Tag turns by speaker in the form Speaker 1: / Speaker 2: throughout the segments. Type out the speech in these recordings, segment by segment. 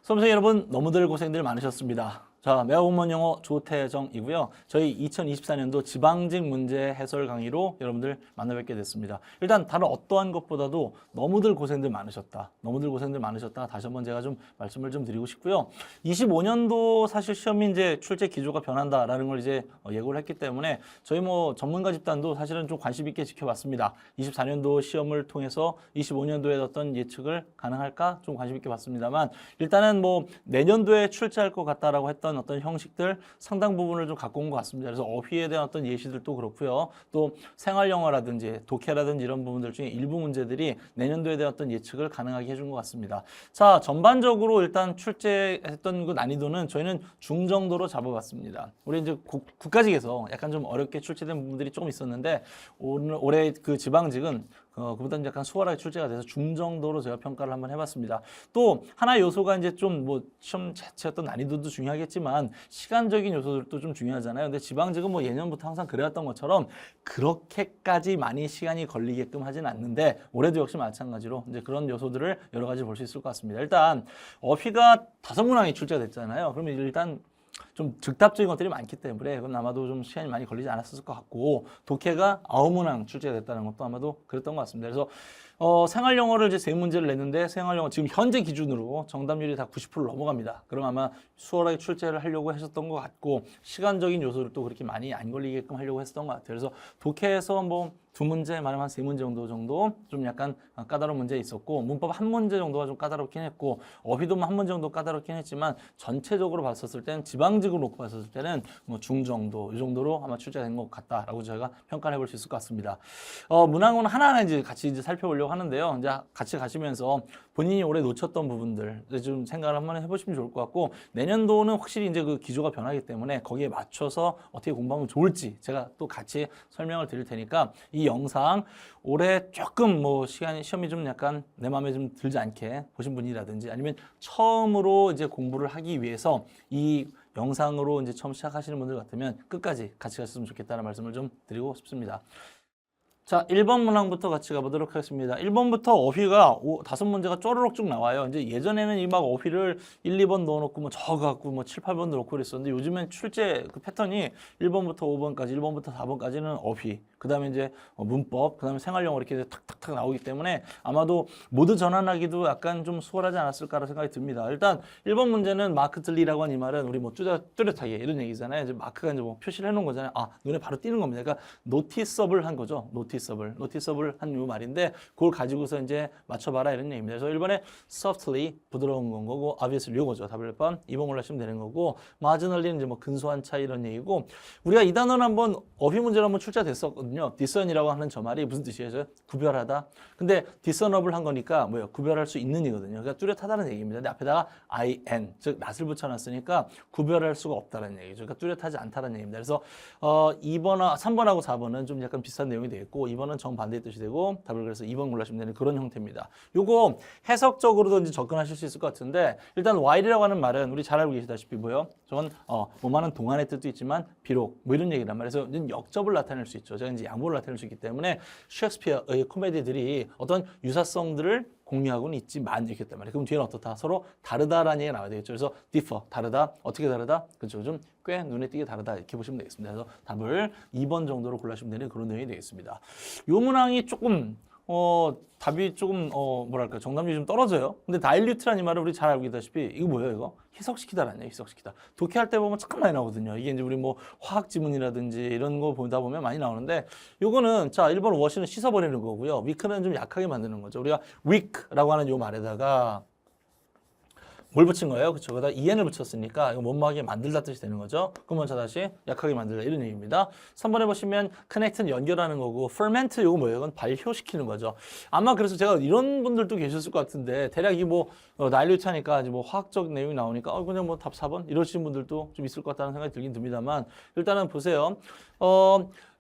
Speaker 1: 수험생 여러분, 너무들 고생들 많으셨습니다. 자, 매화 공무원 영어 조태정이고요. 저희 2024년도 지방직 문제 해설 강의로 여러분들 만나뵙게 됐습니다. 일단 다른 어떠한 것보다도 너무들 고생들 많으셨다. 너무들 고생들 많으셨다. 다시 한번 제가 좀 말씀을 좀 드리고 싶고요. 25년도 사실 시험이 이제 출제 기조가 변한다라는 걸 이제 예고를 했기 때문에 저희 뭐 전문가 집단도 사실은 좀 관심 있게 지켜봤습니다. 24년도 시험을 통해서 25년도에 어떤 예측을 가능할까 좀 관심 있게 봤습니다만 일단은 뭐 내년도에 출제할 것 같다라고 했던 어떤 형식들 상당 부분을 좀 갖고 온 것 같습니다. 그래서 어휘에 대한 어떤 예시들도 그렇고요. 또 생활영어라든지 독해라든지 이런 부분들 중에 일부 문제들이 내년도에 대한 어떤 예측을 가능하게 해준 것 같습니다. 자, 전반적으로 일단 출제했던 그 난이도는 저희는 중정도로 잡아봤습니다. 우리 이제 국가직에서 약간 좀 어렵게 출제된 부분들이 조금 있었는데 올해 그 지방직은 그보다는 약간 수월하게 출제가 돼서 중정도로 제가 평가를 한번 해봤습니다. 또 하나 요소가 이제 좀 뭐 시험 자체 어떤 난이도도 중요하겠지만 시간적인 요소들도 좀 중요하잖아요. 근데 지방직은 뭐 예년부터 항상 그래왔던 것처럼 그렇게까지 많이 시간이 걸리게끔 하진 않는데 올해도 역시 마찬가지로 이제 그런 요소들을 여러 가지 볼 수 있을 것 같습니다. 일단 어휘가 5문항이 출제가 됐잖아요. 그러면 일단 좀 즉답적인 것들이 많기 때문에 그건 아마도 좀 시간이 많이 걸리지 않았을 것 같고 독해가 9문항 출제가 됐다는 것도 아마도 그랬던 것 같습니다. 그래서 생활영어를 이제 3문제를 냈는데 생활영어 지금 현재 기준으로 정답률이 다 90% 넘어갑니다. 그럼 아마 수월하게 출제를 하려고 하셨던 것 같고 시간적인 요소를 또 그렇게 많이 안 걸리게끔 하려고 했었던 것 같아요. 그래서 독해에서 뭐 2문제, 말하면 한 3문제 정도 좀 약간 까다로운 문제 있었고 문법 1문제 정도가 좀 까다롭긴 했고 어휘도 1문제 정도 까다롭긴 했지만 전체적으로 봤었을 때는 지방직으로 놓고 봤었을 때는 뭐 중정도 이 정도로 아마 출제가 된 것 같다라고 저희가 평가를 해볼 수 있을 것 같습니다. 문항은 하나하나 이제 같이 이제 살펴보려고 하는데요. 이제 같이 가시면서 본인이 올해 놓쳤던 부분들 좀 생각을 한번 해보시면 좋을 것 같고 내년도는 확실히 이제 그 기조가 변하기 때문에 거기에 맞춰서 어떻게 공부하면 좋을지 제가 또 같이 설명을 드릴 테니까 이 영상 올해 조금 뭐 시험이 좀 약간 내 마음에 좀 들지 않게 보신 분이라든지 아니면 처음으로 이제 공부를 하기 위해서 이 영상으로 이제 처음 시작하시는 분들 같으면 끝까지 같이 가셨으면 좋겠다는 말씀을 좀 드리고 싶습니다. 자, 1번 문항부터 같이 가보도록 하겠습니다. 1번부터 어휘가 5문제가 쪼르륵 쭉 나와요. 이제 예전에는 이 막 어휘를 1, 2번 넣어놓고 뭐 적어갖고 뭐 7, 8번 넣고 그랬었는데 요즘엔 출제 그 패턴이 1번부터 5번까지, 1번부터 4번까지는 어휘, 그 다음에 이제 문법, 그 다음에 생활영어 이렇게 탁탁탁 나오기 때문에 아마도 모두 전환하기도 약간 좀 수월하지 않았을까라는 생각이 듭니다. 일단 1번 문제는 마크 들리라고 한 이 말은 우리 뭐 뚜렷하게 이런 얘기잖아요. 이제 마크가 이제 뭐 표시를 해놓은 거잖아요. 아, 눈에 바로 띄는 겁니다. 그러니까 노티서블 한 거죠. 노티서블 한 요 말인데 그걸 가지고서 이제 맞춰봐라 이런 얘기입니다. 그래서 1번에 softly 부드러운 건 거고 obviously 요거죠. 답을 1번 2번 골라주시면 되는 거고 marginally는 이제 뭐 근소한 차이 이런 얘기고 우리가 이 단어는 한번 어휘 문제로 한번 출제됐었거든요. discern이라고 하는 저 말이 무슨 뜻이에요? 구별하다. 근데 discernible 한 거니까 뭐예요? 구별할 수 있는 이거든요. 그러니까 뚜렷하다는 얘기입니다. 근데 앞에다가 in 즉 낫을 붙여놨으니까 구별할 수가 없다는 얘기죠. 그러니까 뚜렷하지 않다는 얘기입니다. 그래서 2번, 3번하고 4번은 좀 약간 비슷한 내용이 되겠고 2번은 정반대의 뜻이 되고 답을 그래서 2번 골라주시면 되는 그런 형태입니다. 요거 해석적으로도 이제 접근하실 수 있을 것 같은데 일단 while이라고 하는 말은 우리 잘 알고 계시다시피 뭐요? 저건 뭐만은 동안의 뜻도 있지만 비록 뭐 이런 얘기란 말이에요. 그래서 역접을 나타낼 수 있죠. 제가 이제 양보를 나타낼 수 있기 때문에 셰익스피어의 코미디들이 어떤 유사성들을 공유하고는 있지만 이렇게 했단 말이에요. 그럼 뒤에는 어떻다? 서로 다르다라는 얘기가 나와야 되겠죠. 그래서 differ, 다르다. 어떻게 다르다? 그렇죠. 좀 꽤 눈에 띄게 다르다. 이렇게 보시면 되겠습니다. 그래서 답을 2번 정도로 골라주시면 되는 그런 내용이 되겠습니다. 요 문항이 조금 답이 조금 뭐랄까 정답률이 좀 떨어져요. 근데 다일류트라는 이 말을 우리 잘 알고 계시다시피 이거 뭐예요 이거? 희석시키다라는 얘기, 희석시키다. 독해할 때 보면 참 많이 나오거든요. 이게 이제 우리 뭐 화학 지문이라든지 이런 거 보다 보면 많이 나오는데 요거는 자 1번 wash는 씻어버리는 거고요. weak는 좀 약하게 만드는 거죠. 우리가 weak라고 하는 요 말에다가 뭘 붙인 거예요? 그쵸? 거기다 en을 붙였으니까 이거 못막게 만들다 뜻이 되는 거죠. 그러면 자 다시 약하게 만들다 이런 얘기입니다. 3번에 보시면 connect는 연결하는 거고 ferment 요거 뭐예요? 이건 발효시키는 거죠. 아마 그래서 제가 이런 분들도 계셨을 것 같은데 대략 이 뭐 나일류트 하니까 이제 뭐 화학적 내용이 나오니까 그냥 뭐 답 4번 이러시는 분들도 좀 있을 것 같다는 생각이 들긴 듭니다만 일단은 보세요.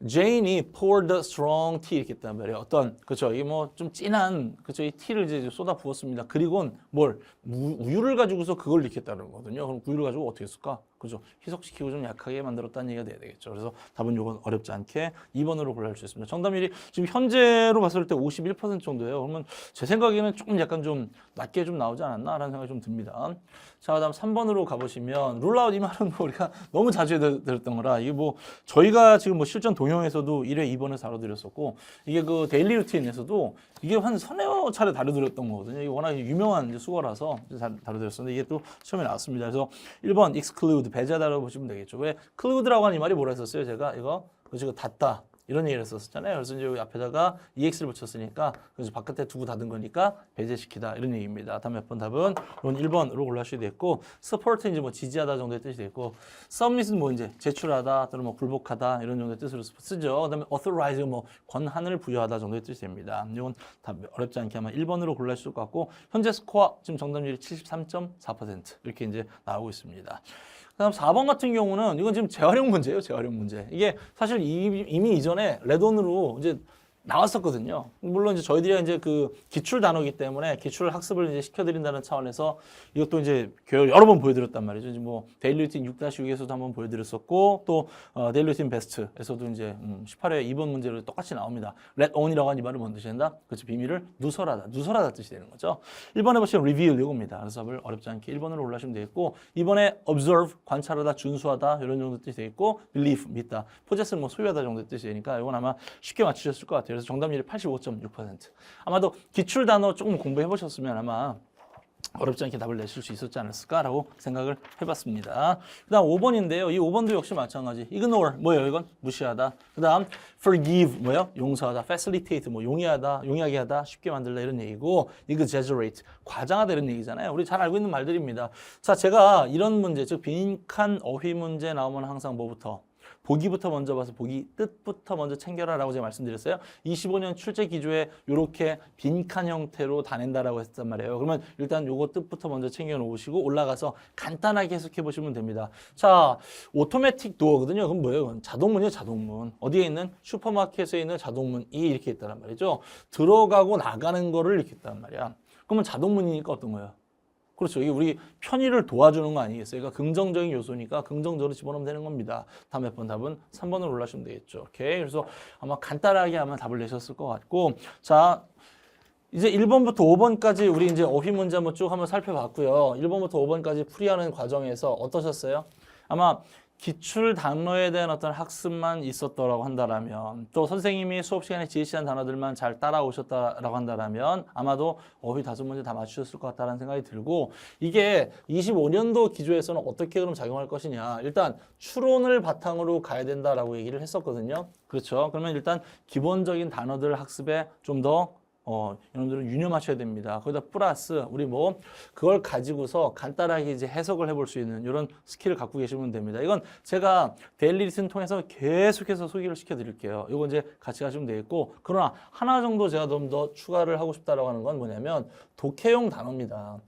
Speaker 1: Jane이 poured the strong tea 이렇게 했단 말이에요. 어떤 그렇죠. 이게 뭐 좀 진한 그렇죠. 이 티를 이제 쏟아 부었습니다. 그리고는 뭘 우유를 가지고서 그걸 익혔다는 거거든요. 그럼 우유를 가지고 어떻게 했을까? 그죠? 희석시키고 좀 약하게 만들었다는 얘기가 돼야 되겠죠. 그래서 답은 요건 어렵지 않게 2번으로 골라줄 수 있습니다. 정답률이 지금 현재로 봤을 때 51% 정도예요. 그러면 제 생각에는 조금 약간 좀 낮게 좀 나오지 않았나라는 생각이 좀 듭니다. 자, 그다음 3번으로 가보시면 룰아웃 이 말은 뭐 우리가 너무 자주 들었던 거라 이게 뭐 저희가 지금 뭐 실전 동영에서도 1회 2번을 다뤄드렸었고 이게 그 데일리 루틴에서도 이게 한 서너 차례 다뤄드렸던 거거든요. 이게 워낙 유명한 이제 수거라서 다뤄드렸었는데 이게 또 시험에 나왔습니다. 그래서 1번 exclude 배제하다라고 보시면 되겠죠. 왜 clude라고 하는 이 말이 뭐라 했었어요? 제가 이거 지금 닫다. 이런 얘기를 했었잖아요. 그래서 이제 여기 앞에다가 EX를 붙였으니까 그래서 바깥에 두고 닫은 거니까 배제시키다 이런 얘기입니다. 다음 몇 번 답은 이건 1번으로 골라주셔야 됐고 support 이제 뭐 지지하다 정도의 뜻이 됐고 submit은 뭐 이제 제출하다 또는 뭐 굴복하다 이런 정도의 뜻으로 쓰죠. 그다음에 authorize 뭐 권한을 부여하다 정도의 뜻이 됩니다. 이건 다 어렵지 않게 아마 1번으로 골라주실 것 같고 현재 스코어 지금 정답률이 73.4% 이렇게 이제 나오고 있습니다. 그다음 4번 같은 경우는 이건 지금 재활용 문제예요. 재활용 문제. 이게 사실 이미 이전에 레돈으로 이제 나왔었거든요. 물론 이제 저희들이 이제 그 기출 단어이기 때문에 기출 학습을 이제 시켜드린다는 차원에서 이것도 이제 여러 번 보여드렸단 말이죠. 이제 뭐 데일리 루틴 6-6에서도 한번 보여드렸었고 또 데일리 루틴 베스트에서도 이제 18회 2번 문제로 똑같이 나옵니다. let on이라고 하는 이 말은 뭔 뜻이 된다? 그렇죠. 비밀을 누설하다 뜻이 되는 거죠. 1번에 보시면 reveal 이겁니다. 그래서 답을 어렵지 않게 1번으로 올라가시면 되겠고 2번에 observe 관찰하다, 준수하다 이런 정도 뜻이 되겠고 believe 믿다, possess는 뭐 소유하다 정도 뜻이 되니까 이건 아마 쉽게 맞추셨을 것 같아요. 그래서 정답률이 85.6%. 아마도 기출 단어 조금 공부해 보셨으면 아마 어렵지 않게 답을 내실 수 있었지 않았을까라고 생각을 해봤습니다. 그 다음 5번인데요. 이 5번도 역시 마찬가지. ignore, 뭐예요? 이건 무시하다. 그 다음 forgive, 뭐예요? 용서하다. facilitate, 뭐 용이하게 하다, 쉽게 만들다 이런 얘기고 exaggerate, 과장하다 이런 얘기잖아요. 우리 잘 알고 있는 말들입니다. 자, 제가 이런 문제, 즉 빈칸 어휘 문제 나오면 항상 뭐부터? 보기부터 먼저 봐서 보기 뜻부터 먼저 챙겨라 라고 제가 말씀드렸어요. 25년 출제 기조에 이렇게 빈칸 형태로 다 낸다라고 했단 말이에요. 그러면 일단 요거 뜻부터 먼저 챙겨 놓으시고 올라가서 간단하게 해석해 보시면 됩니다. 자, 오토매틱 도어거든요. 그럼 뭐예요? 그건 자동문이에요, 자동문. 어디에 있는? 슈퍼마켓에 있는 자동문이 이렇게 있다란 말이죠. 들어가고 나가는 거를 이렇게 있단 말이야. 그러면 자동문이니까 어떤 거예요? 그렇죠. 이게 우리 편의를 도와주는 거 아니겠어요? 그러니까 긍정적인 요소니까 긍정적으로 집어넣으면 되는 겁니다. 다음 몇 번 답은 3번으로 올라가시면 되겠죠. 오케이. 그래서 아마 간단하게 아마 답을 내셨을 것 같고, 자, 이제 1번부터 5번까지 우리 이제 어휘 문제 한번 쭉 한번 살펴봤고요. 1번부터 5번까지 풀이하는 과정에서 어떠셨어요? 아마 기출 단어에 대한 어떤 학습만 있었더라고 한다라면 또 선생님이 수업 시간에 지시한 단어들만 잘 따라오셨다라고 한다라면 아마도 어휘 5문제 다 맞추셨을 것 같다는 생각이 들고 이게 25년도 기조에서는 어떻게 그럼 작용할 것이냐 일단 추론을 바탕으로 가야 된다라고 얘기를 했었거든요. 그렇죠. 그러면 일단 기본적인 단어들 학습에 좀더 여러분들은 유념하셔야 됩니다. 거기다 플러스 우리 뭐 그걸 가지고서 간단하게 이제 해석을 해볼 수 있는 이런 스킬을 갖고 계시면 됩니다. 이건 제가 데일리 리슨 통해서 계속해서 소개를 시켜드릴게요. 이거 이제 같이 가시면 되겠고 그러나 하나 정도 제가 좀 더 추가를 하고 싶다라고 하는 건 뭐냐면 독해용 단어입니다.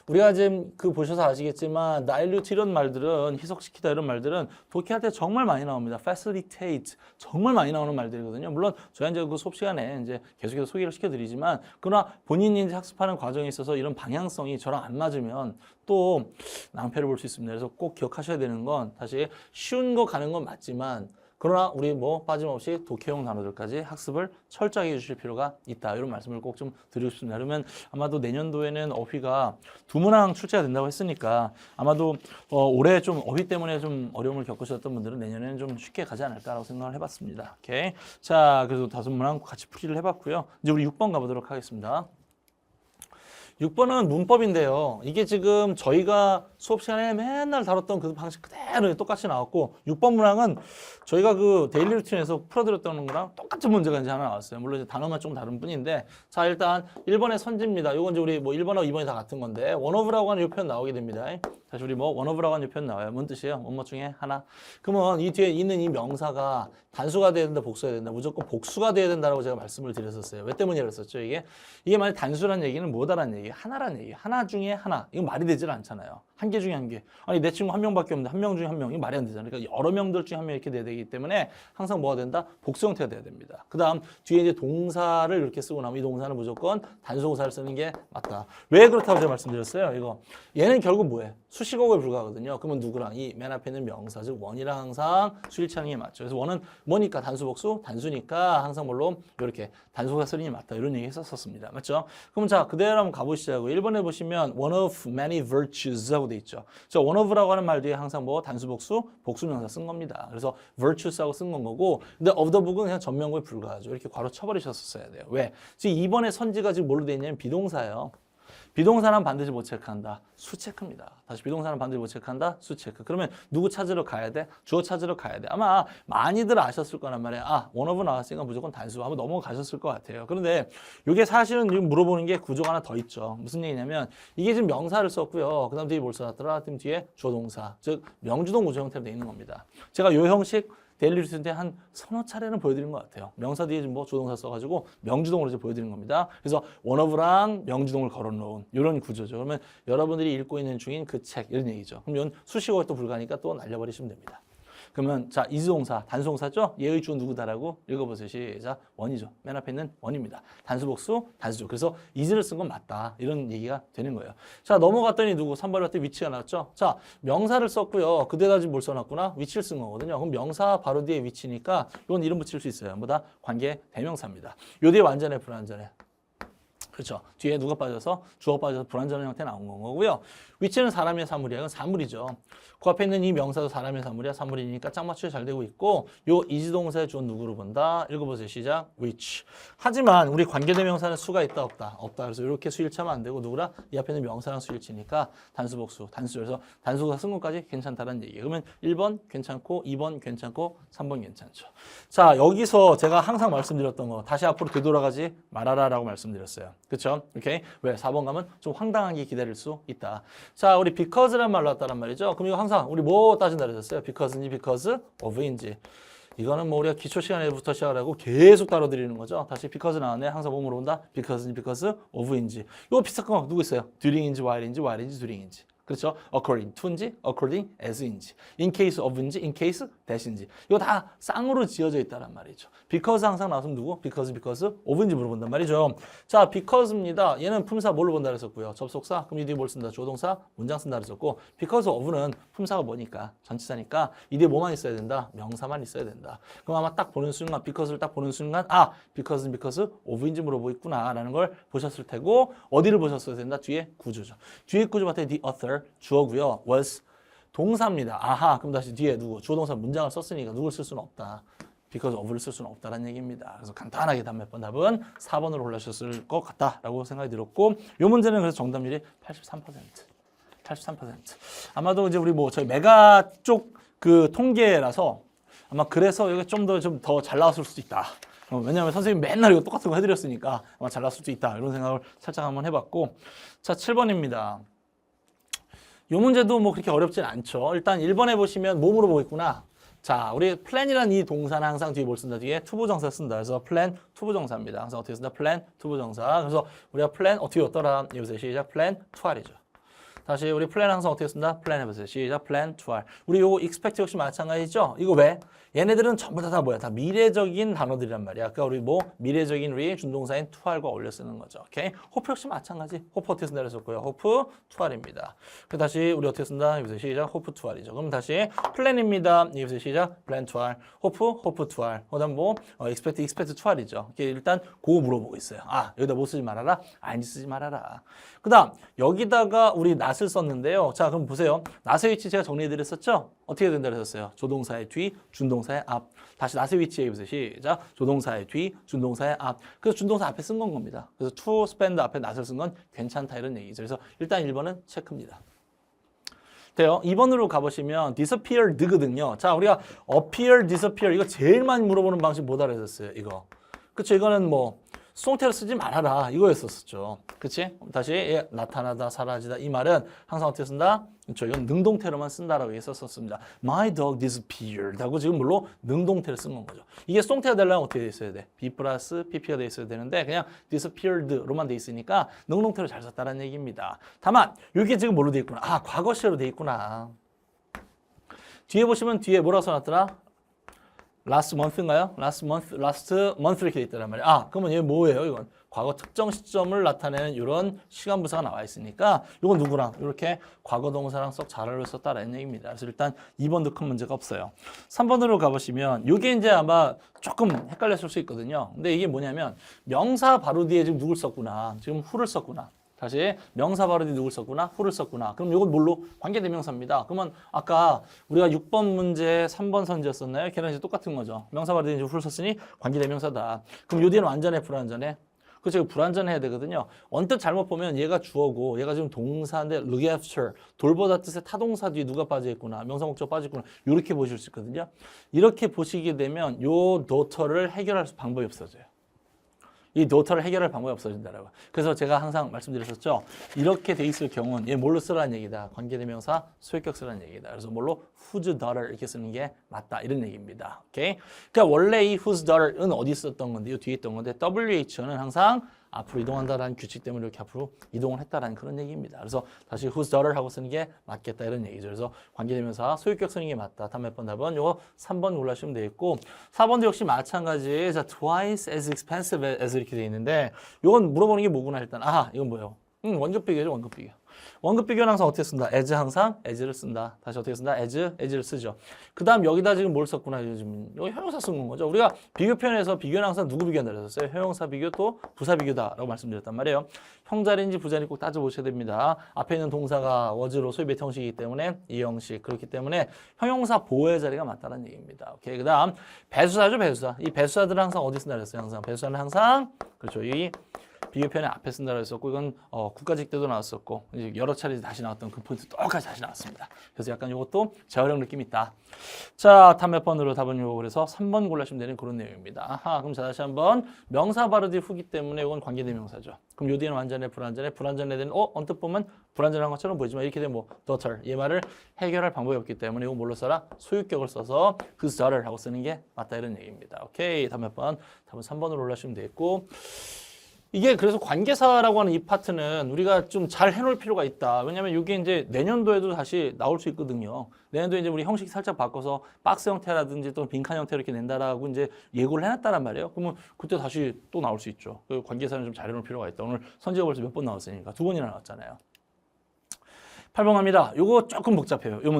Speaker 1: 우리가 지금 그 보셔서 아시겠지만 dilute 이런 말들은 희석시키다 이런 말들은 독해할 때 정말 많이 나옵니다. facilitate 정말 많이 나오는 말들이거든요. 물론 저희가 이제 그 수업 시간에 이제 계속해서 소개를 시켜드리지만 그러나 본인이 이제 학습하는 과정에 있어서 이런 방향성이 저랑 안 맞으면 또 낭패를 볼 수 있습니다. 그래서 꼭 기억하셔야 되는 건 다시 쉬운 거 가는 건 맞지만 그러나 우리 뭐 빠짐없이 독해용 단어들까지 학습을 철저하게 해주실 필요가 있다. 이런 말씀을 꼭 좀 드리고 싶습니다. 그러면 아마도 내년도에는 어휘가 2문항 출제가 된다고 했으니까 아마도 올해 좀 어휘 때문에 좀 어려움을 겪으셨던 분들은 내년에는 좀 쉽게 가지 않을까라고 생각을 해봤습니다. 오케이. 자, 그래서 5문항 같이 풀이를 해봤고요. 이제 우리 6번 가보도록 하겠습니다. 6번은 문법인데요. 이게 지금 저희가 수업 시간에 맨날 다뤘던 그 방식 그대로 똑같이 나왔고 6번 문항은 저희가 그 데일리 루틴에서 풀어드렸던 거랑 똑같은 문제가 이제 하나 나왔어요. 물론 이제 단어만 좀 다른 뿐인데 자 일단 1번의 선지입니다. 이건 이제 우리 뭐 1번하고 2번이 다 같은 건데 원오브라고 하는 이 표현 나오게 됩니다. 다시 우리 뭐 원오브라고 하는 이 표현 나와요. 뭔 뜻이에요? 원어 중에 하나. 그러면 이 뒤에 있는 이 명사가 단수가 돼야 된다, 복수가 돼야 된다. 무조건 복수가 돼야 된다라고 제가 말씀을 드렸었어요. 왜 때문이라고 했었죠? 이게 만약 단수란 얘기는 뭐다라는 얘기, 하나란 얘기. 하나 중에 하나. 이건 말이 되질 않잖아요. 한 개 중에 한 개. 아니 내 친구 한 명밖에 없는데 한 명 중에 한 명. 이거 말이 안 되잖아요. 그러니까 여러 명들 중에 한 명 이렇게 돼야 되기 때문에 항상 뭐가 된다? 복수 형태가 돼야 됩니다. 그 다음 뒤에 이제 동사를 이렇게 쓰고 나면 이 동사는 무조건 단수동사를 쓰는 게 맞다. 왜 그렇다고 제가 말씀드렸어요? 이거 얘는 결국 뭐해? 수식어에 불과하거든요. 그러면 누구랑? 이 맨 앞에 있는 명사, 즉 원이랑 항상 수일치하는 게 맞죠. 그래서 원은 뭐니까? 단수 복수? 단수니까 항상 물론 이렇게 단수가 쓰는 게 맞다. 이런 얘기 했었습니다. 맞죠? 그럼 자 그대로 한번 가보시자고. 1번에 보시면 one of many virtues 하고 돼 있죠. 자 one of라고 하는 말 뒤에 항상 뭐 단수 복수, 복수 명사 쓴 겁니다. 그래서 virtues하고 쓴 건 거고, 근데 of the book은 그냥 전면구에 불과하죠. 이렇게 괄호 쳐버리셨었어야 돼요. 왜? 지금 2번의 선지가 지금 뭘로 돼 있냐면 비동사예요. 비동사는 반드시 뭐 체크한다? 수 체크입니다. 다시 비동사는 반드시 뭐 체크한다? 수 체크. 그러면 누구 찾으러 가야 돼? 주어 찾으러 가야 돼. 아마 많이들 아셨을 거란 말이에요. 아, 원어브 나왔으니까 무조건 단수 하고 넘어가셨을 것 같아요. 그런데 이게 사실은 지금 물어보는 게 구조가 하나 더 있죠. 무슨 얘기냐면 이게 지금 명사를 썼고요. 그 다음 뒤에 뭘 써놨더라? 그 뒤에 주어 동사. 즉 명주동 구조 형태로 돼 있는 겁니다. 제가 요 형식 데일리 루틴 때 한 서너 차례는 보여드린 것 같아요. 명사 뒤에 뭐 조동사 써가지고 명주동으로 이제 보여드린 겁니다. 그래서 원어브랑 명주동을 걸어놓은 이런 구조죠. 그러면 여러분들이 읽고 있는 중인 그 책 이런 얘기죠. 그럼 이건 수식어가 또 불가니까 또 날려버리시면 됩니다. 그러면 자 이수동사, 단수동사죠? 얘의 주어 누구다라고 읽어보세요. 시작. 원이죠. 맨 앞에 있는 원입니다. 단수복수, 단수죠. 그래서 is를 쓴 건 맞다. 이런 얘기가 되는 거예요. 자 넘어갔더니 누구? 3번에 봤더니 위치가 나왔죠? 자 명사를 썼고요. 그대다 지금 뭘 써놨구나? 위치를 쓴 거거든요. 그럼 명사 바로 뒤에 위치니까 이건 이름 붙일 수 있어요. 뭐다? 관계 대명사입니다. 요 뒤에 완전해 불완전해? 그렇죠. 뒤에 누가 빠져서 주어가 빠져서 불완전한 형태 나온 거고요. 위치는 사람의 사물이야. 이건 사물이죠. 그 앞에 있는 이 명사도 사람의 사물이야. 사물이니까 짝 맞추기 잘 되고 있고 요 이지동사의 주어 누구로 본다? 읽어보세요. 시작. which. 하지만 우리 관계대명사는 수가 있다 없다? 없다. 그래서 이렇게 수일치하면 안 되고 누구라? 이 앞에 있는 명사랑 수일치니까 단수복수. 단수. 그래서 단수가 쓴 것까지 괜찮다는 얘기예요. 그러면 1번 괜찮고 2번 괜찮고 3번 괜찮죠. 자 여기서 제가 항상 말씀드렸던 거 다시 앞으로 되돌아가지 말아라 라고 말씀드렸어요. 그렇죠? 오케이. 왜? 4번 가면 좀 황당하게 기다릴 수 있다. 자, 우리 because란 말로 왔다는 말이죠. 그럼 이거 항상 우리 뭐 따진다 그랬었어요? because인지 because of인지. 이거는 뭐 우리가 기초 시간에부터 시작하고 계속 다뤄드리는 거죠. 다시 because 나왔네. 항상 뭐 물어본다? because인지 because of인지. 이거 비슷한 거 누구 있어요? during인지 while인지 during인지. 그렇죠? according to인지, according as인지, in case of인지, in case that인지. 이거 다 쌍으로 지어져 있다란 말이죠. because 항상 나왔으면 누구? because of인지 물어본단 말이죠. 자, because입니다. 얘는 품사 뭘로 본다 그랬었고요. 접속사, 그럼 이 뒤에 뭘 쓴다? 조동사, 문장 쓴다 그랬었고, because of는 품사가 뭐니까? 전치사니까 이 뒤에 뭐만 있어야 된다? 명사만 있어야 된다. 그럼 아마 딱 보는 순간, because를 딱 보는 순간, 아, because는 because of인지 물어보고 있구나 라는 걸 보셨을 테고, 어디를 보셨어야 된다? 뒤에 구조죠. 뒤에 구조 봤더니 the author 주어고요. was 동사입니다. 아하, 그럼 다시 뒤에 누구? 주어 동사 문장을 썼으니까 누굴 쓸 수는 없다. because of를 쓸 수는 없다라는 얘기입니다. 그래서 간단하게 몇 번 답은 4번으로 골라주셨을 것 같다라고 생각이 들었고 이 문제는 그래서 정답률이 83%. 아마도 이제 우리 뭐 저희 메가 쪽 그 통계라서 아마 그래서 이게 좀 더 잘 나왔을 수도 있다. 왜냐하면 선생님이 맨날 이거 똑같은 거 해드렸으니까 아마 잘 나왔을 수도 있다. 이런 생각을 살짝 한번 해봤고 자 7번입니다. 이 문제도 뭐 그렇게 어렵진 않죠. 일단 1번에 보시면 뭐 물어보고 있구나. 자, 우리 plan이라는 이 동사는 항상 뒤에 뭘 쓴다? 뒤에 투부정사 쓴다. 그래서 plan 투부정사입니다. 항상 어떻게 쓴다? plan 투부정사. 그래서 우리가 plan 어떻게 어떠라? 여기서 시작 plan to이죠. 다시 우리 plan 항상 어떻게 쓴다? plan 해보세요. 시작 plan to. 우리 요거 expect 역시 마찬가지죠? 이거 왜? 얘네들은 전부 다 뭐야? 다 미래적인 단어들이란 말이야. 아까 우리 뭐 미래적인 우리 준동사인 to r과 어울려 쓰는 거죠. 오케이? hope 역시 마찬가지. hope 어떻게 쓴다 그랬었고요. hope to r입니다. 그 다시 우리 어떻게 쓴다? 여기서 시작 hope to r이죠. 그럼 다시 plan입니다. 여기서 시작 plan to r. hope to r. 그다음 뭐 expect to r이죠. 일단 그거 물어보고 있어요. 아, 여기다 뭐 쓰지 말아라? ing 쓰지 말아라. 그다음 여기다가 우리 not을 썼는데요. 자, 그럼 보세요. not의 위치 제가 정리해 드렸었죠? 어떻게 된다 그랬었어요? 조동사의 뒤, 준동사의 앞. 다시 not의 위치에 보세요. 시작. 조동사의 뒤, 준동사의 앞. 그래서 준동사 앞에 쓴 건 겁니다. 그래서 to spend 앞에 not을 쓴 건 괜찮다 이런 얘기죠. 그래서 일단 1번은 체크입니다. 돼요. 2번으로 가보시면 disappeared거든요. 자, 우리가 appear, disappear 이거 제일 많이 물어보는 방식 뭐다 그랬었어요? 이거. 그쵸? 이거는 뭐 수동태를 쓰지 말아라 이거였었죠. 그치? 다시 예, 나타나다, 사라지다 이 말은 항상 어떻게 쓴다? 그렇죠. 이건 능동태로만 쓴다라고 했었습니다. My dog disappeared 하고 지금 물론 능동태를 쓴 건 거죠. 이게 수동태가 되려면 어떻게 돼 있어야 돼? be 플러스 pp가 돼 있어야 되는데 그냥 disappeared로만 돼 있으니까 능동태로 잘 썼다는 얘기입니다. 다만 이게 지금 뭘로 돼 있구나? 아, 과거 시제로 돼 있구나. 뒤에 보시면 뒤에 뭐라고 써놨더라? last month인가요? last month 이렇게 돼 있단 말이에요. 아, 그러면 얘 뭐예요? 이건 과거 특정 시점을 나타내는 이런 시간 분사가 나와 있으니까 이건 누구랑 이렇게 과거 동사랑 썩 잘 어울렸었다라는 얘기입니다. 그래서 일단 2번도 큰 문제가 없어요. 3번으로 가보시면 이게 이제 아마 조금 헷갈렸을 수 있거든요. 근데 이게 뭐냐면 명사 바로 뒤에 지금 누굴 썼구나. 지금 who를 썼구나. 다시 명사 바로 뒤에 누굴 썼구나? who를 썼구나. 그럼 이건 뭘로? 관계대명사입니다. 그러면 아까 우리가 6번 문제 3번 선지였었나요? 걔랑 이제 똑같은 거죠. 명사 바로 뒤에 who를 썼으니 관계대명사다. 그럼 요 뒤에는 완전해, 불완전해? 그렇죠. 불완전해야 되거든요. 언뜻 잘못 보면 얘가 주어고 얘가 지금 동사인데 look after, 돌보다 뜻의 타동사 뒤에 누가 빠져있구나, 명사 목적 빠져있구나 이렇게 보실 수 있거든요. 이렇게 보시게 되면 요 daughter를 해결할 방법이 없어져요. 이 daughter를 해결할 방법이 없어진다라고. 그래서 제가 항상 말씀드렸었죠. 이렇게 돼 있을 경우는 얘 뭘로 쓰라는 얘기다. 관계대명사 소유격 쓰라는 얘기다. 그래서 뭘로 whose daughter 이렇게 쓰는 게 맞다 이런 얘기입니다. 오케이? 그러니까 원래 이 whose daughter은 어디 있었던 건데, 이 뒤에 있던 건데 WH는 항상 앞으로 이동한다라는 규칙 때문에 이렇게 앞으로 이동을 했다라는 그런 얘기입니다. 그래서 다시 whose daughter 하고 쓰는 게 맞겠다 이런 얘기죠. 그래서 관계대명사 소유격 쓰는 게 맞다. 다음 몇 번 답은 요거 3번 골라주시면 되겠고 4번도 역시 마찬가지. 자, twice as expensive as 이렇게 돼 있는데 요건 물어보는 게 뭐구나 일단. 아, 이건 뭐예요? 원급 비교죠, 원급 비교. 원급 비교는 항상 어떻게 쓴다? as 항상 as를 쓴다. 다시 어떻게 쓴다? as를 쓰죠. 그 다음 여기다 지금 뭘 썼구나. 요즘 여기 형용사 쓴 건 거죠. 우리가 비교 표현에서 비교는 항상 누구 비교한다 그랬었어요? 형용사 비교 또 부사 비교다라고 말씀드렸단 말이에요. 형자리인지 부자인지 꼭 따져보셔야 됩니다. 앞에 있는 동사가 was로 소위 몇 형식이기 때문에 이 형식. 그렇기 때문에 형용사 보호의 자리가 맞다는 얘기입니다. 오케이. 그 다음 배수사죠, 배수사. 이 배수사들은 항상 어디 쓴다 그랬어요? 항상 배수사는 항상 그렇죠. 이 비교편에 앞에 쓴다고 했었고 이건 국가직 때도 나왔었고 이제 여러 차례 다시 나왔던 그 포인트 똑같이 다시 나왔습니다. 그래서 약간 이것도 재활용 느낌이 있다. 자, 다음 몇 번으로 답은 요거 그래서 3번 골라주시면 되는 그런 내용입니다. 아하, 그럼 자 다시 한번 명사 바로 뒤 후기 때문에 이건 관계대명사죠. 그럼 요 뒤에는 완전해, 불완전해, 불완전해 되는 언뜻 보면 불완전한 것처럼 보이지만 이렇게 되면 뭐 daughter 이 말을 해결할 방법이 없기 때문에 이거 뭘로 써라? 소유격을 써서 whose daughter 하고 쓰는 게 맞다 이런 얘기입니다. 오케이, 다음 몇 번 답은 3번으로 올라주시면 되겠고. 이게 그래서 관계사라고 하는 이 파트는 우리가 좀 잘 해놓을 필요가 있다. 왜냐하면 이게 이제 내년도에도 다시 나올 수 있거든요. 내년도에 이제 우리 형식 살짝 바꿔서 박스 형태라든지 또 빈칸 형태로 이렇게 낸다라고 이제 예고를 해놨다란 말이에요. 그러면 그때 다시 또 나올 수 있죠. 그 관계사는 좀 잘 해놓을 필요가 있다. 오늘 선지가 벌써 몇 번 나왔으니까 2번이나 나왔잖아요. 8번 갑니다. 요거 조금 복잡해요. 요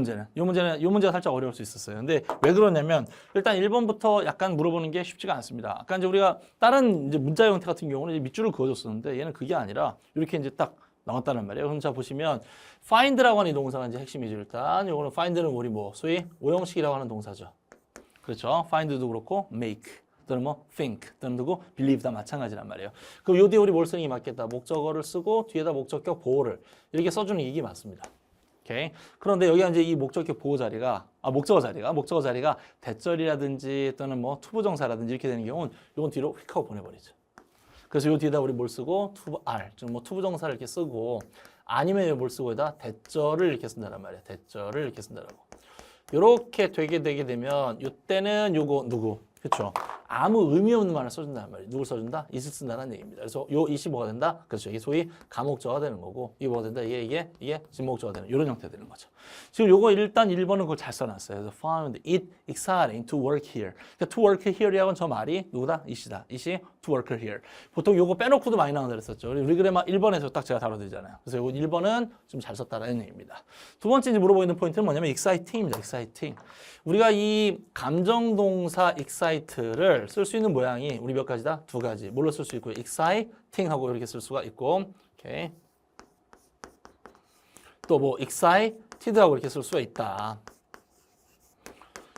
Speaker 1: 문제가 살짝 어려울 수 있었어요. 근데 왜 그러냐면 일단 1번부터 약간 물어보는 게 쉽지가 않습니다. 아까 이제 우리가 다른 이제 문자 형태 같은 경우는 이제 밑줄을 그어줬었는데 얘는 그게 아니라 이렇게 이제 딱 나왔다는 말이에요. 그럼 자 보시면 find라고 하는 이 동사가 이제 핵심이죠. 일단 요거는 find는 우리 뭐 소위 오형식이라고 하는 동사죠. 그렇죠. find도 그렇고 make 또는 뭐 think 또는 누구 believe 다 마찬가지란 말이에요. 그럼 요 뒤에 우리 뭘 쓰는 게 맞겠다. 목적어를 쓰고 뒤에다 목적격 보호를 이렇게 써주는 이게 맞습니다. 오케이. 그런데 여기가 이제 이 목적격 보호 자리가 목적어 자리가 대절이라든지 또는 뭐 투부정사라든지 이렇게 되는 경우는 요건 뒤로 휙 하고 보내버리죠. 그래서 요 뒤에다 우리 뭘 쓰고 즉 뭐 투부정사를 이렇게 쓰고 아니면 뭘 쓰고 여기다 대절을 이렇게 쓴다란 말이에요. 대절을 이렇게 쓴다라고. 요렇게 되게 되면 요때는 요거 누구? 그렇죠. 아무 의미 없는 말을 써준다는 말이에요. 누굴 써준다? it을 쓴다는 얘기입니다. 그래서 요 it이 뭐가 된다? 그렇죠. 이게 소위 가목적어가 되는 거고 이게 뭐가 된다? 이게 진목적어가 되는 이런 형태 되는 거죠. 지금 요거 일단 1번은 그걸 잘 써놨어요. 그래서 found it exciting to work here. 그러니까 to work here이라고는 저 말이 누구다? it이다. it이 to work here. 보통 요거 빼놓고도 많이 나온다 그랬었죠. 우리 그래마 1번에서 딱 제가 다뤄드리잖아요. 그래서 요거 1번은 좀 잘 썼다라는 얘기입니다. 두 번째 이제 물어보고 있는 포인트는 뭐냐면 exciting입니다. exciting. 우리가 이 감정동사 excite를 쓸 수 있는 모양이 우리 몇 가지다? 두 가지. 뭘로 쓸 수 있고 exciting 하고 이렇게 쓸 수가 있고 오케이. 또 뭐 excited 하고 이렇게 쓸 수가 있다.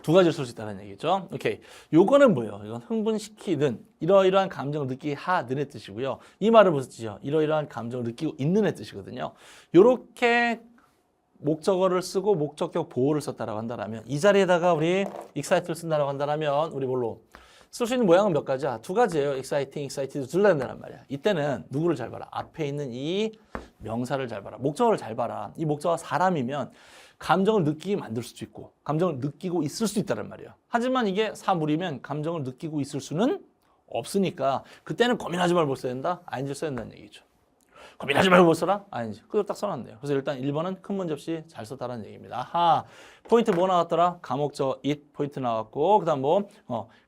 Speaker 1: 두 가지를 쓸 수 있다는 얘기죠. 오케이. 요거는 뭐예요? 이건 흥분시키는 이러이러한 감정을 느끼게 하는의 뜻이고요. 이 말은 무슨 뜻이요? 이러이러한 감정을 느끼고 있는의 뜻이거든요. 요렇게 목적어를 쓰고 목적격 보호를 썼다라고 한다면 이 자리에다가 우리 excite를 쓴다라고 한다면 우리 뭘로 쓸 수 있는 모양은 몇 가지야? 두 가지예요. exciting, excited도 둘 다 된다는 말이야. 이때는 누구를 잘 봐라? 앞에 있는 이 명사를 잘 봐라. 목적어를 잘 봐라. 이 목적어가 사람이면 감정을 느끼게 만들 수도 있고 감정을 느끼고 있을 수 있다는 말이야. 하지만 이게 사물이면 감정을 느끼고 있을 수는 없으니까 그때는 고민하지 말고 써야 된다. ing를 써야 된다는 얘기죠. 고민하지 말고 써라? ing. 그걸 딱 써놨네요. 그래서 일단 1번은 큰 문제 없이 잘 썼다는 얘기입니다. 아하, 포인트 뭐 나왔더라? 감옥적 it 포인트 나왔고 그 다음 뭐?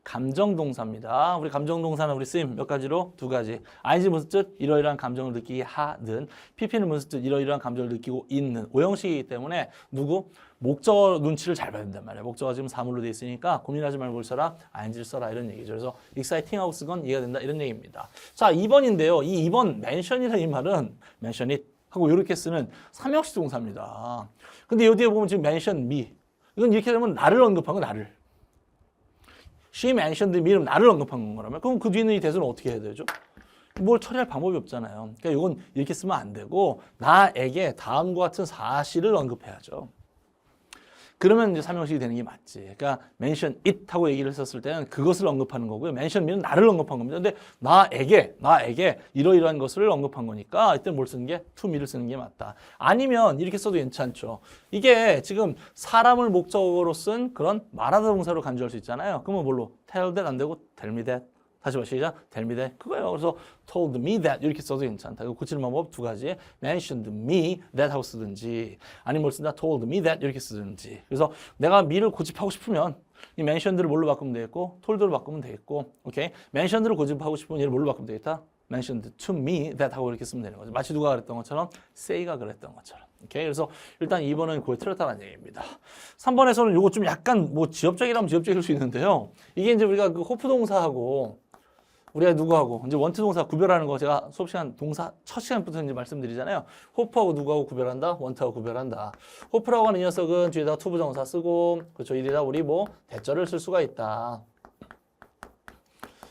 Speaker 1: 감정동사입니다. 우리 감정동사는 우리 쓰임 몇 가지로? 두 가지. ing 무슨 뜻? 이러이러한 감정을 느끼게 하는. pp는 무슨 뜻? 이러이러한 감정을 느끼고 있는. 오형식이기 때문에 누구? 목적어 눈치를 잘 봐야 된단 말이야. 목적어가 지금 사물로 돼 있으니까 고민하지 말고 써라. ing를 써라. 이런 얘기죠. 그래서 exciting하고 쓰건 이해가 된다. 이런 얘기입니다. 자, 2번인데요. 이 2번 mention이라는 이 말은 mention it 하고 이렇게 쓰는 삼형식 동사입니다. 근데 여기에 보면 지금 mention me. 이건 이렇게 되면 나를 언급한 거 나를. She mentioned me는 나를 언급한 거라면 그럼 그 뒤에 있는 이 대수는 어떻게 해야 되죠? 뭘 처리할 방법이 없잖아요. 그러니까 이건 이렇게 쓰면 안 되고 나에게 다음과 같은 사실을 언급해야죠. 그러면 이제 삼형식이 되는 게 맞지. 그러니까 mention it 하고 얘기를 했었을 때는 그것을 언급하는 거고요. mention me는 나를 언급한 겁니다. 근데 나에게 이러이러한 것을 언급한 거니까 이때 뭘 쓰는 게 to me를 쓰는 게 맞다. 아니면 이렇게 써도 괜찮죠. 이게 지금 사람을 목적어로 쓴 그런 말하다 동사로 간주할 수 있잖아요. 그러면 뭘로? tell that 안 되고 tell me that. 다시 봐, 시작. tell me that. 그거예요. 그래서 told me that 이렇게 써도 괜찮다. 이거 고치는 방법 두 가지. mentioned me that 하고 쓰든지 아니면 뭘 쓴다? told me that 이렇게 쓰든지. 그래서 내가 me를 고집하고 싶으면 이 mentioned를 뭘로 바꾸면 되겠고 told로 바꾸면 되겠고 오케이? mentioned를 고집하고 싶으면 얘를 뭘로 바꾸면 되겠다? mentioned to me that 하고 이렇게 쓰면 되는 거죠. 마치 누가 그랬던 것처럼 say가 그랬던 것처럼. 오케이? 그래서 일단 2번은 그걸 틀렸다는 얘기입니다. 3번에서는 이거 좀 약간 뭐 지엽적이라면 지엽적일 수 있는데요. 이게 이제 우리가 그 호프 동사하고 우리가 누구하고 이제 원투 동사 구별하는 거 제가 수업 시간 동사 첫 시간부터 이제 말씀드리잖아요. 호프하고 누구하고 구별한다? 원투하고 구별한다. 호프라고 하는 이 녀석은 뒤에다가 투 부정사 쓰고 그렇죠. 이래다 우리 뭐 대절을 쓸 수가 있다.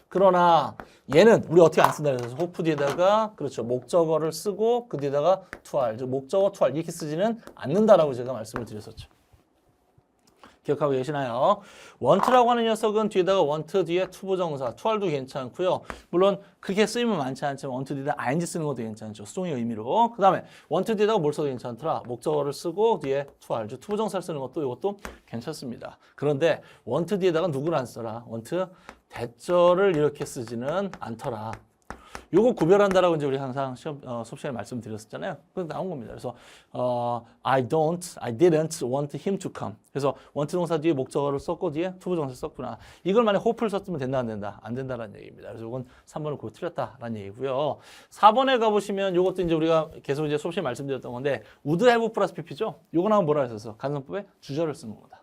Speaker 1: 그러나 얘는 우리 어떻게 안 쓴다 그래서 호프 뒤에다가 그렇죠. 목적어를 쓰고 그 뒤에다가 투알, 즉 목적어 투알 이렇게 쓰지는 않는다라고 제가 말씀을 드렸었죠. 기억하고 계시나요? want라고 하는 녀석은 뒤에다가 want 뒤에 to 부정사, to알도 괜찮고요. 물론 그렇게 쓰이면 많지 않지만 want 뒤에다 ing 쓰는 것도 괜찮죠. 수동의 의미로. 그 다음에 want 뒤에다가 뭘 써도 괜찮더라. 목적어를 쓰고 뒤에 to알, to 부정사를 쓰는 것도 이것도 괜찮습니다. 그런데 want 뒤에다가 누구를 안 써라. want 대절을 이렇게 쓰지는 않더라. 요거 구별한다라고 이제 우리 항상 수업 시간에 말씀드렸었잖아요. 그거 나온 겁니다. 그래서 I didn't want him to come. 그래서 want 동사 뒤에 목적어를 썼고 뒤에 to 부정사 썼구나. 이걸 만약 hope를 썼으면 된다 안 된다? 안 된다라는 얘기입니다. 그래서 이건 3번을 그거 틀렸다라는 얘기고요. 4번에 가보시면 요것도 이제 우리가 계속 이제 수업 시간에 말씀드렸던 건데 would have 플러스 pp죠. 요거 나오면 뭐라 했었어? 가정법에 주절을 쓴 겁니다.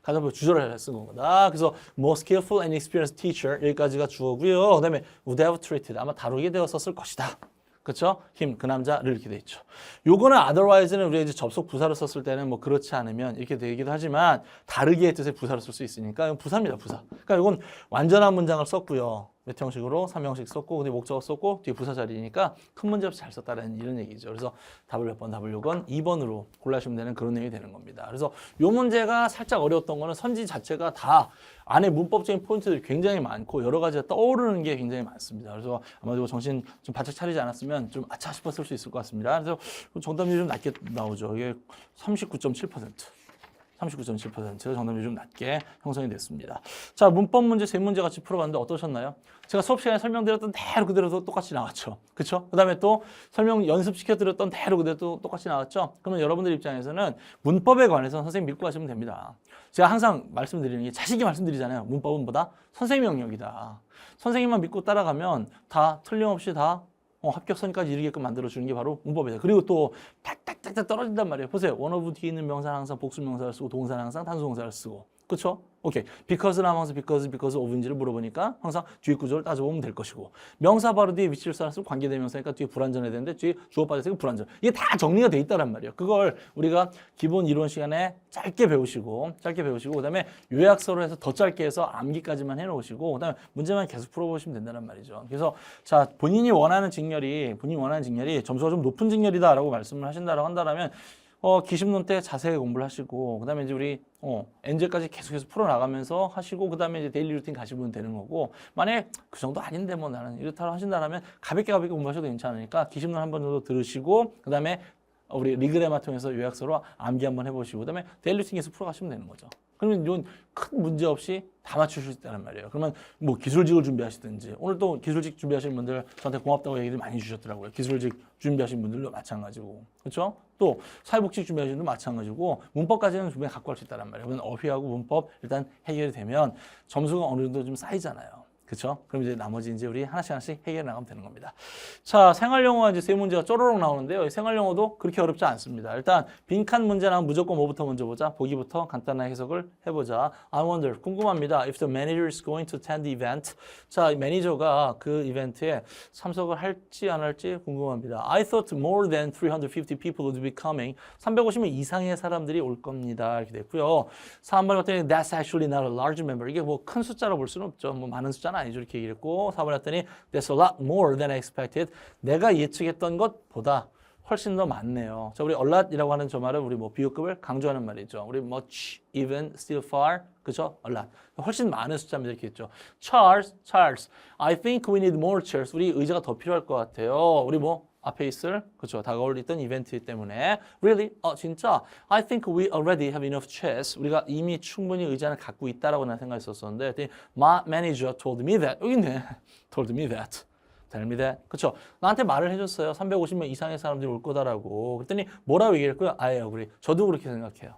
Speaker 1: 가정법 주절을 쓴 겁니다. 그래서 more skillful and experienced teacher 여기까지가 주어고요. 그다음에 would have treated 아마 다루게 되었었을 것이다. 그렇죠? him 그 남자를 이렇게 돼 있죠. 요거는 otherwise는 우리가 이제 접속 부사를 썼을 때는 뭐 그렇지 않으면 이렇게 되기도 하지만 다르게의 뜻의 부사를 쓸 수 있으니까 이건 부사입니다. 부사. 그러니까 이건 완전한 문장을 썼고요. 몇 형식으로 3형식 썼고 근데 목적어 썼고 뒤에 부사 자리니까 큰 문제 없이 잘 썼다는 이런 얘기죠. 그래서 답을 몇 번 답을 요건 2번으로 골라주시면 되는 그런 내용이 되는 겁니다. 그래서 요 문제가 살짝 어려웠던 거는 선지 자체가 다 안에 문법적인 포인트들이 굉장히 많고 여러 가지가 떠오르는 게 굉장히 많습니다. 그래서 아마도 정신 좀 바짝 차리지 않았으면 좀 아차 싶었을 수 있을 것 같습니다. 그래서 정답률이 좀 낮게 나오죠. 이게 39.7%. 39.7% 정답률이 좀 낮게 형성이 됐습니다. 자, 문법 문제 세 문제 같이 풀어봤는데 어떠셨나요? 제가 수업 시간에 설명드렸던 대로 그대로 똑같이 나왔죠. 그렇죠? 그 다음에 또 설명 연습시켜드렸던 대로 그대로 또 똑같이 나왔죠. 그러면 여러분들 입장에서는 문법에 관해서 선생님 믿고 가시면 됩니다. 제가 항상 말씀드리는 게 자식이 말씀드리잖아요. 문법은 뭐다? 선생님 영역이다. 선생님만 믿고 따라가면 다 틀림없이 다 합격선까지 이르게끔 만들어주는 게 바로 문법이다. 그리고 또 딱딱딱딱 떨어진단 말이에요. 보세요. 원 오브 뒤에 있는 명사는 항상 복수명사를 쓰고 동사는 항상 단수동사를 쓰고. 그렇죠? 오케이. because는 하면서 because of인지를 물어보니까 항상 뒤에 구조를 따져보면 될 것이고 명사 바로 뒤에 위치를 써놨으면 관계대명사니까 뒤에 불완전해야 되는데 뒤에 주어 빠졌으니까 불완전. 이게 다 정리가 돼 있다란 말이에요. 그걸 우리가 기본 이론 시간에 짧게 배우시고 그다음에 요약서로 해서 더 짧게 해서 암기까지만 해놓으시고 그다음에 문제만 계속 풀어보시면 된다는 말이죠. 그래서 자 본인이 원하는 직렬이 점수가 좀 높은 직렬이다라고 말씀을 하신다라고 한다면 기신론 때 자세하게 공부를 하시고, 그 다음에 이제 우리, 엔젤까지 계속해서 풀어나가면서 하시고, 그 다음에 이제 데일리 루틴 가시면 되는 거고, 만약에 그 정도 아닌데 뭐 나는 이렇다 하신다면 가볍게 공부하셔도 괜찮으니까 기신론 한 번 정도 들으시고, 그 다음에 우리 리그레마 통해서 요약서로 암기 한번 해보시고, 그 다음에 데일리 루틴에서 풀어가시면 되는 거죠. 그러면 이건 큰 문제 없이 다 맞추실 수 있다는 말이에요. 그러면 뭐 기술직을 준비하시든지, 오늘 또 기술직 준비하시는 분들 저한테 고맙다고 얘기를 많이 주셨더라고요. 기술직 준비하시는 분들도 마찬가지고, 그렇죠? 또 사회복지 준비하시는 분도 마찬가지고, 문법까지는 분명히 갖고 갈 수 있다는 말이에요. 그러면 어휘하고 문법 일단 해결이 되면 점수가 어느 정도 좀 쌓이잖아요. 그렇죠? 그럼 이제 나머지 이제 우리 하나씩 해결해 나가면 되는 겁니다. 자, 생활영어가 이제 세 문제가 쪼로록 나오는데요. 생활영어도 그렇게 어렵지 않습니다. 일단 빈칸 문제 나오면 무조건 뭐부터 먼저 보자. 보기부터 간단하게 해석을 해보자. I wonder, 궁금합니다. If the manager is going to attend the event. 자, 매니저가 그 이벤트에 참석을 할지 안 할지 궁금합니다. I thought more than 350 people would be coming. 350명 이상의 사람들이 올 겁니다. 이렇게 됐고요. 3번 같은 경우에 That's actually not a large number. 이게 뭐 큰 숫자로 볼 수는 없죠. 뭐 많은 숫자는 아니죠. 이렇게 얘기를 했고, 4번 했더니 That's a lot more than I expected. 내가 예측했던 것보다 훨씬 더 많네요. 자, 우리 a lot이라고 하는 저 말은 우리 뭐 비교급을 강조하는 말이죠. 우리 much, even, still, far, 그죠? a lot. 훨씬 많은 숫자입니다. 이렇게 했죠. Charles, I think we need more chairs. 우리 의자가 더 필요할 것 같아요. 우리 뭐 앞에 있을, 그렇죠, 다가올 있던 이벤트 때문에. Really? 진짜? I think we already have enough chairs. 우리가 이미 충분히 의자를 갖고 있다라고 난 생각했었었는데, my manager told me that. 여기 있네. told me that. Tell me that. 그렇죠? 나한테 말을 해줬어요. 350명 이상의 사람들이 올 거다라고. 그랬더니 뭐라고 얘기했고요? I agree. 저도 그렇게 생각해요.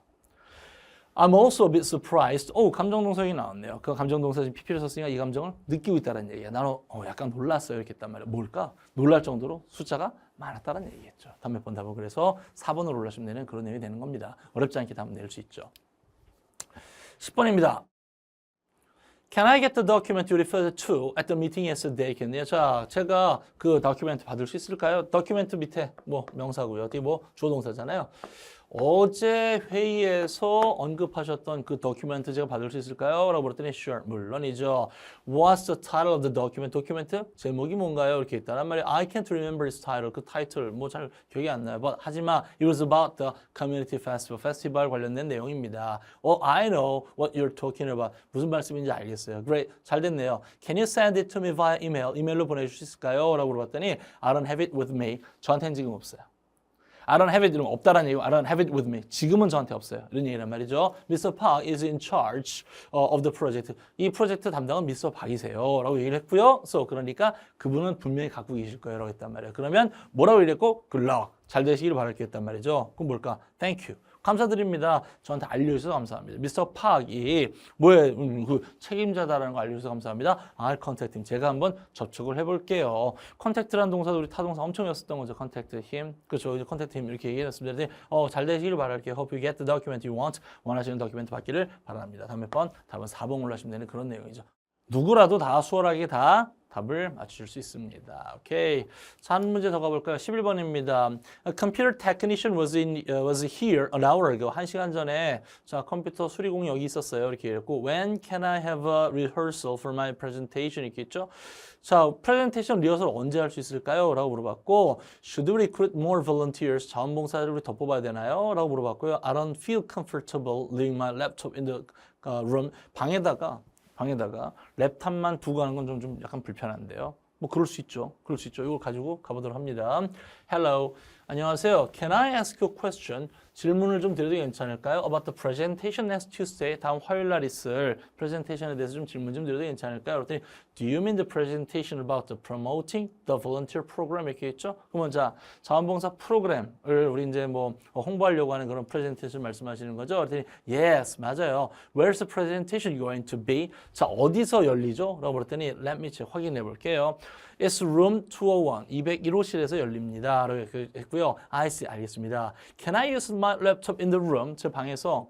Speaker 1: I'm also a bit surprised. 감정동사이 나왔네요. 그 감정동사 지금 PP를 썼으니까 이 감정을 느끼고 있다는 얘기야. 나는 약간 놀랐어요. 이렇게 했단 말이야. 뭘까? 놀랄 정도로 숫자가 많았다는 얘기겠죠. 다음 몇 번 답은 그래서 4번으로 올라시면 되는 그런 내용이 되는 겁니다. 어렵지 않게 답은 낼 수 있죠. 10번입니다. Can I get the document you referred to at the meeting yesterday? 겠네요. 자, 제가 그 다큐멘트 받을 수 있을까요? 다큐멘트 밑에 뭐 명사고요. 어디 뭐 주어 동사잖아요. 어제 회의에서 언급하셨던 그 다큐멘트 제가 받을 수 있을까요? 라고 물었더니 sure, 물론이죠. What's the title of the document? 도큐멘트 제목이 뭔가요? 이렇게 있다란 말이에요. I can't remember its title. 그 타이틀 뭐 잘 기억이 안 나요. But 하지만 it was about the community festival. 페스티벌 관련된 내용입니다. I know what you're talking about. 무슨 말씀인지 알겠어요. Great. 잘 됐네요. Can you send it to me via email? 이메일로 보내줄 수 있을까요? 라고 물어봤더니 I don't have it with me. 저한테는 지금 없어요. I don't have it, 이런 거 없다라는 얘기고 I don't have it with me. 지금은 저한테 없어요. 이런 얘기란 말이죠. Mr. Park is in charge of the project. 이 프로젝트 담당은 Mr. Park이세요. 라고 얘기를 했고요. 그러니까 그분은 분명히 갖고 계실 거예요. 라고 했단 말이에요. 그러면 뭐라고 얘기했고? Good luck. 잘 되시기를 바랄게 했단 말이죠. 그럼 뭘까? Thank you. 감사드립니다. 저한테 알려주셔서 감사합니다. 미스터 팍이 뭐예요? 그 책임자다라는 거 알려주셔서 감사합니다. I'll contact him. 제가 한번 접촉을 해볼게요. contact라는 동사도 우리 타동사 엄청 였었던 거죠. contact him. 그렇죠. 이제 contact him 이렇게 얘기했습니다. 잘 되시기를 바랄게요. Hope you get the document you want. 원하시는 다큐멘트 받기를 바랍니다. 다음 몇 번? 답은 4번 올라시면 되는 그런 내용이죠. 누구라도 다 수월하게 다 답을 맞추실 수 있습니다. 오케이. 자, 한 문제 더 가볼까요? 11번입니다. A computer technician was here an hour ago. 1시간 전에 자, 컴퓨터 수리공이 여기 있었어요. 이렇게 했고 When can I have a rehearsal for my presentation? 이렇게 했죠. 자, 프레젠테이션 리허설 언제 할 수 있을까요? 라고 물어봤고 Should we recruit more volunteers? 자원봉사자를 우리 더 뽑아야 되나요? 라고 물어봤고요. I don't feel comfortable leaving my laptop in the room. 방에다가 랩탑만 두고 가는 건 좀 약간 불편한데요. 뭐 그럴 수 있죠. 이걸 가지고 가보도록 합니다. Hello. 안녕하세요. Can I ask you a question? 질문을 좀 드려도 괜찮을까요? About the presentation next Tuesday. 다음 화요일 날 있을 프레젠테이션에 대해서 좀 질문 좀 드려도 괜찮을까요? 그랬더니 Do you mean the presentation about the promoting the volunteer program? 이렇게 했죠? 그러면 자, 자원봉사 프로그램을 우리 이제 뭐 홍보하려고 하는 그런 프레젠테이션 말씀하시는 거죠? 그랬더니 Yes, 맞아요. Where's the presentation going to be? 자, 어디서 열리죠? 라고 그랬더니 Let me check. 확인해 볼게요. It's room 201. 201호실에서 열립니다. 라고 했고요. I see. 알겠습니다. Can I use my laptop in the room? 제 방에서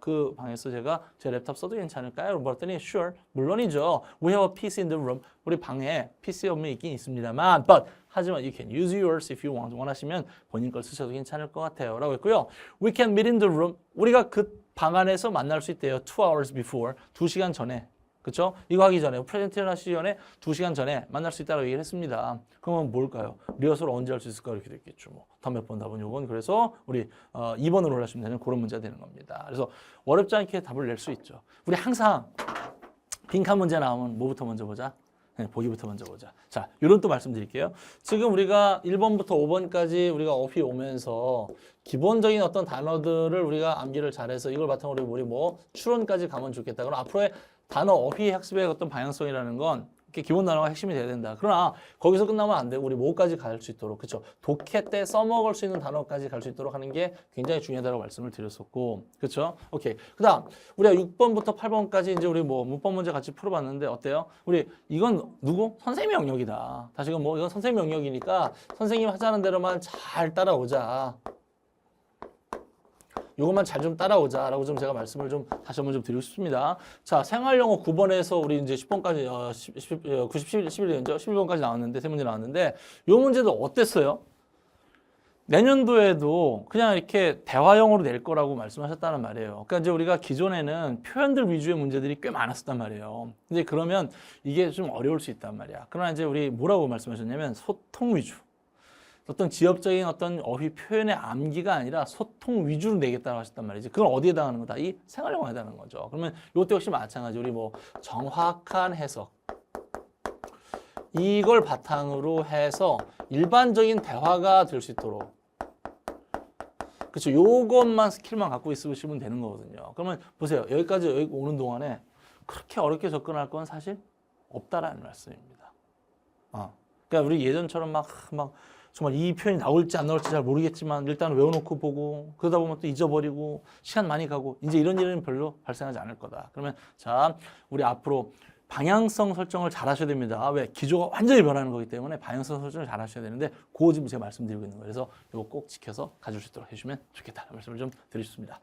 Speaker 1: 제가 제 랩탑 써도 괜찮을까요? 물었더니 Sure. 물론이죠. We have a PC in the room. 우리 방에 PC 업무 있긴 있습니다만 하지만 you can use yours if you want. 원하시면 본인 걸 쓰셔도 괜찮을 것 같아요. 라고 했고요. We can meet in the room. 우리가 그 방 안에서 만날 수 있대요. 2 hours before. 2시간 전에. 그렇죠? 이거 하기 전에 프레젠테이션 하시기 전에 2시간 전에 만날 수 있다고 얘기를 했습니다. 그러면 뭘까요? 리허설 언제 할 수 있을까 이렇게 됐겠죠. 뭐 다몇 번 답은 요건 그래서 우리 2번으로 올라시면 되는 그런 문제가 되는 겁니다. 그래서 어렵지 않게 답을 낼 수 있죠. 우리 항상 빈칸 문제 나오면 뭐부터 먼저 보자? 네, 보기부터 먼저 보자. 자, 요런 또 말씀드릴게요. 지금 우리가 1번부터 5번까지 우리가 어휘 오면서 기본적인 어떤 단어들을 우리가 암기를 잘해서 이걸 바탕으로 우리 뭐 추론까지 가면 좋겠다. 그럼 앞으로의 단어 어휘 학습의 어떤 방향성이라는 건 이렇게 기본 단어가 핵심이 돼야 된다. 그러나 거기서 끝나면 안 되고 우리 뭐까지 갈 수 있도록, 그렇죠? 독해 때 써먹을 수 있는 단어까지 갈 수 있도록 하는 게 굉장히 중요하다고 말씀을 드렸었고, 그렇죠? 오케이. 그다음 우리가 6번부터 8번까지 이제 우리 뭐 문법 문제 같이 풀어봤는데 어때요? 우리 이건 누구? 선생님 영역이다. 다시금 뭐 이건 선생님 영역이니까 선생님 하자는 대로만 잘 따라오자. 이것만 잘 좀 따라오자라고 좀 제가 말씀을 좀 다시 한번 좀 드리고 싶습니다. 자, 생활영어 9번에서 우리 이제 10번까지 11번까지 11번까지 나왔는데 세 문제 나왔는데 이 문제도 어땠어요? 내년도에도 그냥 이렇게 대화형으로 낼 거라고 말씀하셨다는 말이에요. 그러니까 이제 우리가 기존에는 표현들 위주의 문제들이 꽤 많았었단 말이에요. 이제 그러면 이게 좀 어려울 수 있단 말이야. 그러나 이제 우리 뭐라고 말씀하셨냐면 소통 위주. 어떤 지역적인 어떤 어휘 표현의 암기가 아니라 소통 위주로 내겠다고 하셨단 말이지. 그건 어디에 해당하는 거다? 이 생활영어에 해당하는 거죠. 그러면 이것도 역시 마찬가지. 우리 뭐 정확한 해석. 이걸 바탕으로 해서 일반적인 대화가 될 수 있도록. 그렇죠. 요것만 스킬만 갖고 있으시면 되는 거거든요. 그러면 보세요. 여기 오는 동안에 그렇게 어렵게 접근할 건 사실 없다라는 말씀입니다. 그러니까 우리 예전처럼 막 정말 이 표현이 나올지 안 나올지 잘 모르겠지만 일단 외워놓고 보고 그러다 보면 또 잊어버리고 시간 많이 가고 이제 이런 일은 별로 발생하지 않을 거다. 그러면 자, 우리 앞으로 방향성 설정을 잘 하셔야 됩니다. 왜? 기조가 완전히 변하는 거기 때문에 방향성 설정을 잘 하셔야 되는데 그거 지금 제가 말씀드리고 있는 거예요. 그래서 이거 꼭 지켜서 가질 수 있도록 해주시면 좋겠다. 말씀을 좀 드리겠습니다.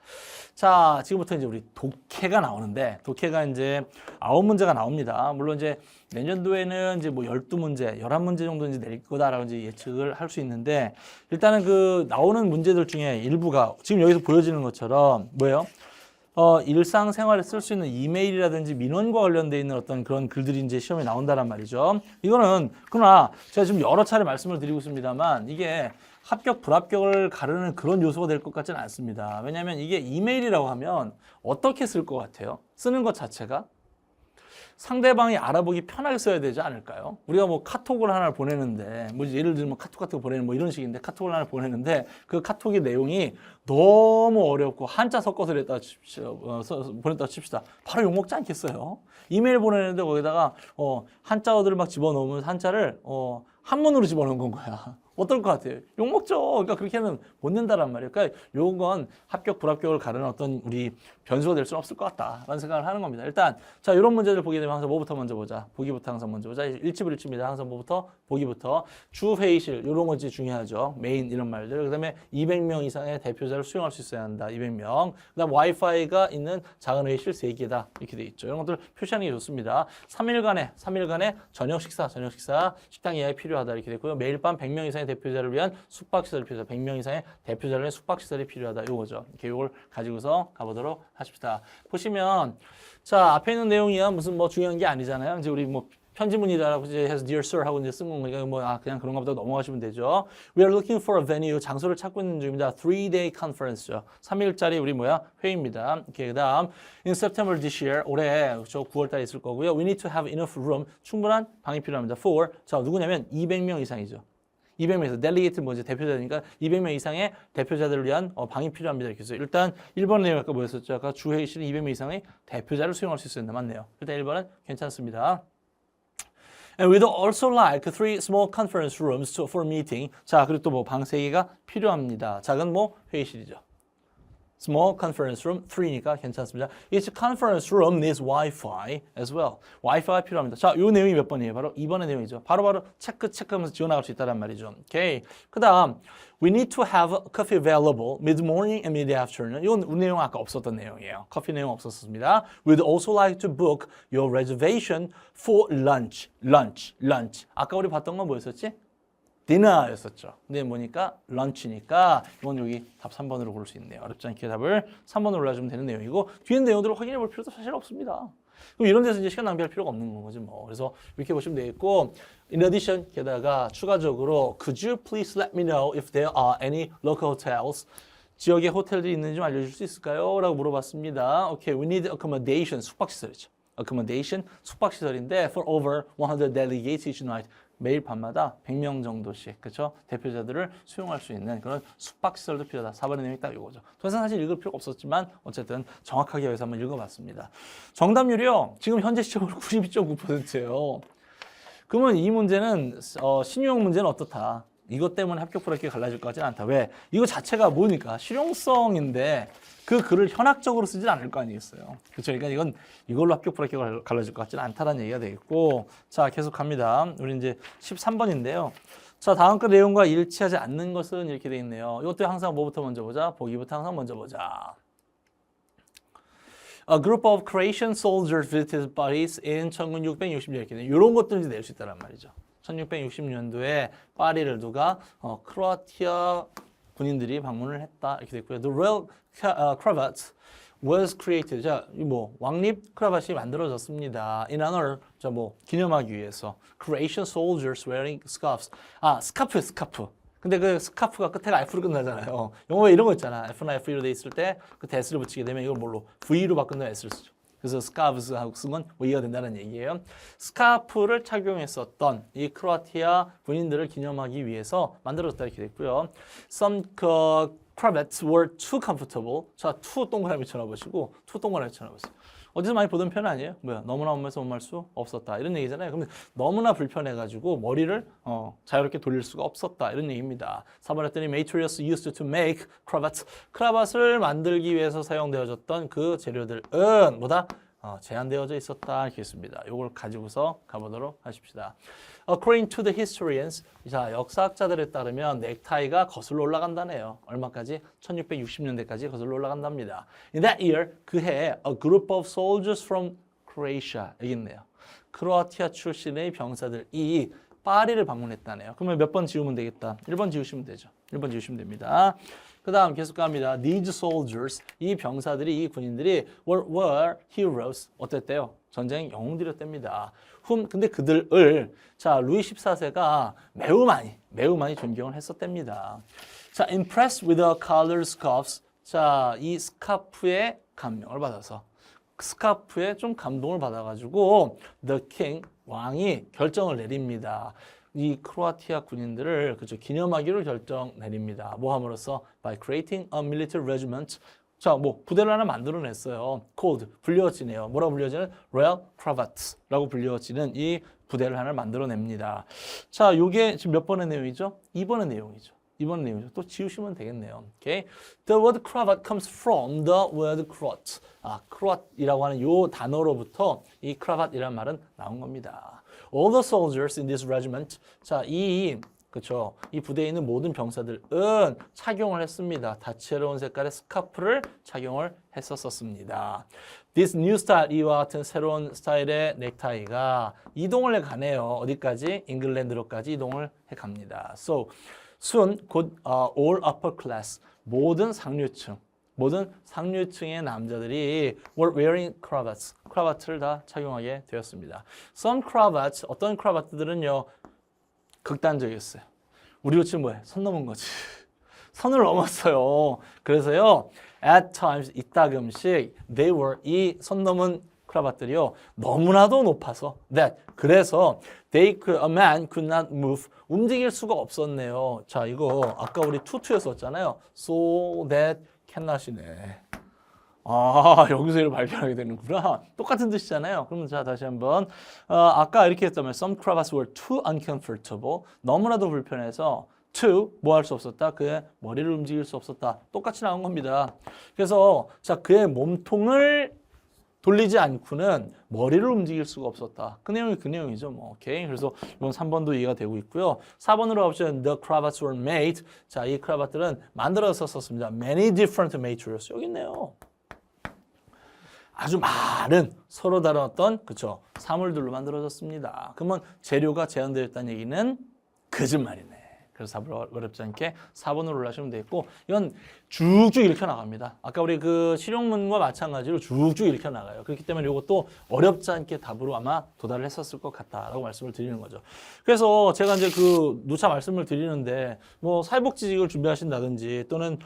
Speaker 1: 자, 지금부터 이제 우리 독해가 나오는데 독해가 이제 9문제가 나옵니다. 물론 이제 내년도에는 이제 뭐 12문제, 11문제 정도 이제 낼 거다라고 이제 예측을 할 수 있는데 일단은 그 나오는 문제들 중에 일부가 지금 여기서 보여지는 것처럼 뭐예요? 일상생활에 쓸 수 있는 이메일이라든지 민원과 관련돼 있는 어떤 그런 글들이 이제 시험에 나온다란 말이죠. 이거는 그러나 제가 지금 여러 차례 말씀을 드리고 있습니다만 이게 합격 불합격을 가르는 그런 요소가 될 것 같지는 않습니다. 왜냐하면 이게 이메일이라고 하면 어떻게 쓸 것 같아요? 쓰는 것 자체가 상대방이 알아보기 편하게 써야 되지 않을까요? 우리가 뭐 카톡을 하나 보내는데, 뭐 예를 들면 카톡 같은 거 보내는 뭐 이런 식인데 카톡을 하나 보내는데 그 카톡의 내용이 너무 어렵고 한자 섞어서 보냈다고 칩시다. 바로 욕먹지 않겠어요? 이메일 보내는데 거기다가 한자어들을 막 집어넣으면 한자를 한문으로 집어넣은 건 거야. 어떨 것 같아요? 욕먹죠. 그러니까 그렇게 하면 못 낸다란 말이에요. 그러니까 요건 합격, 불합격을 가르는 어떤 우리 변수가 될 수는 없을 것 같다라는 생각을 하는 겁니다. 일단 자 이런 문제들 보게 되면 항상 뭐부터 먼저 보자. 보기부터 항상 먼저 보자. 일치입니다. 항상 뭐부터? 보기부터. 주 회의실 이런 것이 중요하죠. 메인 이런 말들. 그다음에 200명 이상의 대표자를 수용할 수 있어야 한다. 200명. 그다음 와이파이가 있는 작은 회의실 3개다. 이렇게 돼 있죠. 이런 것들 표시하는 게 좋습니다. 3일간의 저녁 식사 식당 예약이 필요하다. 이렇게 됐고요. 매일 밤 100명 이상의 대표자를 위한 숙박시설이 필요하다. 100명 이상의 대표자를 위한 숙박시설이 필요하다. 이거죠. 이렇게 이걸 가지고서 가보도록 하십시다. 보시면 자 앞에 있는 내용이야 무슨 뭐 중요한 게 아니잖아요. 이제 우리 뭐 편지문이라고 이제 해서 Dear Sir 하고 이제 쓴 거니까 뭐 그냥 그런가 보다 넘어가시면 되죠. We are looking for a venue. 장소를 찾고 있는 중입니다. 3-day conference죠. 3일짜리 우리 회의입니다. 이렇게 그다음 in September this year 올해 저 9월 달에 있을 거고요. We need to have enough room. 충분한 방이 필요합니다. For 자 누구냐면 200명 이상이죠. 200명에서 델리게이트 뭐지 대표자니까 200명 이상의 대표자들을 위한 방이 필요합니다. 이렇게 해서 일단 1번 내용 아까 뭐였었죠? 아까 주회의실은 200명 이상의 대표자를 수용할 수 있어야 된다. 맞네요. 일단 1번은 괜찮습니다. And we'd also like 3 small conference rooms for meeting. 자, 그리고 또 뭐 방 3개가 필요합니다. 작은 뭐 회의실이죠. Small conference room 3니까 괜찮습니다. Each conference room needs Wi-Fi as well. Wi-Fi가 필요합니다. 자, 요 내용이 몇 번이에요? 바로 2번의 내용이죠. 바로바로 체크하면서 지워나갈 수 있다는 말이죠. 오케이. 그 다음 We need to have coffee available mid-morning and mid-afternoon. 이건 내용 아까 없었던 내용이에요. 커피 내용 없었습니다. We'd also like to book your reservation for lunch. 아까 우리 봤던 건 뭐였었지? dinner였었죠. 근데 뭐니까 lunch니까 이건 여기 답 3번으로 고를 수 있네요. 어렵지 않게 답을 3번으로 올려주면 되는 내용이고 뒤에 내용들을 확인해 볼 필요도 사실 없습니다. 그럼 이런 데서 이제 시간 낭비할 필요가 없는 거지 뭐. 그래서 이렇게 보시면 되겠고 in addition 게다가 추가적으로 could you please let me know if there are any local hotels 지역에 호텔들이 있는지 좀 알려줄 수 있을까요? 라고 물어봤습니다. Okay, we need accommodation 숙박시설이죠. accommodation 숙박시설인데 for over 100 delegates each night 매일 밤마다 100명 정도씩 그렇죠? 대표자들을 수용할 수 있는 그런 숙박시설도 필요하다. 4번의 내용이 딱 이거죠. 더 이상 사실 읽을 필요가 없었지만 어쨌든 정확하게 여기서 한번 읽어봤습니다. 정답률이요. 지금 현재 시점으로 92.9%예요. 그러면 이 문제는 신유형 문제는 어떻다? 이것 때문에 합격 불합격이 갈라질 것 같지는 않다. 왜? 이거 자체가 뭐니까 실용성인데 그 글을 현학적으로 쓰진 않을 거 아니겠어요. 그렇죠? 그러니까 이건 이걸로 합격 불합격이 갈라질 것 같지는 않다라는 얘기가 되겠고 자 계속 갑니다. 우리 이제 13번인데요. 자 다음 거 내용과 일치하지 않는 것은 이렇게 돼 있네요. 이것도 항상 뭐부터 먼저 보자? 보기부터 항상 먼저 보자. A group of Croatian soldiers visited Paris in 1660년 이렇게 돼. 이런 것들 이제 낼 수 있다란 말이죠. 1660년도에 파리를 누가 크로아티아 군인들이 방문을 했다 이렇게 됐고요. The royal cravat was created. 자, 뭐 왕립 크라vat이 만들어졌습니다. In honor, 자 뭐 기념하기 위해서. Croatian soldiers wearing scarves. 아, 스카프. 근데 그 스카프가 끝에가 F로 끝나잖아요. 영어에 이런 거 있잖아. F나 F로 돼 있을 때 그 S를 붙이게 되면 이걸 뭘로 V로 바꾼다면 S를 쓰죠. 그래서 scarves하고 쓰면 V가 된다는 얘기예요. 스카프를 착용했었던 이 크로아티아 군인들을 기념하기 위해서 만들어졌다 이렇게 됐고요. Some cravats were too comfortable. 자, too 동그라미 쳐놔보시고 too 동그라미 쳐놔보세요. 어디서 많이 보던 표현 아니에요? 뭐야? 너무나 원해서 원할 수 없었다. 이런 얘기잖아요. 그러면 너무나 불편해가지고 머리를 자유롭게 돌릴 수가 없었다. 이런 얘기입니다. 4번 했더니 materials used to make cravats. 크라vat을 만들기 위해서 사용되어졌던 그 재료들은 뭐다? 제한되어져 있었다. 이렇게 있습니다. 이걸 가지고서 가보도록 하십시다. According to the historians, 자 역사학자들에 따르면 넥타이가 거슬러 올라간다네요. 얼마까지? 1660년대까지 거슬러 올라간답니다. In that year, 그 해에 a group of soldiers from Croatia 여기 있네요. 크로아티아 출신의 병사들이 파리를 방문했다네요. 그러면 몇 번 지우면 되겠다. 1번 지우시면 되죠. 1번 지우시면 됩니다. 그 다음 계속 갑니다. These soldiers, 이 병사들이, 이 군인들이 were heroes. 어땠대요? 전쟁 영웅들이었답니다. 근데 그들을 자 루이 14세가 매우 많이 존경을 했었답니다. 자, impressed with the colored scarves. 자, 이 스카프의 감명을 받아서 스카프에 좀 감동을 받아가지고 the king, 왕이 결정을 내립니다. 이 크로아티아 군인들을 그죠 기념하기로 결정 내립니다. 뭐 함으로써 by creating a military regiment. 자, 뭐 부대를 하나 만들어냈어요. called 불려지네요. 뭐라고 불려지는? Royal Cravats.라고 불려지는 이 부대를 하나 만들어냅니다. 자, 요게 지금 몇 번의 내용이죠? 2번의 내용이죠. 2번 내용이죠. 또 지우시면 되겠네요. Okay? The word cravat comes from the word croat. croat이라고 하는 요 단어로부터 이 cravat이라는 말은 나온 겁니다. All the soldiers in this regiment. 자, 그렇죠. 이 부대에 있는 모든 병사들은 착용을 했습니다. 다채로운 색깔의 스카프를 착용을 했었습니다. This new style, 이와 같은 새로운 스타일의 넥타이가 이동을 해가네요. 어디까지? 잉글랜드로까지 이동을 해갑니다. So, soon, 곧 all upper class, 모든 상류층의 남자들이 were wearing cravats, 크라바트를 다 착용하게 되었습니다. Some cravats, 어떤 크라바트들은요, 극단적이었어요. 우리로 치면 뭐예요? 선 넘은 거지. 선을 넘었어요. 그래서요, at times, 이따금씩, they were, 이 선 넘은 크라바트들이요, 너무나도 높아서, 그래서, a man could not move, 움직일 수가 없었네요. 자, 이거, 아까 우리 투투였었잖아요. So that cannot이네. 여기서 이를 발견하게 되는구나. 똑같은 뜻이잖아요. 그러면 자, 다시 한번. 아까 이렇게 했다면, some cravats were too uncomfortable. 너무나도 불편해서, 뭐 할 수 없었다? 그의 머리를 움직일 수 없었다. 똑같이 나온 겁니다. 그래서, 자, 그의 몸통을 돌리지 않고는 머리를 움직일 수가 없었다. 그 내용이 그 내용이죠. 뭐, 오케이. 그래서 이번 3번도 이해가 되고 있고요. 4번으로 가보시면 the cravats were made. 자, 이 크라바트는 만들어서 썼습니다. Many different materials. 여기 있네요. 아주 많은 서로 다른 어떤 그쵸 사물들로 만들어졌습니다. 그러면 재료가 제한되어 있다는 얘기는 거짓말이네. 그래서 답을 어렵지 않게 4번으로 올라가시면 되겠고 이건 쭉쭉 읽혀 나갑니다. 아까 우리 그 실용문과 마찬가지로 쭉쭉 읽혀 나가요. 그렇기 때문에 이것도 어렵지 않게 답으로 아마 도달을 했었을 것 같다라고 말씀을 드리는 거죠. 그래서 제가 이제 그 누차 말씀을 드리는데 뭐 사회복지직을 준비하신다든지 또는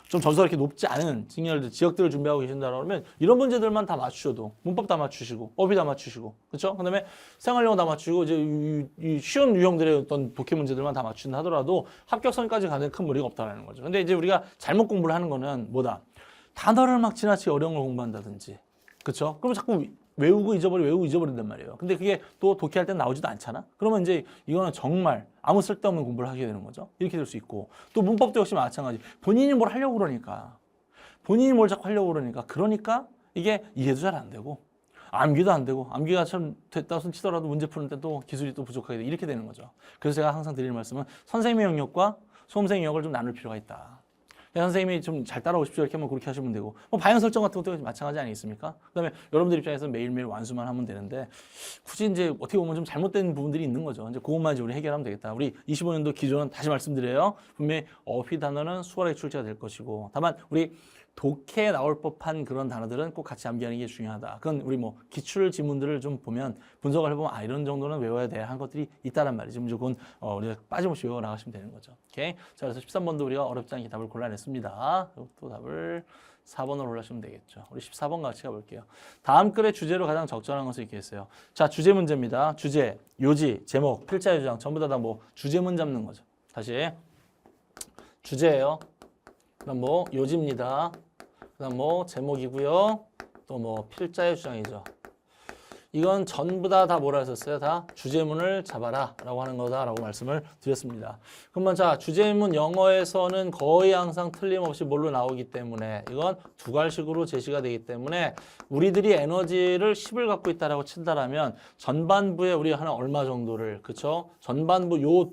Speaker 1: 좀 점수가 이렇게 높지 않은 지역들을 준비하고 계신다 그러면 이런 문제들만 다 맞추셔도 문법 다 맞추시고 어휘 다 맞추시고 그렇죠? 그다음에 생활영어 다 맞추고 이제 이 쉬운 유형들의 어떤 독해 문제들만 다 맞춘다 하더라도 합격선까지 가는 큰 무리가 없다라는 거죠. 근데 이제 우리가 잘못 공부를 하는 거는 뭐다? 단어를 막 지나치게 어려운 걸 공부한다든지 그렇죠? 그러면 자꾸 외우고 잊어버린단 말이에요. 근데 그게 또 독해할 땐 나오지도 않잖아? 그러면 이제 이거는 정말 아무 쓸데없는 공부를 하게 되는 거죠. 이렇게 될 수 있고 또 문법도 역시 마찬가지. 본인이 뭘 하려고 그러니까 본인이 뭘 자꾸 하려고 그러니까 이게 이해도 잘 안 되고 암기도 안 되고 암기가 참 됐다 손 치더라도 문제 푸는 때 또 기술이 또 부족하게 돼 이렇게 되는 거죠. 그래서 제가 항상 드리는 말씀은 선생님의 영역과 수험생 영역을 좀 나눌 필요가 있다. 선생님이 좀 잘 따라오십시오 이렇게 하면 그렇게 하시면 되고 뭐 방향 설정 같은 것도 마찬가지 아니겠습니까? 그다음에 여러분들 입장에서 매일매일 완수만 하면 되는데 굳이 이제 어떻게 보면 좀 잘못된 부분들이 있는 거죠. 이제 그것만 이제 우리 해결하면 되겠다. 우리 25년도 기조는 다시 말씀드려요. 분명히 어휘 단어는 수월하게 출제가 될 것이고 다만 우리 독해에 나올 법한 그런 단어들은 꼭 같이 암기하는 게 중요하다. 그건 우리 뭐 기출 지문들을 좀 보면 분석을 해보면 아 이런 정도는 외워야 돼 한 것들이 있다란 말이죠. 무조건 우리가 빠짐없이 외워 나가시면 되는 거죠. 오케이. 자 그래서 13번도 우리가 어렵지 않게 답을 골라냈습니다. 그리고 또 답을 4번으로 올라가시면 되겠죠. 우리 14번 같이 가볼게요. 다음 글의 주제로 가장 적절한 것을 이렇게 했어요. 자 주제 문제입니다. 주제, 요지, 제목, 필자 요장 전부 다 뭐 주제문 잡는 거죠. 다시 주제예요. 그다음 뭐 요지입니다. 그다음 뭐 제목이고요. 또 뭐 필자의 주장이죠. 이건 전부 다 뭐라 했었어요? 다 주제문을 잡아라 라고 하는 거다라고 말씀을 드렸습니다. 그러면 자 주제문 영어에서는 거의 항상 틀림없이 뭘로 나오기 때문에 이건 두괄식으로 제시가 되기 때문에 우리들이 에너지를 10을 갖고 있다라고 친다라면 전반부에 우리 한 얼마 정도를 그쵸? 전반부 요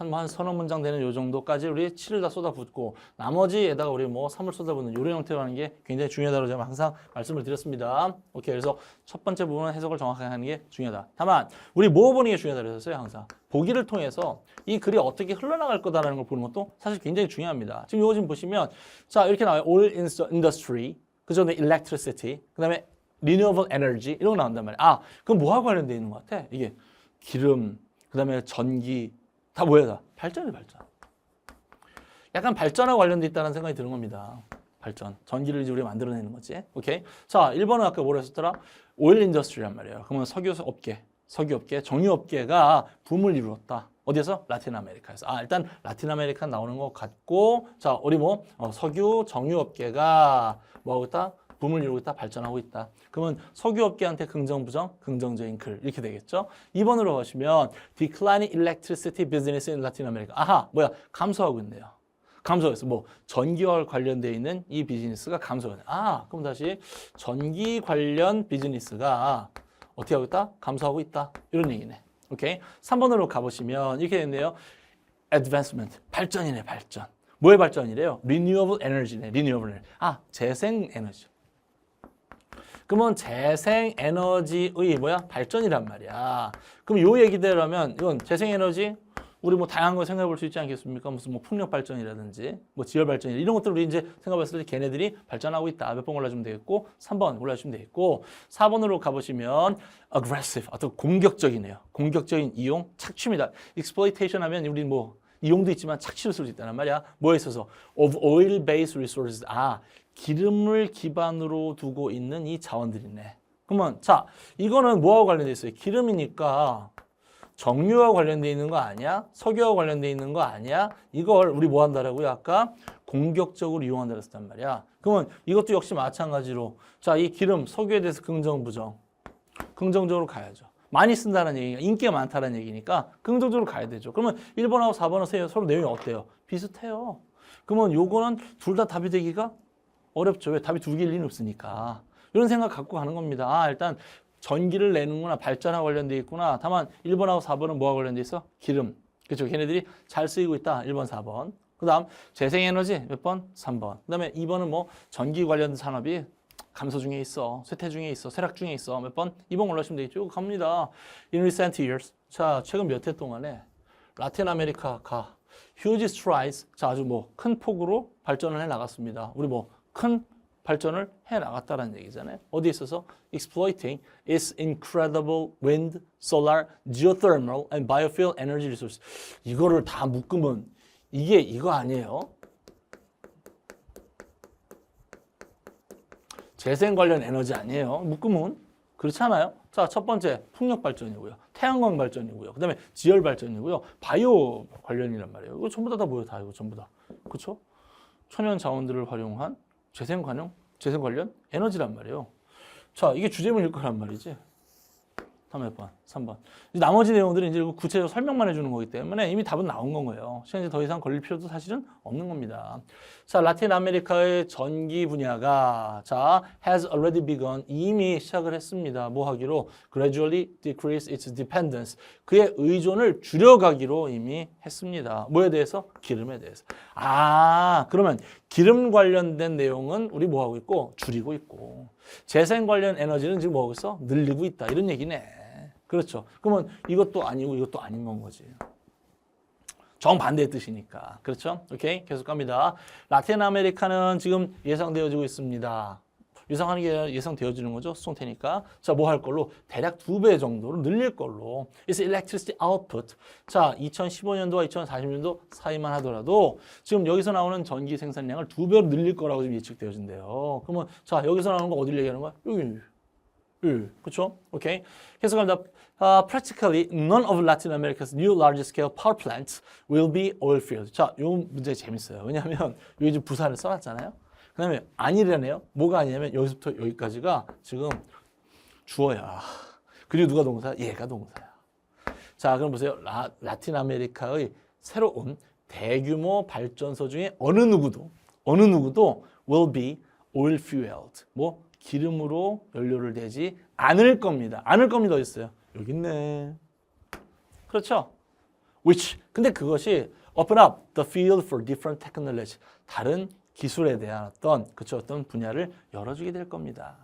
Speaker 1: 한 서너 문장 되는 요 정도까지 우리 7을 다 쏟아붓고 나머지에다가 우리 뭐 3을 쏟아붓는 요런 형태로 하는 게 굉장히 중요하다고 제가 항상 말씀을 드렸습니다. 오케이 그래서 첫 번째 부분은 해석을 정확하게 하는 게 중요하다. 다만 우리 뭐 보는 게 중요하다고 그랬었어요. 항상 보기를 통해서 이 글이 어떻게 흘러나갈 거다라는 걸 보는 것도 사실 굉장히 중요합니다. 지금 이거 지금 보시면 자 이렇게 나와요. All industry 그죠? electricity 그 다음에 renewable energy 이런 거 나온단 말이에요. 아 그럼 뭐하고 관련되어 있는 것 같아? 이게 기름 그 다음에 전기 다 뭐야 다? 발전이에요 발전. 약간 발전하고 관련돼 있다는 생각이 드는 겁니다. 발전. 전기를 이제 우리가 만들어내는 거지. 오케이. 자, 1번은 아까 뭐라 했었더라? 오일 인더스트리란 말이에요. 그러면 석유업계, 정유업계가 붐을 이루었다. 어디에서? 라틴 아메리카에서. 아, 일단 라틴 아메리카 나오는 것 같고, 자, 우리 뭐 석유, 정유업계가 뭐하고 있다? 붐을 이루고 있다, 발전하고 있다. 그러면 석유업계한테 긍정, 부정, 긍정적인 글 이렇게 되겠죠. 2번으로 가시면 declining electricity business in Latin America. 아하, 뭐야? 감소하고 있네요. 감소해서 뭐 전기와 관련되어 있는 이 비즈니스가 감소하네. 아, 그럼 다시 전기 관련 비즈니스가 어떻게 하고 있다? 감소하고 있다. 이런 얘기네. 오케이. 3번으로 가보시면 이렇게 됐네요. advancement. 발전이네, 발전. 뭐의 발전이래요? renewable energy네, renewable energy. 아, 재생 에너지. 그러면 재생 에너지의 뭐야? 발전이란 말이야. 그럼 요 얘기대로 하면 이건 재생 에너지 우리 뭐 다양한 거 생각해 볼 수 있지 않겠습니까? 무슨 뭐 풍력 발전이라든지 뭐 지열 발전 이런 것들 우리 이제 생각해 봤을 때 걔네들이 발전하고 있다. 몇 번 골라주면 되겠고 3번 골라주면 되겠고 4번으로 가보시면 aggressive 어떤 공격적이네요. 공격적인 이용 착취입니다. exploitation 하면 우리 뭐 이용도 있지만 착취를 쓸 수 있다는 말이야. 뭐에 있어서 of oil-based resources. 아, 기름을 기반으로 두고 있는 이 자원들이네. 그러면 자, 이거는 뭐하고 관련돼 있어요? 기름이니까 정유와 관련돼 있는 거 아니야? 석유와 관련돼 있는 거 아니야? 이걸 우리 뭐 한다라고요? 아까 공격적으로 이용한다고 했단 말이야. 그러면 이것도 역시 마찬가지로 자, 이 기름, 석유에 대해서 긍정, 부정. 긍정적으로 가야죠. 많이 쓴다는 얘기가 인기가 많다는 얘기니까 긍정적으로 가야 되죠. 그러면 1번하고 4번은 서로 내용이 어때요? 비슷해요. 그러면 요거는 둘 다 답이 되기가 어렵죠. 왜? 답이 두 개일 리는 없으니까. 이런 생각 갖고 가는 겁니다. 아, 일단 전기를 내는구나. 발전하고 관련돼 있구나. 다만 1번하고 4번은 뭐와 관련돼 있어? 기름. 그렇죠. 걔네들이 잘 쓰이고 있다. 1번, 4번. 그 다음 재생에너지 몇 번? 3번. 그 다음에 2번은 뭐 전기 관련 산업이 감소 중에 있어. 쇠퇴 중에 있어. 쇠락 중에 있어. 몇 번? 2번 올라오시면 되겠죠. 갑니다. In recent years. 자, 최근 몇 해 동안에 라틴 아메리카가 huge strides, 자, 아주 뭐 큰 폭으로 발전을 해 나갔습니다. 우리 뭐 큰 발전을 해 나갔다라는 얘기잖아요. 어디에 있어서? exploiting its incredible wind, solar, geothermal and biofuel energy resources. 이거를 다 묶으면 이게 이거 아니에요? 재생 관련 에너지 아니에요? 묶으면 그렇지 않아요? 자, 첫 번째 풍력 발전이고요. 태양광 발전이고요. 그다음에 지열 발전이고요. 바이오 관련이란 말이에요. 이거 전부 다 뭐예요? 다 이거 전부 다. 그렇죠? 천연 자원들을 활용한 재생 관련 에너지란 말이에요. 자, 이게 주제문일 거란 말이지. 다음 몇 번? 3번. 나머지 내용들은 이제 구체적으로 설명만 해주는 거기 때문에 이미 답은 나온 건 거예요. 시간이 더 이상 걸릴 필요도 사실은 없는 겁니다. 자, 라틴 아메리카의 전기 분야가 자, has already begun 이미 시작을 했습니다. 뭐 하기로 gradually decrease its dependence 그의 의존을 줄여가기로 이미 했습니다. 뭐에 대해서? 기름에 대해서. 아, 그러면 기름 관련된 내용은 우리 뭐 하고 있고 줄이고 있고 재생 관련 에너지는 지금 뭐 하고 있어? 늘리고 있다. 이런 얘기네. 그렇죠. 그러면 이것도 아니고 이것도 아닌 건 거지. 정반대의 뜻이니까. 그렇죠? 오케이. 계속 갑니다. 라틴 아메리카는 지금 예상되어지고 있습니다. 예상하는 게 예상되어지는 거죠. 수송태니까. 자, 뭐 할 걸로? 대략 2배 정도로 늘릴 걸로. Its electricity output. 자, 2015년도와 2040년도 사이만 하더라도 지금 여기서 나오는 전기 생산량을 2배로 늘릴 거라고 지금 예측되어진대요. 그러면 자, 여기서 나오는 거 어디를 얘기하는 거야? 여기. 그렇죠? 오케이. 계속 갑니다. Practically none of Latin America's new large-scale power plants will be oil-field. 자, 이 문제 재밌어요. 왜냐하면 여기 지금 부사를 써놨잖아요. 그 다음에 아니라네요. 뭐가 아니냐면 여기서부터 여기까지가 지금 주어야. 그리고 누가 동사야? 얘가 동사야. 자, 그럼 보세요. 라틴 아메리카의 새로운 대규모 발전소 중에 어느 누구도 will be oil-fueled. 뭐? 기름으로 연료를 대지 않을 겁니다. 않을 겁니다. 어디 있어요? 여기 있네. 그렇죠? Which. 근데 그것이 open up the field for different technology. 다른 기술에 대한 어떤 분야를 열어주게 될 겁니다.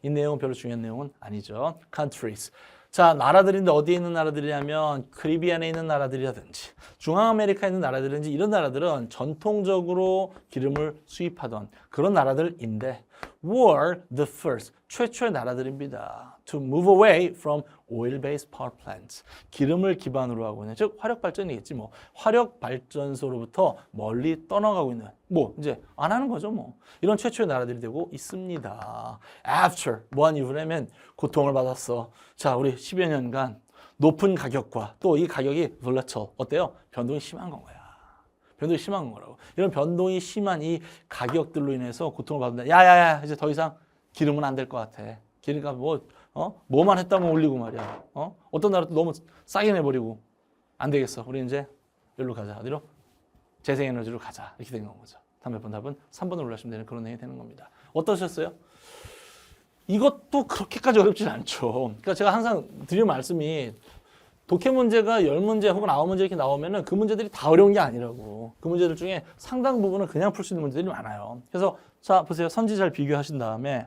Speaker 1: 이 내용은 별로 중요한 내용은 아니죠. Countries. 자, 나라들인데 어디에 있는 나라들이냐면 카리비안에 있는 나라들이라든지 중앙아메리카에 있는 나라들이라든지 이런 나라들은 전통적으로 기름을 수입하던 그런 나라들인데 were the first, 최초의 나라들입니다. To move away from oil-based power plants. 기름을 기반으로 하고 있는, 즉 화력발전이겠지 뭐. 화력발전소로부터 멀리 떠나가고 있는, 뭐 이제 안 하는 거죠 뭐. 이런 최초의 나라들이 되고 있습니다. After, 뭐한 이후라면 고통을 받았어. 자, 우리 10여 년간 높은 가격과 또 이 가격이 volatile, 어때요? 변동이 심한 건 거야. 변동이 심한 거라고. 이런 변동이 심한 이 가격들로 인해서 고통을 받는다. 야야야, 이제 더 이상 기름은 안 될 것 같아. 기름값 뭐만 했다면 올리고 말이야. 어떤 나라도 너무 싸게 내버리고 안 되겠어. 우리 이제 여기로 가자. 어디로? 재생에너지로 가자. 이렇게 된 거죠. 다음 몇 번 답은 3번으로 올라가시면 되는 그런 내용이 되는 겁니다. 어떠셨어요? 이것도 그렇게까지 어렵진 않죠. 그러니까 제가 항상 드리는 말씀이 독해 문제가 10문제 혹은 9문제 이렇게 나오면은 그 문제들이 다 어려운 게 아니라고. 그 문제들 중에 상당 부분은 그냥 풀 수 있는 문제들이 많아요. 그래서 자, 보세요. 선지 잘 비교하신 다음에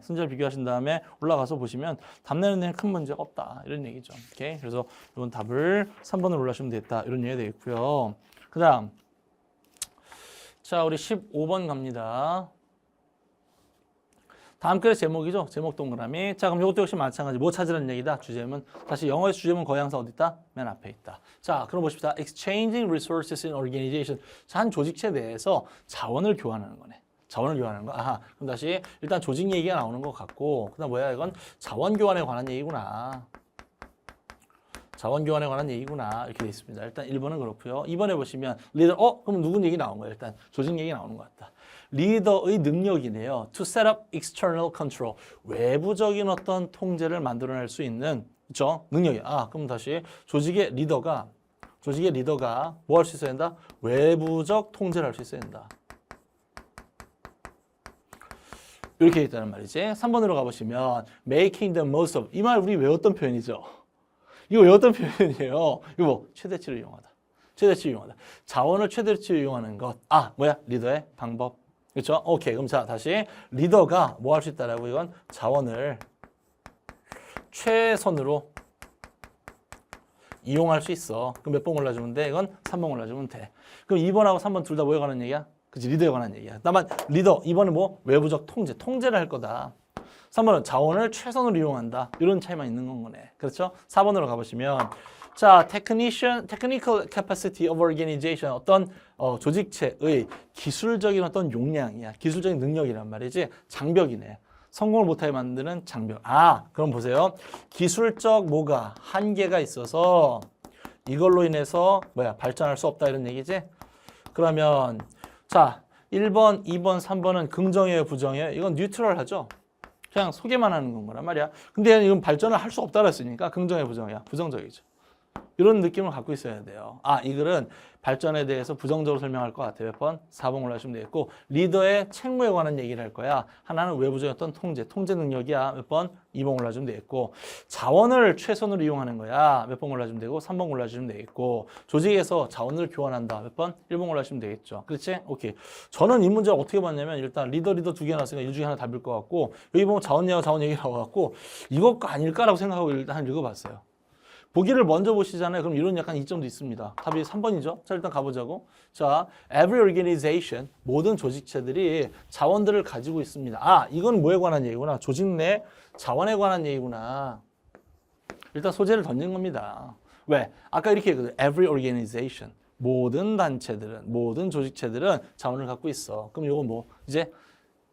Speaker 1: 올라가서 보시면 답 내는 데는 큰 문제가 없다. 이런 얘기죠. 오케이. 그래서 이번 답을 3번으로 올라가시면 되겠다. 이런 얘기가 되겠고요. 그다음 자, 우리 15번 갑니다. 다음 글의 제목이죠. 제목 동그라미. 자, 그럼 이것도 역시 마찬가지. 뭐 찾으라는 얘기다. 주제문. 다시 영어의 주제문 거의 항상 어디 있다? 맨 앞에 있다. 자, 그럼 보십시다. Exchanging resources in organization. 자, 한 조직체 내에서 자원을 교환하는 거네. 자원을 교환하는 거. 아하. 그럼 다시 일단 조직 얘기가 나오는 것 같고, 그다음 뭐야? 이건 자원 교환에 관한 얘기구나. 자원 교환에 관한 얘기구나. 이렇게 돼 있습니다. 일단 1번은 그렇고요. 2번에 보시면 리더. 그럼 누군 얘기 나온 거예요? 일단 조직 얘기 나오는 것 같다. 리더의 능력이네요. To set up external control. 외부적인 어떤 통제를 만들어낼 수 있는 그렇죠? 능력이. 그럼 다시 조직의 리더가 뭐 할 수 있어야 된다? 외부적 통제를 할 수 있어야 된다. 이렇게 있다는 말이지. 3번으로 가보시면 making the most of. 이 말 우리 외웠던 표현이죠. 이거 외웠던 표현이에요. 이거 뭐? 최대치를 이용하다. 최대치를 이용하다. 자원을 최대치로 이용하는 것. 뭐야? 리더의 방법. 그렇죠? 오케이. 그럼 자, 다시 리더가 뭐 할 수 있다라고 이건 자원을 최선으로 이용할 수 있어. 그럼 몇 번 골라주면 돼? 이건 3번 골라주면 돼. 그럼 2번하고 3번 둘 다 뭐에 관한 얘기야? 그치, 리더에 관한 얘기야. 다만 리더, 2번은 뭐? 외부적 통제를 할 거다. 3번은 자원을 최선으로 이용한다. 이런 차이만 있는 건 거네. 그렇죠? 4번으로 가보시면 자, technical capacity of organization, 어떤 조직체의 기술적인 어떤 용량이야. 기술적인 능력이란 말이지. 장벽이네. 성공을 못하게 만드는 장벽. 아, 그럼 보세요. 기술적 뭐가 한계가 있어서 이걸로 인해서 발전할 수 없다 이런 얘기지? 그러면 자, 1번, 2번, 3번은 긍정이에요, 부정이에요? 이건 뉴트럴하죠? 그냥 소개만 하는 건 거란 말이야. 근데 이건 발전을 할 수 없다 그랬으니까 긍정이에요, 부정이야? 부정적이죠. 이런 느낌을 갖고 있어야 돼요. 아, 이 글은 발전에 대해서 부정적으로 설명할 것 같아요. 몇 번? 4번 올라주시면 되겠고, 리더의 책무에 관한 얘기를 할 거야. 하나는 외부적인 어떤 통제 능력이야. 몇 번? 2번 올라주면 되겠고, 자원을 최선으로 이용하는 거야. 몇 번 올라주면 되고, 3번 올라주시면 되겠고, 조직에서 자원을 교환한다. 몇 번? 1번 올라주시면 되겠죠. 그렇지? 오케이. 저는 이 문제를 어떻게 봤냐면, 일단 리더 두 개 나왔으니까 이 중에 하나 답일 것 같고, 여기 보면 자원 얘기 나와갖고, 이것가 아닐까라고 생각하고 일단 읽어봤어요. 보기를 먼저 보시잖아요. 그럼 이런 약간 이점도 있습니다. 답이 3번이죠. 자, 일단 가보자고. 자, every organization, 모든 조직체들이 자원들을 가지고 있습니다. 아, 이건 뭐에 관한 얘기구나. 조직 내 자원에 관한 얘기구나. 일단 소재를 던진 겁니다. 왜? 아까 이렇게 얘기했거든. every organization, 모든 단체들은, 모든 조직체들은 자원을 갖고 있어. 그럼 이거 뭐 이제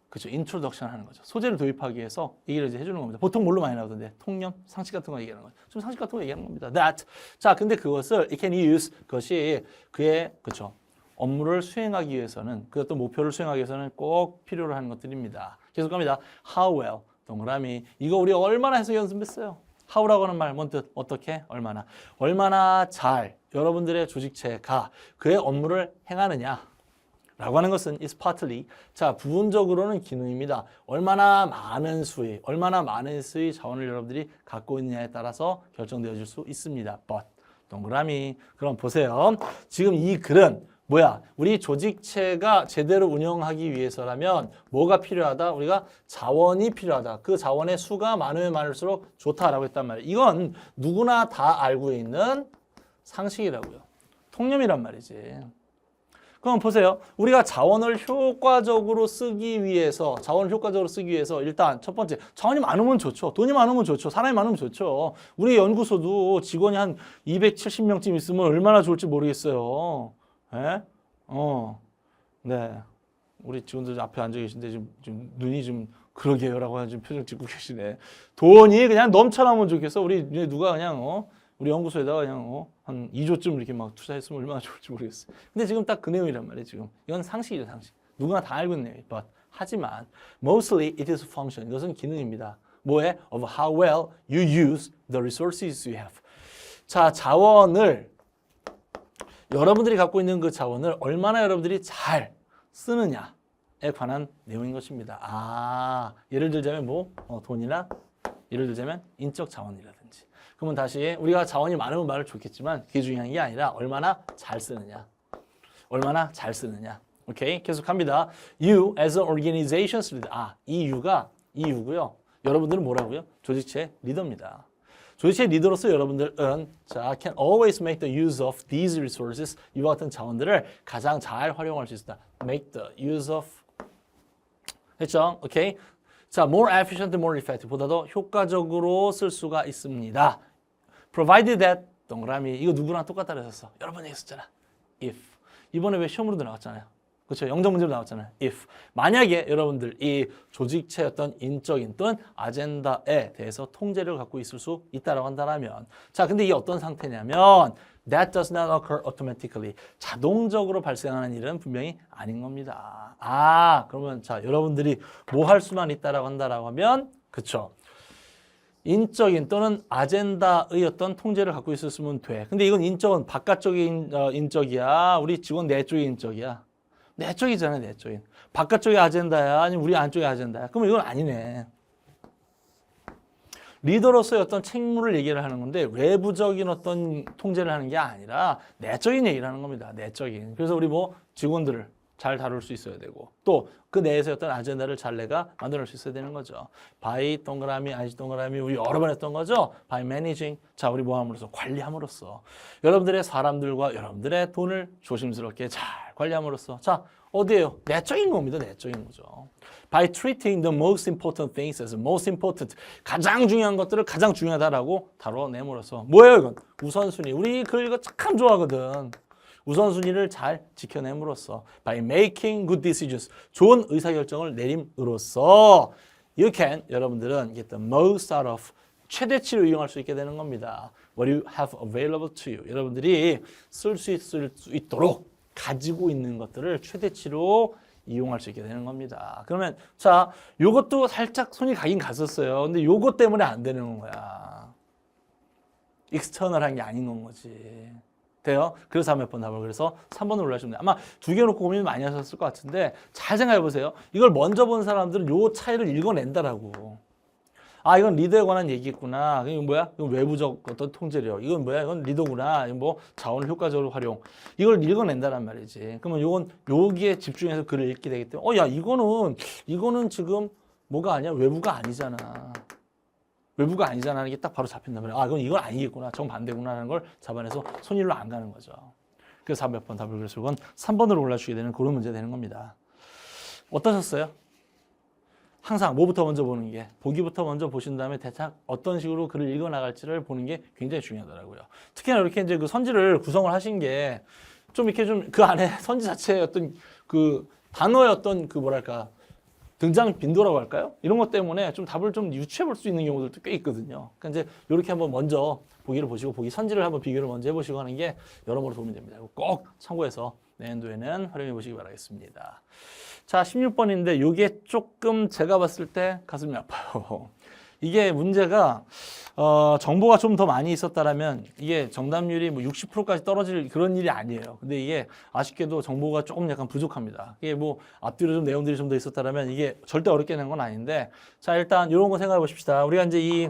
Speaker 1: 그렇죠. 인트로덕션 하는 거죠. 소재를 도입하기 위해서 얘기를 이제 해주는 겁니다. 보통 뭘로 많이 나오던데? 통념, 상식 같은 거 얘기하는 거죠. 좀 상식 같은 거 얘기하는 겁니다. That. 자, 근데 그것을 it can use, 그것이 그의 그렇죠. 업무를 수행하기 위해서는 그 어떤 목표를 수행하기 위해서는 꼭 필요로 하는 것들입니다. 계속 갑니다. How well, 동그라미. 이거 우리가 얼마나 해서 연습했어요? how라고 하는 말, 뭔 뜻? 어떻게? 얼마나 잘 여러분들의 조직체가 그의 업무를 행하느냐. 라고 하는 것은 is partly, 자, 부분적으로는 기능입니다. 얼마나 많은 수의 자원을 여러분들이 갖고 있느냐에 따라서 결정되어질 수 있습니다. But, 동그라미. 그럼 보세요. 지금 이 글은 뭐야? 우리 조직체가 제대로 운영하기 위해서라면 뭐가 필요하다? 우리가 자원이 필요하다. 그 자원의 수가 많으면 많을수록 좋다라고 했단 말이에요. 이건 누구나 다 알고 있는 상식이라고요. 통념이란 말이지. 그럼 보세요. 우리가 자원을 효과적으로 쓰기 위해서 일단 첫 번째, 자원이 많으면 좋죠. 돈이 많으면 좋죠. 사람이 많으면 좋죠. 우리 연구소도 직원이 한 270명쯤 있으면 얼마나 좋을지 모르겠어요. 예? 네. 우리 직원들 앞에 앉아 계신데 좀 눈이 좀 그러게요라고 하는 표정 짓고 계시네. 돈이 그냥 넘쳐나면 좋겠어. 우리 누가 그냥 우리 연구소에다가 그냥 한 2조쯤 이렇게 막 투자했으면 얼마나 좋을지 모르겠어요. 근데 지금 딱 그 내용이란 말이에요. 지금 이건 상식이죠, 상식. 누구나 다 알고 있는 내용. But 하지만 mostly it is a function. 이것은 기능입니다. 뭐에? Of how well you use the resources you have. 자, 자원을 여러분들이 갖고 있는 그 자원을 얼마나 여러분들이 잘 쓰느냐에 관한 내용인 것입니다. 아, 예를 들자면 돈이나 예를 들자면 인적 자원이라든지. 그러면 다시 우리가 자원이 많으면 말을 좋겠지만 그게 중요한 게 아니라 얼마나 잘 쓰느냐. 오케이? 계속합니다. You as an organization's leader. 아, 이 U고요. 여러분들은 뭐라고요? 조직체 리더입니다. 조직체 리더로서 여러분들은 자, can always make the use of these resources. 이와 같은 자원들을 가장 잘 활용할 수 있다. Make the use of. 했죠? 오케이? 자, more efficient, more effective. 보다도 효과적으로 쓸 수가 있습니다. Provided that, 동그라미. 이거 누구랑 똑같다 그랬었어. 여러 번 얘기했었잖아. If. 이번에 왜 시험으로도 나왔잖아요. 그렇죠? 영적 문제로 나왔잖아요. If. 만약에 여러분들 이 조직체의 어떤 인적인 또는 아젠다에 대해서 통제를 갖고 있을 수 있다라고 한다면 자, 근데 이게 어떤 상태냐면 that does not occur automatically. 자동적으로 발생하는 일은 분명히 아닌 겁니다. 아, 그러면 자, 여러분들이 뭐 할 수만 있다라고 한다라고 하면 그렇죠? 인적인 또는 아젠다의 어떤 통제를 갖고 있었으면 돼. 근데 이건 인적은 바깥쪽의 인적이야. 우리 직원 내쪽의 인적이야. 내적이잖아, 내적인. 바깥쪽의 아젠다야, 아니면 우리 안쪽의 아젠다야. 그러면 이건 아니네. 리더로서의 어떤 책무를 얘기를 하는 건데 외부적인 어떤 통제를 하는 게 아니라 내적인 얘기를 하는 겁니다. 내적인. 그래서 우리 직원들을 잘 다룰 수 있어야 되고 또 그 내에서 어떤 아젠다를 잘 내가 만들어낼 수 있어야 되는 거죠. by 동그라미, IC 동그라미 우리 여러 번 했던 거죠. by managing. 자, 우리 뭐 함으로써? 관리함으로써. 여러분들의 사람들과 여러분들의 돈을 조심스럽게 잘 관리함으로써. 자, 어디에요? 내적인 겁니다. 내적인 거죠. By treating the most important things as most important. 가장 중요한 것들을 가장 중요하다라고 다뤄내므로써. 뭐예요, 이건? 우선순위. 우리 이거 참 좋아하거든. 우선순위를 잘 지켜냄으로써 by making good decisions 좋은 의사결정을 내림으로써 you can 여러분들은 get the most out of 최대치로 이용할 수 있게 되는 겁니다. What you have available to you 여러분들이 쓸 수 있도록 가지고 있는 것들을 최대치로 이용할 수 있게 되는 겁니다. 그러면 자 요것도 살짝 손이 가긴 갔었어요. 근데 요것 때문에 안 되는 거야. 익스터널한 게 아닌 건 거지. 돼요? 그래서 몇 번 답을 그래서 3번으로 올라주시면 돼요. 아마 두 개 놓고 고민 많이 하셨을 것 같은데 잘 생각해 보세요. 이걸 먼저 본 사람들은 요 차이를 읽어낸다라고. 아 이건 리더에 관한 얘기겠구나. 이건 뭐야? 이건 외부적 어떤 통제력. 이건 뭐야? 이건 리더구나. 이건 뭐 자원을 효과적으로 활용. 이걸 읽어낸다란 말이지. 그러면 요건 여기에 집중해서 글을 읽게 되기 때문에 야 이거는 지금 뭐가 아니야? 외부가 아니잖아. 외부가 아니잖아 하는 게 딱 바로 잡힌단 말이야. 아, 이건 아니겠구나. 정반대구나 하는 걸 잡아내서 손일로 안 가는 거죠. 그래서 몇 번 답을 그래서 이건 3번으로 올라주게 되는 그런 문제 되는 겁니다. 어떠셨어요? 항상 뭐부터 먼저 보는 게 보기부터 먼저 보신 다음에 대략 어떤 식으로 글을 읽어 나갈지를 보는 게 굉장히 중요하더라고요. 특히나 이렇게 이제 그 선지를 구성을 하신 게 좀 이렇게 좀 그 안에 선지 자체의 어떤 그 단어의 어떤 그 뭐랄까 등장 빈도라고 할까요? 이런 것 때문에 좀 답을 좀 유추해 볼 수 있는 경우들도 꽤 있거든요. 그러니까 이제 이렇게 한번 먼저 보기를 보시고 보기 선지를 한번 비교를 먼저 해보시고 하는 게 여러모로 도움이 됩니다. 꼭 참고해서 내년도에는 활용해 보시기 바라겠습니다. 자, 16번인데 이게 조금 제가 봤을 때 가슴이 아파요. 이게 문제가 정보가 좀 더 많이 있었다라면 이게 정답률이 뭐 60%까지 떨어질 그런 일이 아니에요. 근데 이게 아쉽게도 정보가 조금 약간 부족합니다. 이게 뭐 앞뒤로 좀 내용들이 좀 더 있었다라면 이게 절대 어렵게 낸 건 아닌데 자 일단 이런 거 생각해 보십시다. 우리가 이제 이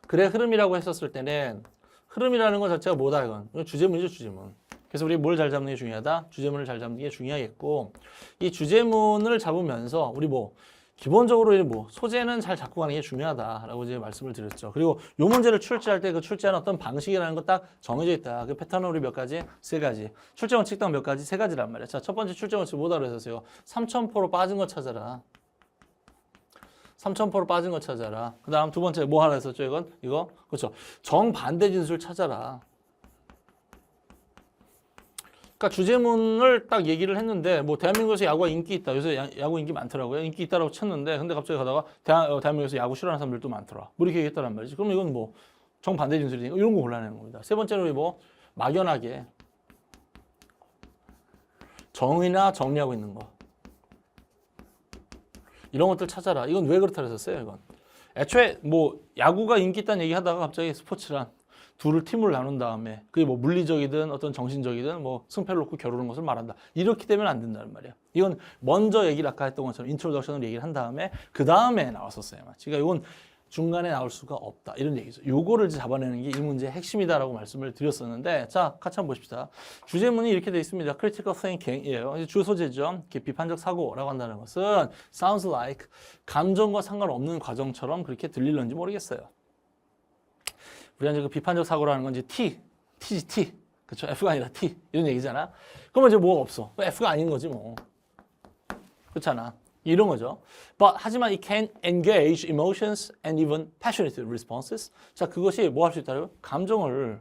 Speaker 1: 글의 흐름이라고 했었을 때는 흐름이라는 것 자체가 뭐다 이건 주제문이죠 주제문. 그래서 우리 뭘 잘 잡는 게 중요하다? 주제문을 잘 잡는 게 중요하겠고 이 주제문을 잡으면서 우리 뭐 기본적으로 뭐 소재는 잘 잡고 가는 게 중요하다라고 이제 말씀을 드렸죠. 그리고 요 문제를 출제할 때 그 출제하는 어떤 방식이라는 거 딱 정해져 있다. 그 패턴은 우리 몇 가지? 세 가지. 출제 원칙 딱 몇 가지? 세 가지란 말이야. 자, 첫 번째 출제 원칙 뭐다 그랬었어요? 3,000%로 빠진 거 찾아라. 3,000%로 빠진 거 찾아라. 그 다음 두 번째 뭐 하나 했었죠? 이거? 그렇죠. 정반대 진술 찾아라. 그러니까 주제문을 딱 얘기를 했는데 뭐 대한민국에서 야구가 인기 있다. 요새 야구 인기 많더라고요. 인기 있다라고 쳤는데 근데 갑자기 가다가 대한민국에서 야구 싫어하는 사람들도 많더라. 뭐 이렇게 얘기했다란 말이지. 그럼 이건 뭐 정반대 진술이니까 이런 거 골라내는 겁니다. 세 번째로 뭐 막연하게 정의나 정리하고 있는 거. 이런 것들 찾아라. 이건 왜 그렇다 그랬었어요, 이건. 애초에 뭐 야구가 인기 있다는 얘기 하다가 갑자기 스포츠란 둘을 팀을 나눈 다음에 그게 뭐 물리적이든 어떤 정신적이든 뭐 승패를 놓고 겨루는 것을 말한다. 이렇게 되면 안 된다는 말이야. 이건 먼저 얘기를 아까 했던 것처럼 인트로덕션으로 얘기를 한 다음에 그 다음에 나왔었어요. 그러니까 이건 중간에 나올 수가 없다. 이런 얘기죠. 요거를 잡아내는 게 이 문제의 핵심이다라고 말씀을 드렸었는데 자, 같이 한번 보십시다. 주제문이 이렇게 되어 있습니다. critical thinking이에요. 주 소재죠. 비판적 사고라고 한다는 것은 sounds like 감정과 상관없는 과정처럼 그렇게 들릴런지 모르겠어요. 우리가 이제 그 비판적 사고라는 건 이제 T지 T. 그렇죠? F가 아니라 T. 이런 얘기잖아. 그러면 이제 뭐가 없어. F가 아닌 거지 뭐. 그렇잖아. 이런 거죠. 하지만 it can engage emotions and even passionate responses. 자, 그것이 뭐 할 수 있다고요? 감정을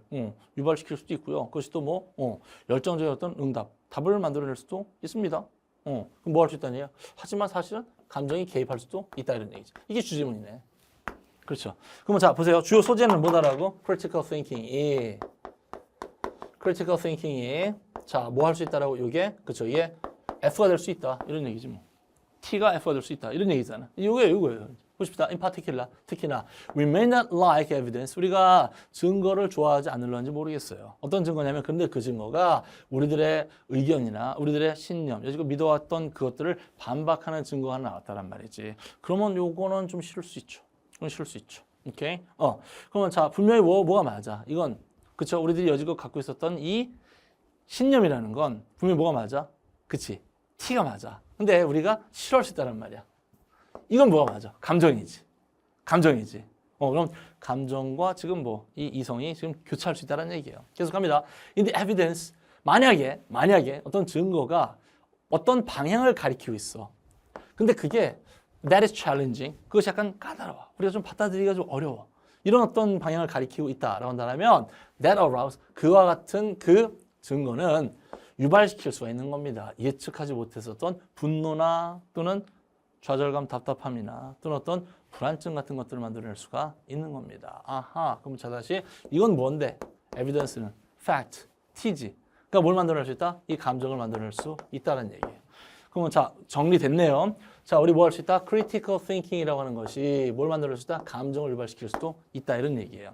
Speaker 1: 유발시킬 수도 있고요. 그것이 또 뭐 열정적인 어떤 응답, 답을 만들어낼 수도 있습니다. 그럼 뭐 할 수 있다는 얘기야? 하지만 사실은 감정이 개입할 수도 있다 이런 얘기죠. 이게 주제문이네. 그렇죠. 그러면 자 보세요. 주요 소재는 뭐다라고? critical thinking이 자, 뭐 할 수 있다라고? 이게 그렇죠. 이게 F가 될 수 있다 이런 얘기지 뭐. T가 F가 될 수 있다 이런 얘기잖아. 이거예요. 보십시다. In particular, 특히나 we may not like evidence. 우리가 증거를 좋아하지 않을런지 모르겠어요. 어떤 증거냐면 근데 그 증거가 우리들의 의견이나 우리들의 신념, 여지껏 믿어왔던 그것들을 반박하는 증거가 나왔다란 말이지. 그러면 요거는 좀 싫을 수 있죠. 오케이? 그러면 자, 분명히 뭐가 맞아. 이건, 그쵸. 우리들이 여지껏 갖고 있었던 이 신념이라는 건 분명히 뭐가 맞아? 그치? T가 맞아. 근데 우리가 싫어할 수 있다는 말이야. 이건 뭐가 맞아? 감정이지. 감정이지. 그럼 감정과 지금 뭐 이 이성이 지금 교차할 수 있다는 얘기예요. 계속합니다. In the evidence, 만약에 어떤 증거가 어떤 방향을 가리키고 있어. 근데 그게 that is challenging. 그것이 약간 까다로워. 우리가 좀 받아들이기가 좀 어려워. 이런 어떤 방향을 가리키고 있다라고 한다면 that arouse, 그와 같은 그 증거는 유발시킬 수가 있는 겁니다. 예측하지 못했었던 분노나 또는 좌절감, 답답함이나 또는 어떤 불안증 같은 것들을 만들어낼 수가 있는 겁니다. 아하, 그럼 자 다시 이건 뭔데? evidence는 fact, t지. 그러니까 뭘 만들어낼 수 있다? 이 감정을 만들어낼 수 있다는 얘기예요. 그러면 자, 정리됐네요. 자, 우리 뭐 할 수 있다? critical thinking이라고 하는 것이 뭘 만들어낼 수 있다? 감정을 유발시킬 수도 있다 이런 얘기예요.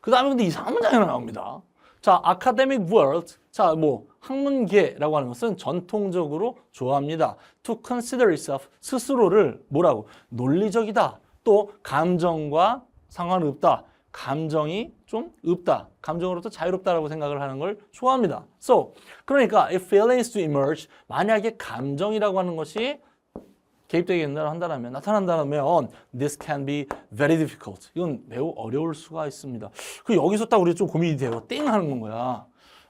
Speaker 1: 그 다음에 근데 이상한 문장이 하나 나옵니다. 자, academic world, 자, 뭐 학문계라고 하는 것은 전통적으로 좋아합니다. to consider itself, 스스로를 뭐라고? 논리적이다. 또 감정과 상관없다. 감정이 좀 없다. 감정으로부터 자유롭다라고 생각을 하는 걸 좋아합니다. So, 그러니까 if feelings to emerge, 만약에 감정이라고 하는 것이 개입되게 한다면, 나타난다면 this can be very difficult. 이건 매우 어려울 수가 있습니다. 그 여기서 딱 우리 좀 고민이 돼요. 띵 하는 거야.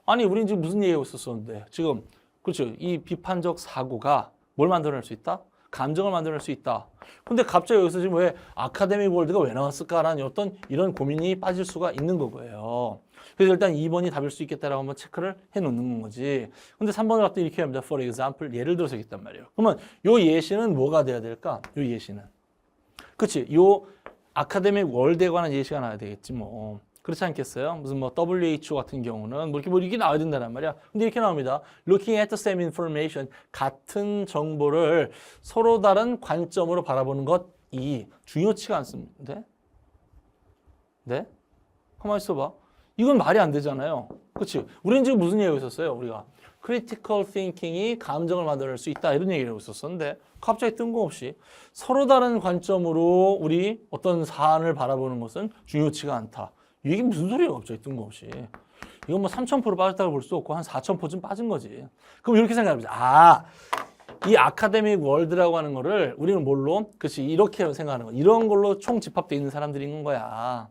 Speaker 1: 아니, 우린 지금 무슨 얘기하고 있었었는데 지금 그렇죠. 이 비판적 사고가 뭘 만들어낼 수 있다? 감정을 만들어낼 수 있다. 근데 갑자기 여기서 지금 왜 아카데믹 월드가 왜 나왔을까라는 어떤 이런 고민이 빠질 수가 있는 거고요. 그래서 일단 2번이 답일 수 있겠다라고 한번 체크를 해놓는 거지. 근데 3번을 갖다 이렇게 합니다. For example, 예를 들어서 있단 말이에요. 그러면 요 예시는 뭐가 돼야 될까? 요 예시는. 그치? 요 아카데믹 월드에 관한 예시가 나와야 되겠지 뭐. 그렇지 않겠어요? 무슨 뭐 WHO 같은 경우는 뭐 이렇게 나와야 된다는 말이야. 근데 이렇게 나옵니다. Looking at the same information, 같은 정보를 서로 다른 관점으로 바라보는 것이 중요치가 않습니다. 네? 가만히 있어봐. 이건 말이 안 되잖아요. 그렇지? 우리는 지금 무슨 얘기하고 있었어요? 우리가 critical thinking이 감정을 만들어낼 수 있다 이런 얘기를 하고 있었었는데 갑자기 뜬금없이 서로 다른 관점으로 우리 어떤 사안을 바라보는 것은 중요치가 않다. 이게 무슨 소리예요? 갑자기 뜬금없이. 이건 뭐 3,000% 빠졌다고 볼 수 없고 한 4,000%쯤 빠진 거지. 그럼 이렇게 생각해보자. 아, 이 아카데믹 월드라고 하는 거를 우리는 뭘로? 그렇지, 이렇게 생각하는 거. 이런 걸로 총 집합되어 있는 사람들인 거야.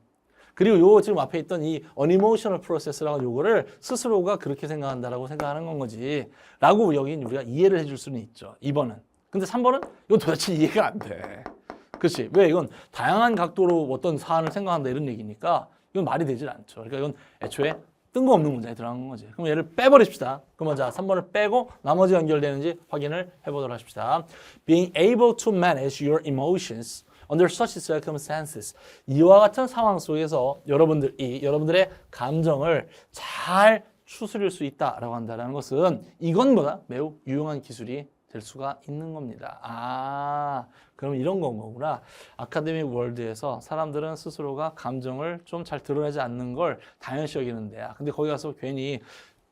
Speaker 1: 그리고 요 지금 앞에 있던 이 unemotional process라고 하는 요거를 스스로가 그렇게 생각한다라고 생각하는 건 거지. 라고 여기 우리가 이해를 해줄 수는 있죠. 2번은. 근데 3번은 이건 도대체 이해가 안 돼. 그렇지? 왜? 이건 다양한 각도로 어떤 사안을 생각한다 이런 얘기니까 이건 말이 되질 않죠. 그러니까 이건 애초에 뜬금없는 문장에 들어간 거지. 그럼 얘를 빼버립시다. 그러면 자, 3번을 빼고 나머지 연결되는지 확인을 해보도록 하십시다. Being able to manage your emotions under such circumstances. 이와 같은 상황 속에서 여러분들의 감정을 잘 추스릴 수 있다라고 한다는 것은 이건보다 매우 유용한 기술이 될 수가 있는 겁니다. 아, 그럼 이런 건 거구나. 아카데믹 월드에서 사람들은 스스로가 감정을 좀 잘 드러내지 않는 걸 당연시 여기는데, 근데 거기 가서 괜히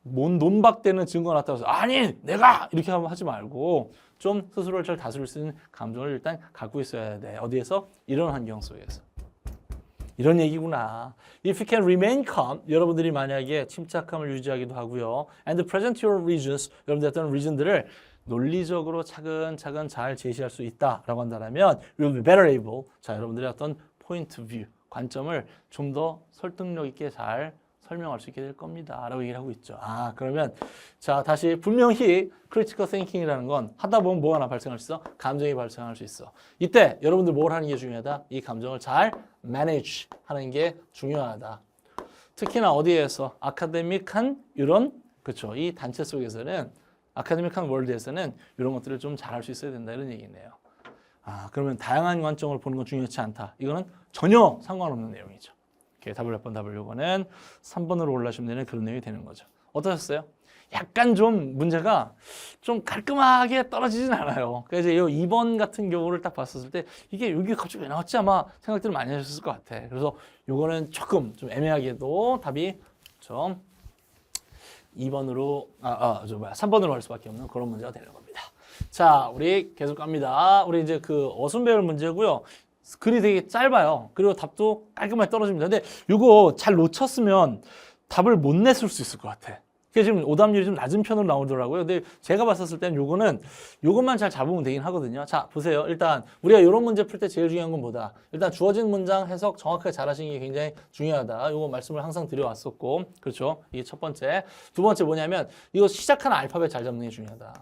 Speaker 1: 논박되는 증거가 나타나서 아니 내가 이렇게 하지 말고 좀 스스로를 잘 다스릴 수 있는 감정을 일단 갖고 있어야 돼. 어디에서? 이런 환경 속에서. 이런 얘기구나. If you can remain calm, 여러분들이 만약에 침착함을 유지하기도 하고요. And present your reasons, 여러분들 어떤 reason들을 논리적으로 차근차근 잘 제시할 수 있다라고 한다면 you'll be better able, 자, 여러분들의 어떤 point of view, 관점을 좀 더 설득력 있게 잘 설명할 수 있게 될 겁니다. 라고 얘기를 하고 있죠. 아, 그러면 자, 다시 분명히 critical thinking이라는 건 하다 보면 뭐 하나 발생할 수 있어? 감정이 발생할 수 있어. 이때 여러분들 뭘 하는 게 중요하다? 이 감정을 잘 manage 하는 게 중요하다. 특히나 어디에서? 아카데믹한 이런, 그렇죠. 이 단체 속에서는 아카데믹한 월드에서는 이런 것들을 좀 잘할 수 있어야 된다 이런 얘기네요. 아, 그러면 다양한 관점을 보는 건 중요치 않다. 이거는 전혀 상관없는 내용이죠. 오케이, 답을 몇 번 답을요거는 3번으로 올라가시면 되는 그런 내용이 되는 거죠. 어떠셨어요? 약간 좀 문제가 좀 깔끔하게 떨어지진 않아요. 그래서 이제 2번 같은 경우를 딱 봤었을 때 이게 여기 갑자기 왜 나왔지? 아마 생각들을 많이 하셨을 것 같아. 그래서 요거는 조금 좀 애매하게도 답이 좀 2번으로 3번으로 할 수밖에 없는 그런 문제가 되는 겁니다. 자, 우리 계속 갑니다. 우리 이제 그 어순 배울 문제고요. 글이 되게 짧아요. 그리고 답도 깔끔하게 떨어집니다. 근데 이거 잘 놓쳤으면 답을 못 냈을 수 있을 것 같아. 그게 지금 오답률이 좀 낮은 편으로 나오더라고요. 근데 제가 봤었을 때는 요것만 잘 잡으면 되긴 하거든요. 자, 보세요. 일단 우리가 이런 문제 풀 때 제일 중요한 건 뭐다? 일단 주어진 문장 해석 정확하게 잘 하시는 게 굉장히 중요하다. 요거 말씀을 항상 드려왔었고. 그렇죠? 이게 첫 번째. 두 번째 뭐냐면 이거 시작하는 알파벳 잘 잡는 게 중요하다.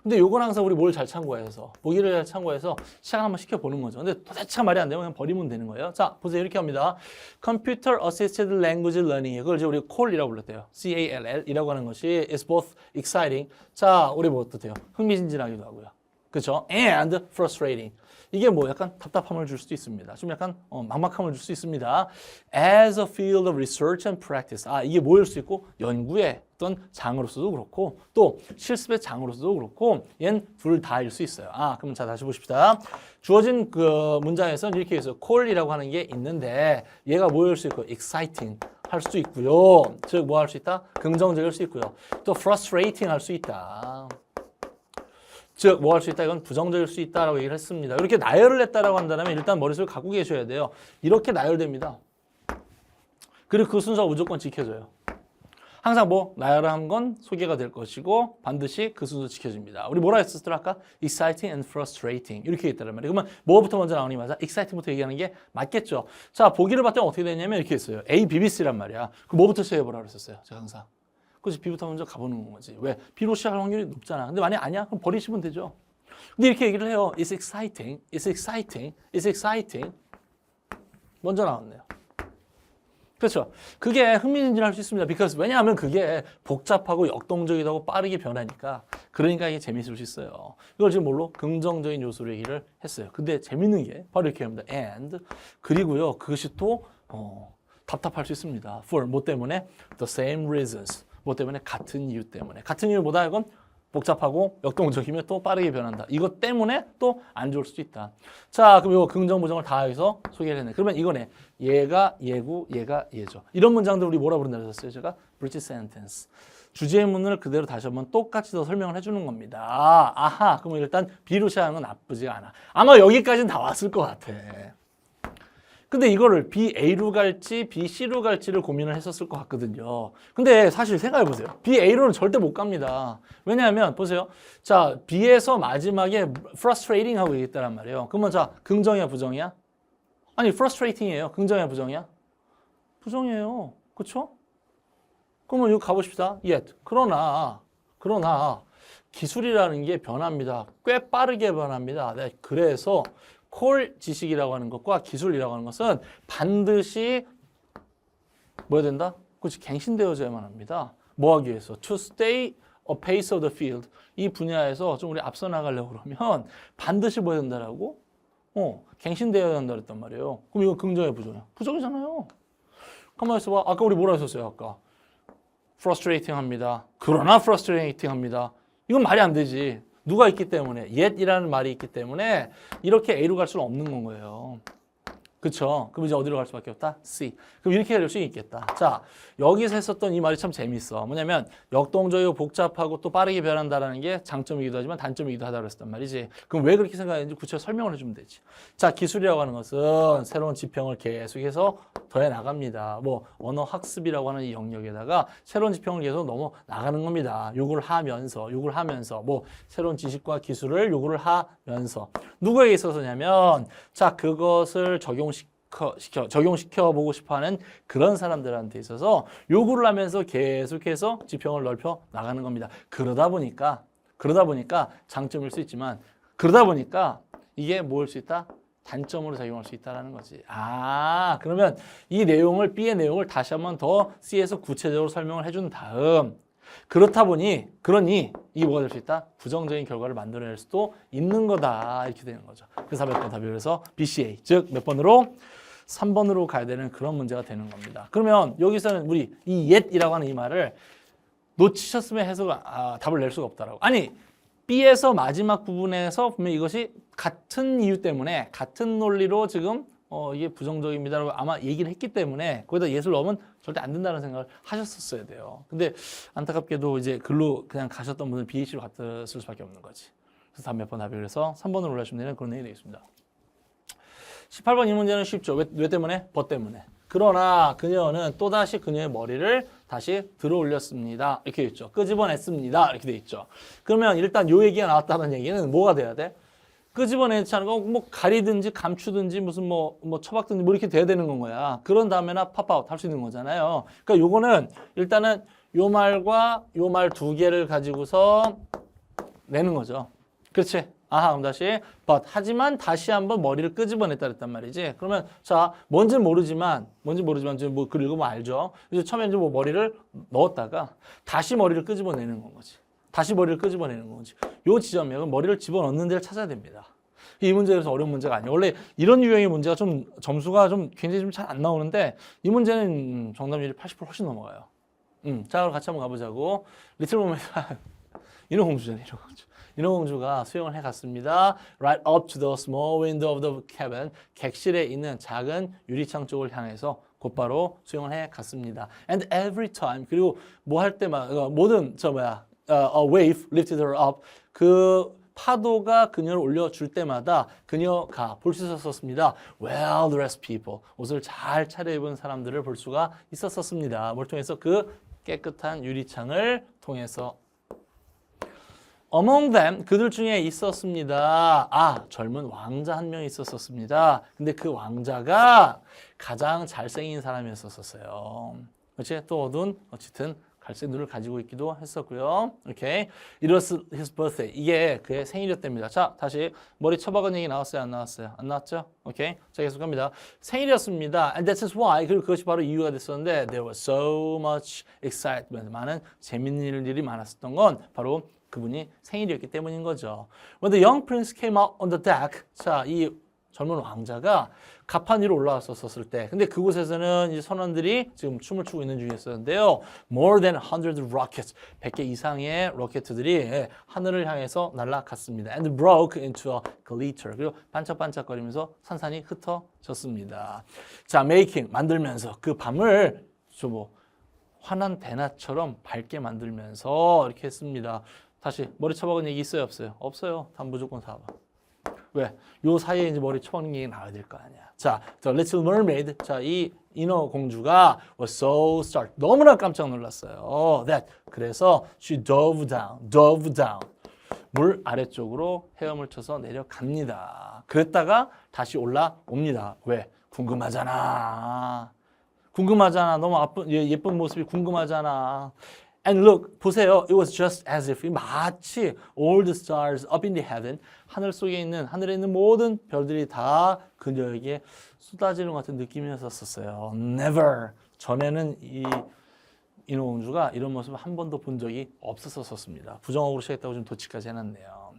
Speaker 1: 근데 요건 항상 우리 뭘 잘 참고해서 보기를 잘 참고해서 시작을 한번 시켜보는 거죠. 근데 도대체 말이 안 되면 그냥 버리면 되는 거예요. 자, 보세요. 이렇게 합니다. Computer Assisted Language Learning. 그걸 이제 우리 CALL이라고 불렀대요. CALL이라고 하는 것이 is both exciting. 자, 우리 뭐 어떠세요? 흥미진진하기도 하고요. 그렇죠? And frustrating. 이게 뭐 약간 답답함을 줄 수도 있습니다. 좀 약간 막막함을 줄 수 있습니다. As a field of research and practice. 아, 이게 뭐일 수 있고 연구의 어떤 장으로서도 그렇고 또 실습의 장으로서도 그렇고 얘는 둘 다일 수 있어요. 아, 그럼 자 다시 보십시다. 주어진 그 문장에서는 이렇게 해서 call이라고 하는 게 있는데 얘가 뭐일 수 있고 exciting 할 수도 있고요. 즉 뭐 할 수 있다? 긍정적일 수 있고요. 또 frustrating 할 수 있다. 즉, 뭐 할 수 있다? 이건 부정적일 수 있다라고 얘기를 했습니다. 이렇게 나열을 했다라고 한다면 일단 머릿속에 갖고 계셔야 돼요. 이렇게 나열됩니다. 그리고 그 순서가 무조건 지켜져요. 항상 뭐 나열한 건 소개가 될 것이고 반드시 그 순서 지켜집니다. 우리 뭐라 했었더라 아까? Exciting and frustrating 이렇게 있다란 말이에요. 그러면 뭐부터 먼저 나오니 맞아? Exciting부터 얘기하는 게 맞겠죠. 자, 보기를 봤더니 어떻게 되냐면 이렇게 했어요. A, B, B, C란 말이야. 그 뭐부터 시작해보라 그랬었어요. 제가 항상. 그래서 B부터 먼저 가보는 거지. 왜? B로 시작할 확률이 높잖아. 근데 만약 아니야? 그럼 버리시면 되죠. 근데 이렇게 얘기를 해요. It's exciting, it's exciting, it's exciting. 먼저 나왔네요. 그렇죠. 그게 흥미진진할 수 있습니다. because 왜냐하면 그게 복잡하고 역동적이고 빠르게 변하니까. 그러니까 이게 재미있을 수 있어요. 이걸 지금 뭘로? 긍정적인 요소로 얘기를 했어요. 근데 재밌는 게 바로 이렇게 합니다. and 그리고요. 그것이 또 답답할 수 있습니다. for 뭐 때문에? the same reasons. 뭐 때문에? 같은 이유 때문에. 같은 이유보다 이건 복잡하고 역동적이면 또 빠르게 변한다. 이것 때문에 또 안 좋을 수도 있다. 자, 그럼 이거 긍정, 부정을 다 여기서 소개를 했네. 그러면 이거네. 얘가 얘고 얘가 얘죠. 이런 문장들 우리 뭐라 부른다 그랬었어요? 제가 bridge sentence. 주제문을 그대로 다시 한번 똑같이 더 설명을 해주는 겁니다. 아하, 그럼 일단 B로 시작하는 건 나쁘지가 않아. 아마 여기까지는 다 왔을 것 같아. 근데 이거를 BA로 갈지 BC로 갈지를 고민을 했었을 것 같거든요. 근데 사실 생각해보세요. BA로는 절대 못 갑니다. 왜냐하면 보세요. 자, B에서 마지막에 frustrating 하고 얘기했단 말이에요. 그러면 자, 긍정이야 부정이야? 아니 frustrating이에요. 긍정이야 부정이야? 부정이에요. 그렇죠? 그러면 이거 가보십시다. yet. 그러나 기술이라는 게 변합니다. 꽤 빠르게 변합니다. 네, 그래서 콜 지식이라고 하는 것과 기술이라고 하는 것은 반드시 뭐 해야 된다? 그렇지, 갱신되어져야만 합니다. 뭐 하기 위해서? To stay a pace of the field. 이 분야에서 좀 우리 앞서 나가려고 그러면 반드시 뭐 해야 된다라고? 갱신되어야 한다 그랬단 말이에요. 그럼 이거 긍정이야 부정이야? 부정이잖아요. 가만히 있어봐. 아까 우리 뭐라 했었어요? 아까 frustrating 합니다. 그러나 frustrating 합니다. 이건 말이 안 되지. 누가 있기 때문에 yet이라는 말이 있기 때문에 이렇게 A로 갈 수는 없는 건 거예요. 그쵸? 그럼 이제 어디로 갈 수밖에 없다? C. 그럼 이렇게 할 수 있겠다. 자, 여기서 했었던 이 말이 참 재밌어. 뭐냐면 역동적이고 복잡하고 또 빠르게 변한다는 게 장점이기도 하지만 단점이기도 하다고 그랬단 말이지. 그럼 왜 그렇게 생각하는지 구체적으로 설명을 해주면 되지. 자, 기술이라고 하는 것은 새로운 지평을 계속해서 더해 나갑니다. 뭐 언어 학습이라고 하는 이 영역에다가 새로운 지평을 계속 넘어 나가는 겁니다. 요구를 하면서 뭐 새로운 지식과 기술을 요구를 하면서 누구에게 있어서냐면 자, 그것을 적용시켜 보고 싶어하는 그런 사람들한테 있어서 요구를 하면서 계속해서 지평을 넓혀 나가는 겁니다. 그러다 보니까 장점일 수 있지만 그러다 보니까 이게 뭐일 수 있다? 단점으로 작용할 수 있다는 거지. 아, 그러면 이 내용을 B의 내용을 다시 한번 더 C에서 구체적으로 설명을 해준 다음 그러니 이게 뭐가 될 수 있다? 부정적인 결과를 만들어낼 수도 있는 거다. 이렇게 되는 거죠. 그래서 몇 번 답이 그래서 BCA. 즉 몇 번으로? 3번으로 가야 되는 그런 문제가 되는 겁니다. 그러면 여기서는 우리 이 yet이라고 하는 이 말을 놓치셨으면 답을 낼 수가 없다라고. 아니 B에서 마지막 부분에서 보면 이것이 같은 이유 때문에 같은 논리로 지금 이게 부정적입니다라고 아마 얘기를 했기 때문에 거기다 yet을 넣으면 절대 안 된다는 생각을 하셨었어야 돼요. 근데 안타깝게도 이제 글로 그냥 가셨던 분은 BH로 갔을 수밖에 없는 거지. 그래서 다음 몇 번 답이 그래서 3번으로 올라주시면 되는 그런 내용이 되겠습니다. 18번 이 문제는 쉽죠. 왜 때문에? but 때문에. 그러나 그녀는 또다시 그녀의 머리를 다시 들어 올렸습니다. 이렇게 있죠. 끄집어냈습니다. 이렇게 돼 있죠. 그러면 일단 요 얘기가 나왔다는 얘기는 뭐가 돼야 돼? 끄집어내지 않은 거 뭐 가리든지 감추든지 무슨 뭐 처박든지 뭐 이렇게 돼야 되는 건 거야. 그런 다음에나 팝아웃 할 수 있는 거잖아요. 그러니까 요거는 일단은 요 말과 요 말 두 개를 가지고서 내는 거죠. 그렇지? 아하, 그럼 다시 but 하지만 다시 한번 머리를 끄집어냈다 그랬단 말이지. 그러면 자, 뭔지는 모르지만 지금 뭐 글 읽으면 알죠. 그래서 처음에 이제 뭐 머리를 넣었다가 다시 머리를 끄집어내는 건 거지. 다시 머리를 끄집어내는 거지. 요 지점에 머리를 집어넣는 데를 찾아야 됩니다. 이 문제가 그래서 어려운 문제가 아니에요. 원래 이런 유형의 문제가 좀 점수가 좀 굉장히 좀 잘 안 나오는데 이 문제는 정답률이 80% 훨씬 넘어가요. 자, 그럼 같이 한번 가보자고. 리틀 머메이드 인어공주잖아요. 인어공주가 수영을 해갔습니다. Right up to the small window of the cabin. 객실에 있는 작은 유리창 쪽을 향해서 곧바로 수영을 해갔습니다. And every time 그리고 뭐 할 때마다 모든 a wave lifted her up. 그 파도가 그녀를 올려줄 때마다 그녀가 볼 수 있었습니다. Well-dressed people. 옷을 잘 차려입은 사람들을 볼 수가 있었습니다. 뭘 통해서? 그 깨끗한 유리창을 통해서. Among them, 그들 중에 있었습니다. 젊은 왕자 한 명 있었습니다. 근데 그 왕자가 가장 잘생긴 사람이었었어요. 그렇지? 또 어두운 어쨌든 갈색 눈을 가지고 있기도 했었고요. 오케이. It was his birthday. 이게 그의 생일이었답니다. 자, 다시 머리 처박은 얘기 나왔어요? 안 나왔어요? 안 나왔죠? 오케이. 자, 계속합니다. 생일이었습니다. And that's why. 그리고 그것이 바로 이유가 됐었는데 there was so much excitement. 많은 재밌는 일이 많았었던 건 바로 그분이 생일이었기 때문인 거죠. When the young prince came out on the deck. 자, 이 젊은 왕자가 갑판 위로 올라왔었을 때, 근데 그곳에서는 이제 선원들이 지금 춤을 추고 있는 중이었었는데요. More than 100 rockets, 100개 이상의 로켓들이 하늘을 향해서 날아갔습니다. And broke into a glitter. 그리고 반짝반짝거리면서 산산이 흩어졌습니다. 자, making, 만들면서 그 밤을 좀 환한 대낮처럼 밝게 만들면서 이렇게 했습니다. 다시 머리 쳐박은 얘기 있어요, 없어요? 없어요. 다 무조건 4번. 왜? 요 사이에 이제 머리 쳐박는 얘기 나와야 될 거 아니야. 자, The Little Mermaid. 자, 이 인어 공주가 was so startled. 너무나 깜짝 놀랐어요. That. 그래서 she dove down. 물 아래쪽으로 헤엄을 쳐서 내려갑니다. 그랬다가 다시 올라옵니다. 왜? 궁금하잖아. 너무 예쁜 모습이 궁금하잖아. And look, 보세요. It was just as if 마치 all the stars up in the heaven, 하늘에 있는 모든 별들이 다 그녀에게 쏟아지는 것 같은 느낌이었었어요. Never. 전에는 이 인어공주가 이런 모습을 한 번도 본 적이 없었었습니다. 부정어구로 시작했다고 좀 도치까지 해놨네요.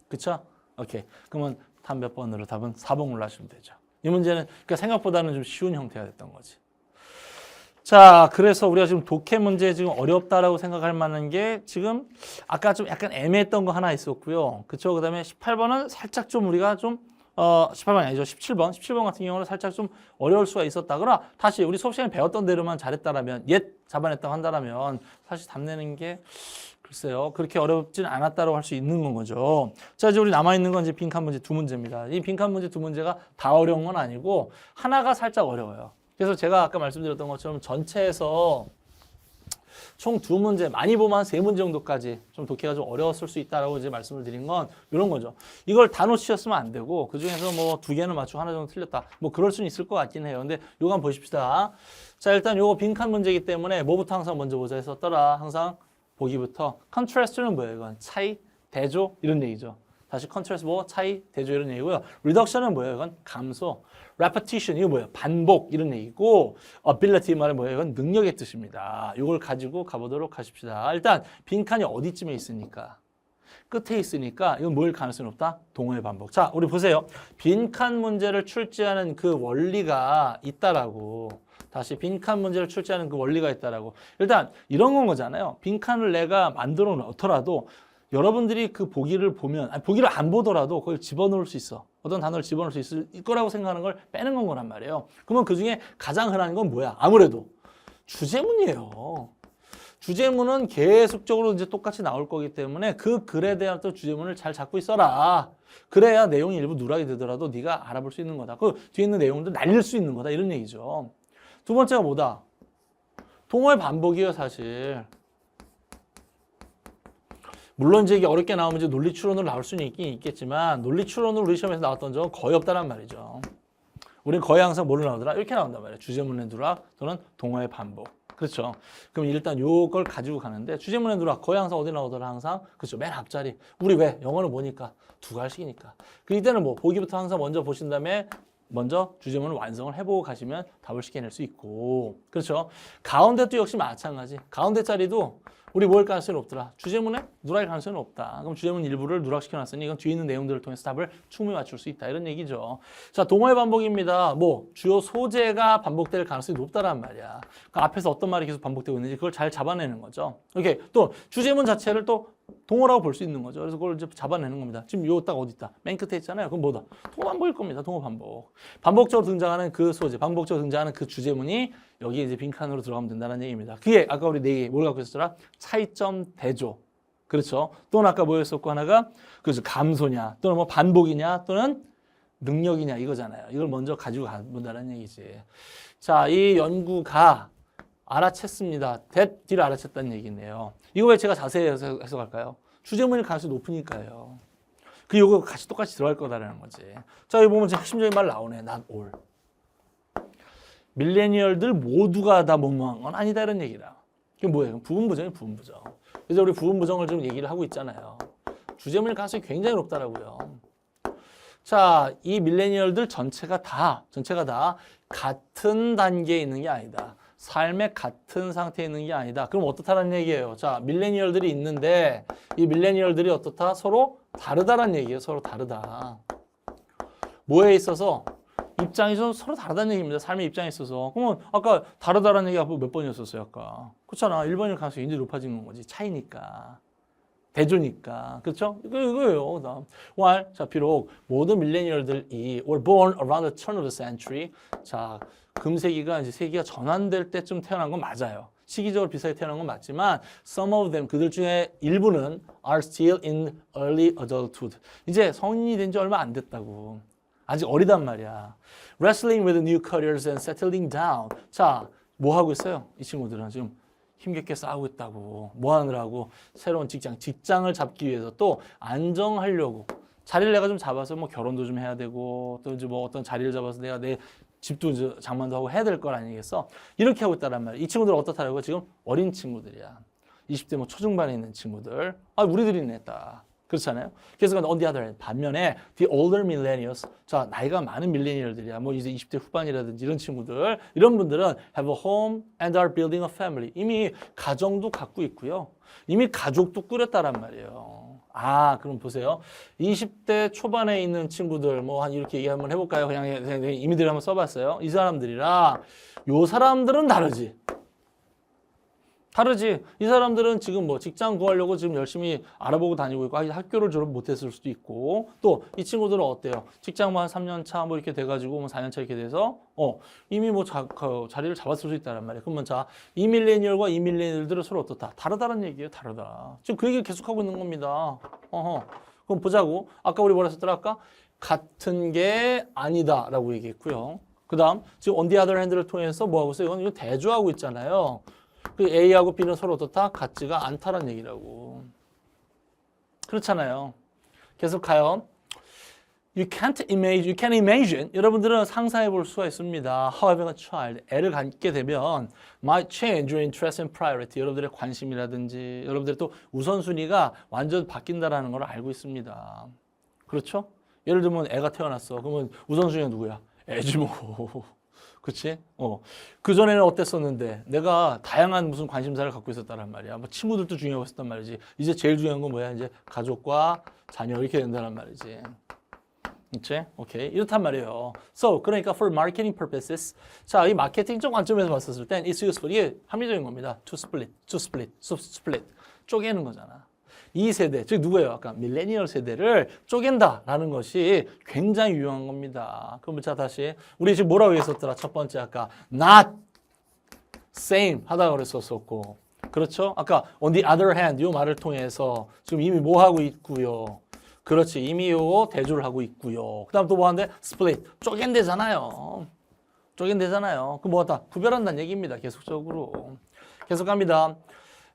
Speaker 1: 그쵸? 오케이. 그러면 다음 몇 번으로 답은 4번 골라주시면 되죠. 이 문제는 그러니까 생각보다는 좀 쉬운 형태가 됐던 거지. 자, 그래서 우리가 지금 독해 문제 지금 어렵다라고 생각할 만한 게 지금 아까 좀 약간 애매했던 거 하나 있었고요. 그쵸? 그 다음에 18번은 살짝 좀 우리가 좀, 18번이 아니죠. 17번 같은 경우는 살짝 좀 어려울 수가 있었다. 그러나 다시 우리 수업 시간에 배웠던 대로만 잘했다라면, 잡아냈다고 한다라면 사실 답 내는 게 글쎄요. 그렇게 어렵진 않았다고 할 수 있는 건 거죠. 자, 이제 우리 남아있는 건 이제 빈칸 문제 2문제입니다. 이 빈칸 문제 2문제가 다 어려운 건 아니고 하나가 살짝 어려워요. 그래서 제가 아까 말씀드렸던 것처럼 전체에서 총 2문제, 많이 보면 한 3문제 정도까지 좀 독해가 좀 어려웠을 수 있다라고 이제 말씀을 드린 건 이런 거죠. 이걸 다 놓치셨으면 안 되고 그 중에서 뭐 2개는 맞추고 하나 정도 틀렸다. 뭐 그럴 수는 있을 것 같긴 해요. 근데 요거 한번 보십시다. 자, 일단 요거 빈칸 문제이기 때문에 뭐부터 항상 먼저 보자 했었더라. 항상 보기부터. 컨트라스트는 뭐예요? 이건 차이, 대조 이런 얘기죠. 다시 컨트라스트 뭐 차이, 대조 이런 얘기고요. 리덕션은 뭐예요? 이건 감소. repetition 이거 뭐예요? 반복 이런 얘기고 ability 말은 뭐예요? 이건 능력의 뜻입니다. 이걸 가지고 가보도록 하십시다. 일단 빈칸이 어디쯤에 있으니까 끝에 있으니까 이건 뭘 가능성이 없다? 동호회 반복. 자, 우리 보세요. 빈칸 문제를 출제하는 그 원리가 있다라고. 다시 빈칸 문제를 출제하는 그 원리가 있다라고. 일단 이런 건 거잖아요. 빈칸을 내가 만들어 놓더라도 여러분들이 그 보기를 보면, 아니, 보기를 안 보더라도 그걸 집어넣을 수 있어. 어떤 단어를 집어넣을 수 있을 거라고 생각하는 걸 빼는 건 거란 말이에요. 그러면 그 중에 가장 흔한 건 뭐야? 아무래도 주제문이에요. 주제문은 계속적으로 이제 똑같이 나올 거기 때문에 그 글에 대한 또 주제문을 잘 잡고 있어라. 그래야 내용이 일부 누락이 되더라도 네가 알아볼 수 있는 거다. 그 뒤에 있는 내용들 날릴 수 있는 거다. 이런 얘기죠. 두 번째가 뭐다? 동어의 반복이에요, 사실. 물론 이제 이게 어렵게 나오면 이제 논리 추론으로 나올 수는 있긴 있겠지만 논리 추론으로 우리 시험에서 나왔던 적은 거의 없다는 말이죠. 우리는 거의 항상 뭐로 나오더라? 이렇게 나온단 말이에요. 주제문의 누락 또는 동어의 반복. 그렇죠. 그럼 일단 요걸 가지고 가는데 주제문의 누락 거의 항상 어디 나오더라? 항상 그렇죠. 맨 앞자리. 우리 왜? 영어는 뭐니까? 두 갈식이니까. 그 이때는 뭐 보기부터 항상 먼저 보신 다음에 먼저 주제문을 완성을 해보고 가시면 답을 쉽게 낼 수 있고 그렇죠. 가운데도 역시 마찬가지. 가운데 자리도 우리 뭘 가능성이 높더라? 주제문에 누락일 가능성이 없다. 그럼 주제문 일부를 누락시켜놨으니 이건 뒤에 있는 내용들을 통해서 답을 충분히 맞출 수 있다. 이런 얘기죠. 자, 동어의 반복입니다. 뭐 주요 소재가 반복될 가능성이 높다란 말이야. 그 앞에서 어떤 말이 계속 반복되고 있는지 그걸 잘 잡아내는 거죠. 오케이. 또 주제문 자체를 또 동어라고 볼 수 있는 거죠. 그래서 그걸 이제 잡아내는 겁니다. 지금 요 딱 어디 있다? 맨 끝에 있잖아요. 그럼 뭐다? 동어 반복일 겁니다. 동어 반복. 반복적으로 등장하는 그 소재, 반복적으로 등장하는 그 주제문이 여기에 이제 빈칸으로 들어가면 된다는 얘기입니다. 그게 아까 우리 네 개 뭘 갖고 있었더라? 차이점 대조. 그렇죠. 또는 아까 뭐였었고 하나가 그래서 감소냐, 또는 뭐 반복이냐, 또는 능력이냐 이거잖아요. 이걸 먼저 가지고 가본다는 얘기지. 자, 이 연구가 알아챘습니다. 뒤를 알아챘다는 얘기네요. 이거 왜 제가 자세히 해석할까요? 주제문일 가능성이 높으니까요. 그 요거 같이 똑같이 들어갈 거다라는 거지. 자, 여기 보면 핵심적인 말 나오네. not all. 밀레니얼들 모두가 다 못망한 건 아니다 이런 얘기다. 그게 뭐예요? 부분부정이 부분부정. 그래서 우리 부분부정을 좀 얘기를 하고 있잖아요. 주제문일 가능성이 굉장히 높다라고요. 자, 이 밀레니얼들 전체가 다 같은 단계에 있는 게 아니다. 삶의 같은 상태에 있는 게 아니다. 그럼 어떻다는 얘기예요? 자, 밀레니얼들이 있는데 이 밀레니얼들이 어떻다? 서로 다르다는 얘기예요. 서로 다르다. 뭐에 있어서? 입장이 서로 다르다는 얘기입니다. 삶의 입장에 있어서. 그러면 아까 다르다라는 얘기가 몇 번이었었어요? 아까. 그렇잖아. 1번일 가능성이 굉장히 높아진 거지. 차이니까. 대조니까. 그렇죠? 이거예요. 그다음. while 자, 비록 모든 밀레니얼들이 were born around the turn of the century. 자, 금세기가 이제 세기가 전환될 때쯤 태어난 건 맞아요. 시기적으로 비슷하게 태어난 건 맞지만 some of them 그들 중에 일부는 are still in early adulthood. 이제 성인이 된 지 얼마 안 됐다고. 아직 어리단 말이야. wrestling with new careers and settling down. 자, 뭐 하고 있어요? 이 친구들은 지금 힘겹게 싸우고 있다고. 뭐 하느라고? 새로운 직장을 잡기 위해서 또 안정하려고. 자리를 내가 좀 잡아서 뭐 결혼도 좀 해야 되고 또 이제 뭐 어떤 자리를 잡아서 내가 내 집도 이제 장만도 하고 해야 될 걸 아니겠어? 이렇게 하고 있다란 말이야. 이 친구들 어떻다라고? 지금 어린 친구들이야. 20대 뭐 초중반에 있는 친구들. 아, 우리들이 냈다. 그렇잖아요. 그래서 on the other hand, 반면에 the older millennials, 자, 나이가 많은 밀레니얼들이야. 뭐 이제 20대 후반이라든지 이런 친구들, 이런 분들은 have a home and are building a family. 이미 가정도 갖고 있고요. 이미 가족도 꾸렸다란 말이에요. 아, 그럼 보세요. 20대 초반에 있는 친구들, 뭐 한 이렇게 얘기 한번 해볼까요? 그냥 이미들 한번 써봤어요. 이 사람들이랑 요 사람들은 다르지. 이 사람들은 지금 뭐 직장 구하려고 지금 열심히 알아보고 다니고 있고 학교를 졸업 못했을 수도 있고 또 이 친구들은 어때요? 직장 뭐 한 3년 차 뭐 이렇게 돼가지고 뭐 4년 차 이렇게 돼서 이미 뭐 자리를 잡았을 수 있다는 말이에요. 그러면 자, 이 밀레니얼과 이 밀레니얼들은 서로 어떻다? 다르다는 얘기예요. 다르다. 지금 그 얘기를 계속하고 있는 겁니다. 그럼 보자고. 아까 우리 뭐라 했었더라? 아까 같은 게 아니다라고 얘기했고요. 그 다음 지금 on the other hand를 통해서 뭐 하고 있어요? 이건 대조하고 있잖아요. 그 A하고 B는 서로 어떻다? 같지가 않다는 얘기라고. 그렇잖아요. 계속 가요. You can't imagine. 여러분들은 상상해 볼 수가 있습니다. How having a child, 애를 갖게 되면 might change your interest and priority. 여러분들의 관심이라든지 여러분들의 또 우선순위가 완전 바뀐다라는 걸 알고 있습니다. 그렇죠? 예를 들면 애가 태어났어. 그러면 우선순위가 누구야? 애지 뭐. 그치? 그전에는 어땠었는데 내가 다양한 무슨 관심사를 갖고 있었다란 말이야. 뭐 친구들도 중요하고 있었단 말이지. 이제 제일 중요한 건 뭐야? 이제 가족과 자녀 이렇게 된다는 말이지. 그치? 오케이. 이렇단 말이에요. So, 그러니까 for marketing purposes. 자, 이 마케팅적 관점에서 봤었을 땐 it's useful. 이게 합리적인 겁니다. to split. 쪼개는 거잖아. 이 세대, 즉 누구예요? 아까 밀레니얼 세대를 쪼갠다라는 것이 굉장히 유용한 겁니다. 그럼 자 다시 우리 지금 뭐라고 했었더라? 첫 번째 아까 not same 하다가 그랬었고 그렇죠? 아까 on the other hand 이 말을 통해서 지금 이미 뭐 하고 있고요. 그렇지. 이미 요 대조를 하고 있고요. 그 다음 또 뭐 하는데 split 쪼갠대잖아요. 쪼갠되잖아요. 그 뭐다 구별한다는 얘기입니다. 계속적으로. 계속 갑니다.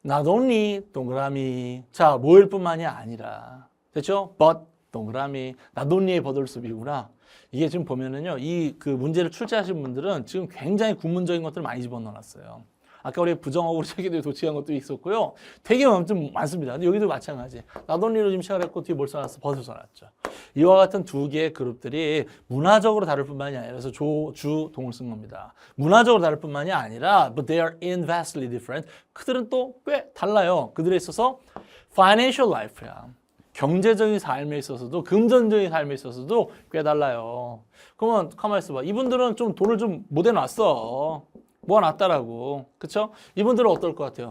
Speaker 1: Not only 동그라미. 자, 뭐일 뿐만이 아니라. 됐죠? But 동그라미. Not only의 버들숲이구나. 이게 지금 보면은요. 이 그 문제를 출제하신 분들은 지금 굉장히 구문적인 것들을 많이 집어넣어놨어요. 아까 우리 부정어구로 체계도에 도치한 것도 있었고요. 되게 좀 많습니다. 근데 여기도 마찬가지. Not only로 지금 시작을 했고 뒤에 뭘 써놨어? 버들 써놨죠. 이와 같은 두 개의 그룹들이 문화적으로 다를 뿐만이 아니라 그래서 주, 동을 쓴 겁니다. 문화적으로 다를 뿐만이 아니라 but they are vastly different. 그들은 또 꽤 달라요. 그들에 있어서 financial life야. 경제적인 삶에 있어서도 금전적인 삶에 있어서도 꽤 달라요. 그러면 가만히 있어봐. 이분들은 좀 돈을 좀 못 해놨어. 모아놨다라고. 그쵸? 이분들은 어떨 것 같아요?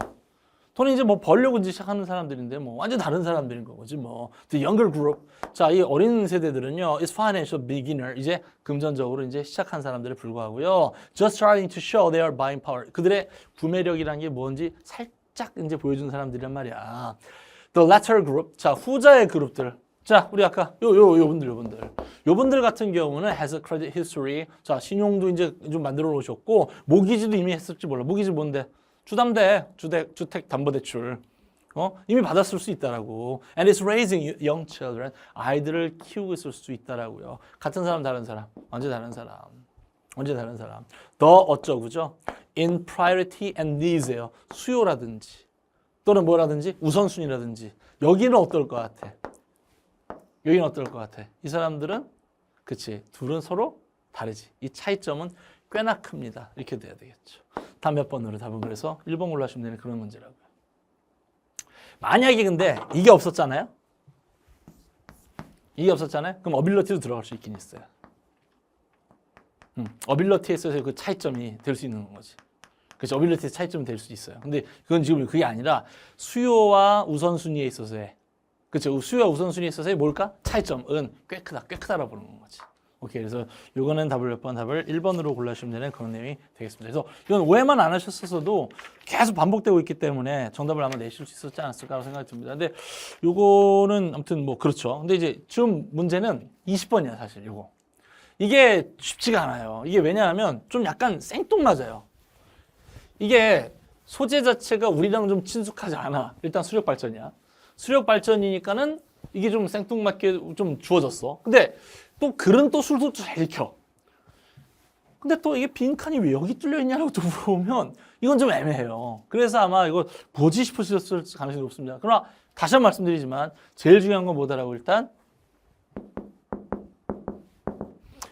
Speaker 1: 돈을 이제 뭐 벌려고 이제 시작하는 사람들인데 뭐 완전 다른 사람들인 거지 뭐. The younger group. 자, 이 어린 세대들은요. is financial beginner. 이제 금전적으로 이제 시작한 사람들에 불과하고요. Just starting to show their buying power. 그들의 구매력이라는 게 뭔지 살짝 이제 보여주는 사람들이란 말이야. The latter group. 자, 후자의 그룹들. 자, 우리 아까 요분들 같은 경우는 has a credit history. 자, 신용도 이제 좀 만들어 놓으셨고 모기지도 이미 했을지 몰라. 모기지 뭔데? 주택담보대출. 이미 받았을 수 있다라고. And it's raising young children. 아이들을 키우고 있을 수 있다라고요. 같은 사람 다른 사람. 언제 다른 사람. 더 어쩌고죠? In priority and needs예요. 수요라든지 또는 뭐라든지 우선순위라든지. 여기는 어떨 것 같아? 여기는 어떨 것 같아? 이 사람들은 그치 둘은 서로 다르지. 이 차이점은 꽤나 큽니다. 이렇게 돼야 되겠죠. 다음 몇 번으로 답은 그래서 1번 골라주면 되는 그런 문제라고요. 만약에 근데 이게 없었잖아요. 그럼 어빌러티도 들어갈 수 있긴 있어요. 어빌러티에 있어서 그 차이점이 될 수 있는 거지. 그렇죠. 어빌러티의 차이점이 될 수 있어요. 근데 그건 지금 그게 아니라 수요와 우선순위에 있어서의 그렇죠. 수요와 우선순위에 있어서의 뭘까? 차이점은 꽤 크다라고 보는 거지. 오케이. 그래서 요거는 답을 몇 번 답을 1번으로 골라주시면 되는 그런 내용이 되겠습니다. 그래서 이건 오해만 안 하셨어도 계속 반복되고 있기 때문에 정답을 아마 내실 수 있었지 않았을까라고 생각이 듭니다. 근데 요거는 아무튼 뭐 그렇죠. 근데 이제 지금 문제는 20번이야, 사실 요거. 이게 쉽지가 않아요. 이게 왜냐하면 좀 약간 생뚱맞아요. 이게 소재 자체가 우리랑 좀 친숙하지 않아. 일단 수력 발전이야. 수력 발전이니까는 이게 좀 생뚱맞게 좀 주어졌어. 근데 또 글은 또 술도 잘 읽혀. 근데 또 이게 빈칸이 왜 여기 뚫려 있냐고 또 물어보면 이건 좀 애매해요. 그래서 아마 이거 뭐지 싶으셨을 가능성이 높습니다. 그러나 다시 한번 말씀드리지만 제일 중요한 건 뭐다라고 일단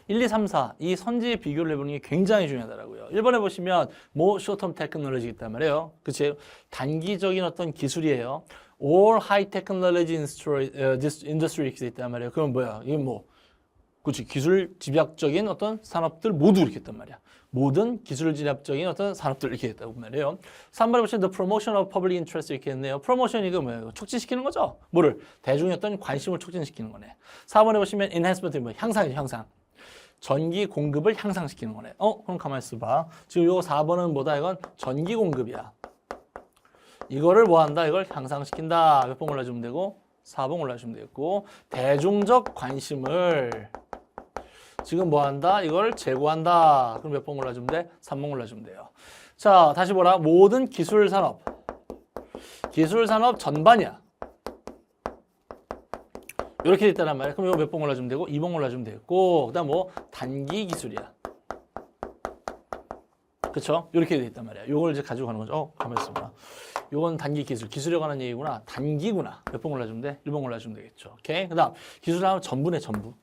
Speaker 1: 1, 2, 3, 4 이 선지의 비교를 해보는 게 굉장히 중요하더라고요. 1번에 보시면 뭐 short-term technology 있단 말이에요. 그치? 단기적인 어떤 기술이에요. All high technology industry 있단 말이에요. 그럼 뭐야? 이게 뭐? 그치? 기술 집약적인 어떤 산업들 모두 이렇게 했단 말이야. 모든 기술 집약적인 어떤 산업들 이렇게 했다고 말이에요. 3번에 보시면 the promotion of public interest 이렇게 했네요. promotion 이거 뭐예요? 촉진시키는 거죠? 뭐를? 대중의 어떤 관심을 촉진시키는 거네. 4번에 보시면 enhancement 뭐 향상이죠, 향상. 전기 공급을 향상시키는 거네. 그럼 가만히 있어봐. 지금 요거 4번은 뭐다? 이건 전기 공급이야. 이거를 뭐 한다? 이걸 향상시킨다. 몇 번 골라주면 되고 4번 골라주면 되겠고 대중적 관심을 지금 뭐 한다? 이걸 제고한다. 그럼 몇 번 골라주면 돼? 3번 골라주면 돼요. 자, 다시 보라. 모든 기술 산업 전반이야. 이렇게 돼 있다란 말이야. 그럼 이거 몇 번 골라주면 되고 2번 골라주면 되겠고 그 다음 뭐 단기 기술이야. 그쵸? 이렇게 돼 있단 말이야. 요걸 이제 가지고 가는 거죠. 가만히 있어봐. 요건 단기 기술에 관한 얘기구나. 단기구나. 몇 번 골라주면 돼? 1번 골라주면 되겠죠. 오케이? 그 다음 기술하면 전부네, 전부.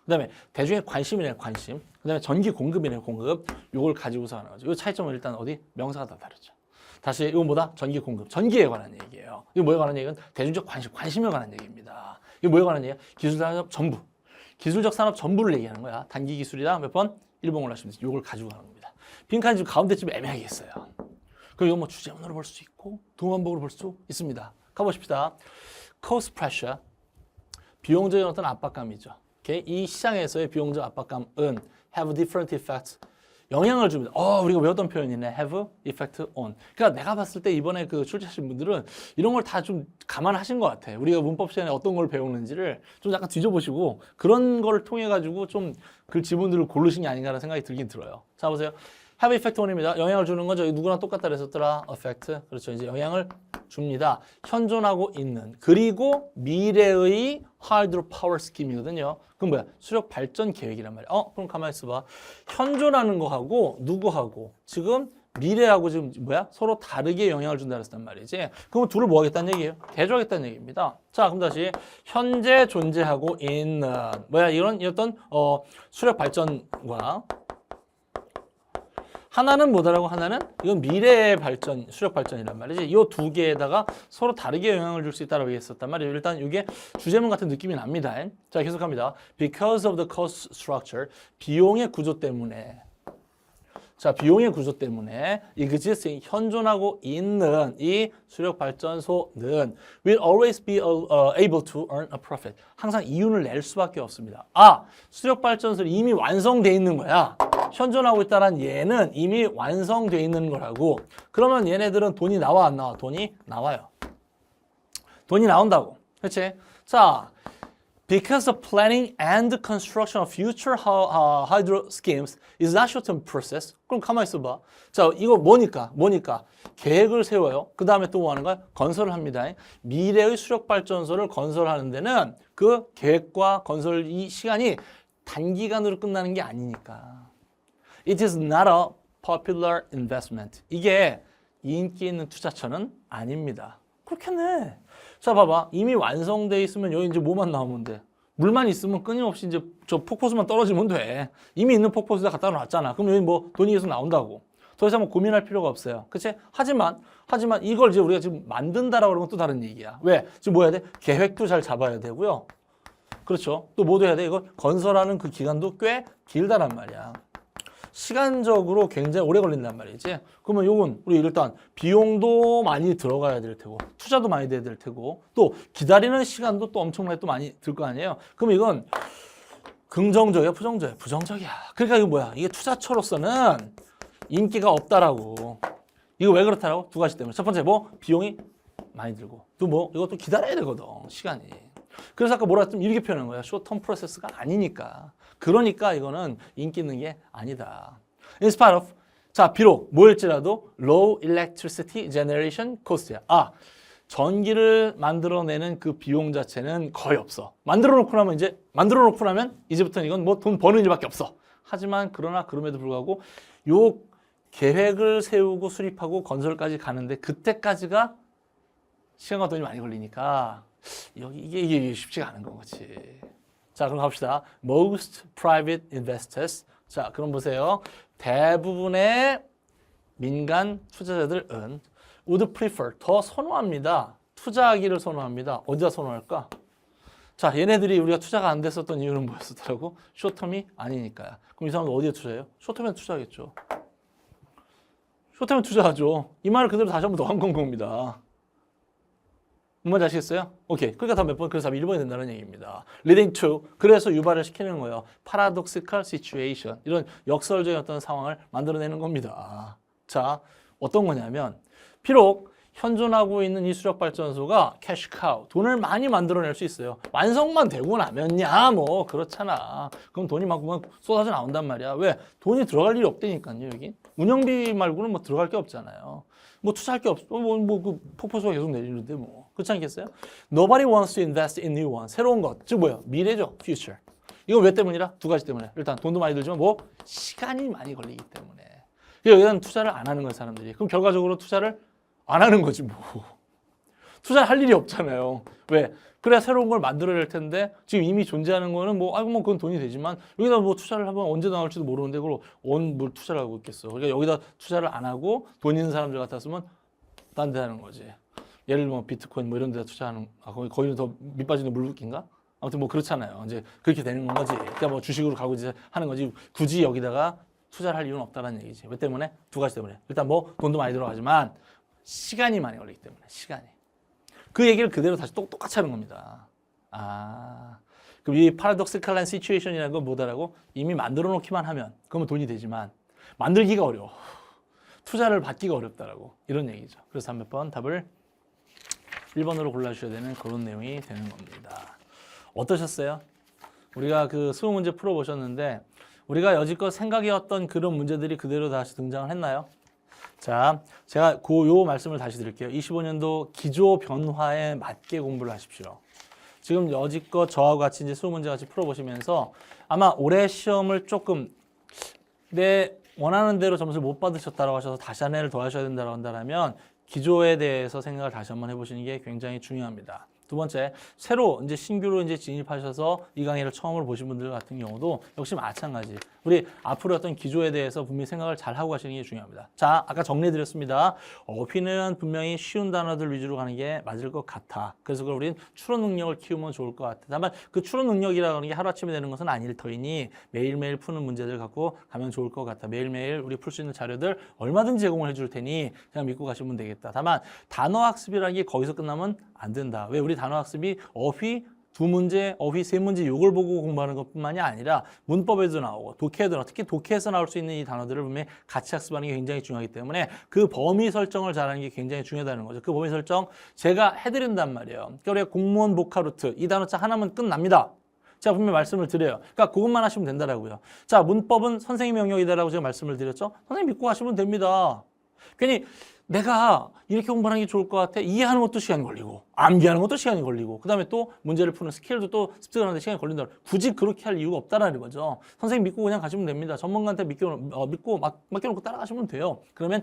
Speaker 1: 그 다음에 대중의 관심이네, 관심. 그 다음에 전기 공급이네, 공급. 요걸 가지고서 하는 거죠. 요 차이점은 일단 어디? 명사가 다 다르죠. 다시 이건 뭐다? 전기 공급. 전기에 관한 얘기예요. 이거 뭐에 관한 얘기는 대중적 관심에 관한 얘기입니다. 이거 뭐에 관한 얘기야? 기술산업 전부. 기술적 산업 전부를 얘기하는 거야. 단기 기술이다. 몇 번? 1번 골라주면 되지. 요걸 가지고 가는 겁니다. 빈칸이 지금 가운데쯤 애매하게 있어요. 그리고 이거 뭐 주제문으로 볼 수 있고 동반복으로 볼 수 있습니다. 가보십시다. Cost pressure. 비용적인 어떤 압박감이죠. 오케이? 이 시장에서의 비용적 압박감은 have different effects. 영향을 줍니다. 우리가 외웠던 표현이네. have effect on. 그러니까 내가 봤을 때 이번에 그 출제하신 분들은 이런 걸 다 좀 감안하신 것 같아. 우리가 문법 시간에 어떤 걸 배우는지를 좀 약간 뒤져보시고 그런 걸 통해 가지고 좀 그 지문들을 고르신 게 아닌가라는 생각이 들긴 들어요. 자, 보세요. have effect on입니다. 영향을 주는 거죠. 누구랑 똑같다 그랬었더라. effect. 그렇죠. 이제 영향을 줍니다. 현존하고 있는. 그리고 미래의 hydropower scheme이거든요. 그럼 뭐야? 수력 발전 계획이란 말이야. 그럼 가만히 있어봐. 현존하는 거하고 누구하고 지금 미래하고 지금 뭐야? 서로 다르게 영향을 준다 그랬단 말이지. 그럼 둘을 뭐 하겠다는 얘기예요? 대조하겠다는 얘기입니다. 자, 그럼 다시 현재 존재하고 있는 뭐야? 이런 어떤 수력 발전과 하나는 뭐다라고 하나는 이건 미래의 발전, 수력 발전이란 말이지. 이 두 개에다가 서로 다르게 영향을 줄 수 있다라고 얘기했었단 말이에요. 일단 이게 주제문 같은 느낌이 납니다. 자, 계속합니다. Because of the cost structure, 비용의 구조 때문에. 자, 비용의 구조 때문에 existing, 현존하고 있는 이 수력 발전소는 will always be able to earn a profit. 항상 이윤을 낼 수밖에 없습니다. 수력 발전소는 이미 완성돼 있는 거야. 현존하고 있다는 얘는 이미 완성돼 있는 거라고. 그러면 얘네들은 돈이 나와 안 나와? 돈이 나와요. 돈이 나온다고. 그렇지? 자, because the planning and the construction of future hydro schemes is not short-term process. 그럼 가만히 있어봐. 자, 이거 뭐니까? 계획을 세워요. 그 다음에 또 뭐 하는 거야? 건설을 합니다. 미래의 수력발전소를 건설하는 데는 그 계획과 건설 이 시간이 단기간으로 끝나는 게 아니니까. It is not a popular investment. 이게 인기 있는 투자처는 아닙니다. 그렇겠네. 자, 봐봐. 이미 완성돼 있으면 여기 이제 뭐만 나오면 돼? 물만 있으면 끊임없이 이제 저 폭포수만 떨어지면 돼. 이미 있는 폭포수에다 갖다 놨잖아. 그럼 여기 뭐 돈이 계속 나온다고. 더 이상 뭐 고민할 필요가 없어요. 그치? 하지만 이걸 이제 우리가 지금 만든다라고 그러면 또 다른 얘기야. 왜? 지금 뭐 해야 돼? 계획도 잘 잡아야 되고요. 그렇죠? 또 뭐도 해야 돼? 이걸 건설하는 그 기간도 꽤 길다란 말이야. 시간적으로 굉장히 오래 걸린단 말이지. 그러면 요건 우리 일단 비용도 많이 들어가야 될 테고 투자도 많이 돼야 될 테고 또 기다리는 시간도 또 엄청나게 또 많이 들 거 아니에요. 그럼 이건 긍정적이야, 부정적이야? 부정적이야. 그러니까 이거 뭐야? 이게 투자처로서는 인기가 없다라고. 이거 왜 그렇다라고? 두 가지 때문에. 첫 번째 뭐 비용이 많이 들고 또 뭐 이것도 기다려야 되거든, 시간이. 그래서 아까 뭐라 했더니 이렇게 표현한 거야. 쇼텀 프로세스가 아니니까. 그러니까 이거는 인기 있는 게 아니다. In spite of, 자, 비록 뭐일지라도 low electricity generation cost야. 전기를 만들어내는 그 비용 자체는 거의 없어. 만들어 놓고 나면 이제부터는 이건 뭐 돈 버는 일밖에 없어. 하지만 그러나 그럼에도 불구하고 요 계획을 세우고 수립하고 건설까지 가는데 그때까지가 시간과 돈이 많이 걸리니까 이게 쉽지가 않은 거지. 자, 그럼 갑시다. Most private investors. 자, 그럼 보세요. 대부분의 민간 투자자들은 would prefer, 더 선호합니다. 투자하기를 선호합니다. 어디다 선호할까? 자, 얘네들이 우리가 투자가 안 됐었던 이유는 뭐였었더라고? 쇼텀이 아니니까요. 그럼 이 사람들 어디에 투자해요? 쇼텀에 투자하겠죠. 쇼텀에 투자하죠. 이 말을 그대로 다시 한번 더 한 겁니다. 뭔지 아시겠어요? 오케이. 그러니까 다 몇 번, 그래서 답이 1번이 된다는 얘기입니다. leading to, 그래서 유발을 시키는 거예요. paradoxical situation. 이런 역설적인 어떤 상황을 만들어내는 겁니다. 자, 어떤 거냐면, 비록 현존하고 있는 이 수력발전소가 cash cow, 돈을 많이 만들어낼 수 있어요. 완성만 되고 나면야, 뭐, 그렇잖아. 그럼 돈이 막 쏟아져 나온단 말이야. 왜? 돈이 들어갈 일이 없다니까요, 여기. 운영비 말고는 뭐 들어갈 게 없잖아요. 뭐 투자할 게 없어. 그 폭포수가 계속 내리는데 뭐. 그렇지 않겠어요? Nobody wants to invest in new one. 새로운 것. 즉 뭐예요? 미래죠. future. 이건 왜 때문이라? 두 가지 때문에. 일단 돈도 많이 들지만 뭐? 시간이 많이 걸리기 때문에. 여기는 투자를 안 하는 거예요, 사람들이. 그럼 결과적으로 투자를 안 하는 거지 뭐. 투자를 할 일이 없잖아요. 왜? 그래야 새로운 걸 만들어낼 텐데 지금 이미 존재하는 거는 뭐 그건 돈이 되지만 여기다 뭐 투자를 하면 언제 나올지도 모르는데 그걸 뭘 투자를 하고 있겠어. 그러니까 여기다 투자를 안 하고 돈 있는 사람들 같았으면 딴 데 하는 거지. 예를 들면 비트코인 뭐 이런 데다 투자하는 거기는 더 밑빠지는 물붓기인가? 아무튼 뭐 그렇잖아요. 이제 그렇게 되는 거지. 그러니까 뭐 주식으로 가고 이제 하는 거지. 굳이 여기다가 투자를 할 이유는 없다는 얘기지. 왜 때문에? 두 가지 때문에. 일단 뭐 돈도 많이 들어가지만 시간이 많이 걸리기 때문에. 시간이. 그 얘기를 그대로 다시 똑같이 하는 겁니다. 그럼 이 paradoxical situation이라는 건 뭐다라고? 이미 만들어 놓기만 하면 그러면 돈이 되지만 만들기가 어려워. 투자를 받기가 어렵다라고 이런 얘기죠. 그래서 몇 번 답을 1번으로 골라주셔야 되는 그런 내용이 되는 겁니다. 어떠셨어요? 우리가 그 수능 문제 풀어보셨는데 우리가 여지껏 생각해왔던 그런 문제들이 그대로 다시 등장을 했나요? 자, 제가 요 말씀을 다시 드릴게요. 25년도 기조 변화에 맞게 공부를 하십시오. 지금 여지껏 저하고 같이 이제 수능 문제 같이 풀어보시면서 아마 올해 시험을 조금 내 원하는 대로 점수를 못 받으셨다고 하셔서 다시 한 해를 더 하셔야 된다고 한다면 기조에 대해서 생각을 다시 한번 해보시는 게 굉장히 중요합니다. 두 번째, 새로 이제 신규로 이제 진입하셔서 이 강의를 처음으로 보신 분들 같은 경우도 역시 마찬가지. 우리 앞으로 어떤 기조에 대해서 분명히 생각을 잘 하고 가시는 게 중요합니다. 자, 아까 정리해드렸습니다. 어휘는 분명히 쉬운 단어들 위주로 가는 게 맞을 것 같아. 그래서 그걸 우린 추론 능력을 키우면 좋을 것 같아. 다만 그 추론 능력이라는 게 하루아침에 되는 것은 아닐 터이니 매일매일 푸는 문제들 갖고 가면 좋을 것 같아. 매일매일 우리 풀 수 있는 자료들 얼마든지 제공을 해줄 테니 그냥 믿고 가시면 되겠다. 다만 단어 학습이라는 게 거기서 끝나면 안 된다. 왜 우리 단어 학습이 어휘 두 문제, 어휘 세 문제 요걸 보고 공부하는 것뿐만이 아니라 문법에도 나오고 독해에도 나오고 특히 독해에서 나올 수 있는 이 단어들을 분명히 같이 학습하는 게 굉장히 중요하기 때문에 그 범위 설정을 잘하는 게 굉장히 중요하다는 거죠. 그 범위 설정 제가 해드린단 말이에요. 그러니까 우리가 공무원 보카루트 이 단어짜 하나면 끝납니다. 제가 분명히 말씀을 드려요. 그러니까 그것만 하시면 된다라고요. 자, 문법은 선생님의 영역이다라고 제가 말씀을 드렸죠. 선생님 믿고 가시면 됩니다. 괜히 내가 이렇게 공부하는 게 좋을 것 같아. 이해하는 것도 시간이 걸리고 암기하는 것도 시간이 걸리고 그 다음에 또 문제를 푸는 스킬도 또 습득하는 데 시간이 걸린다. 굳이 그렇게 할 이유가 없다라는 거죠. 선생님 믿고 그냥 가시면 됩니다. 전문가한테 믿고 맡겨놓고 따라가시면 돼요. 그러면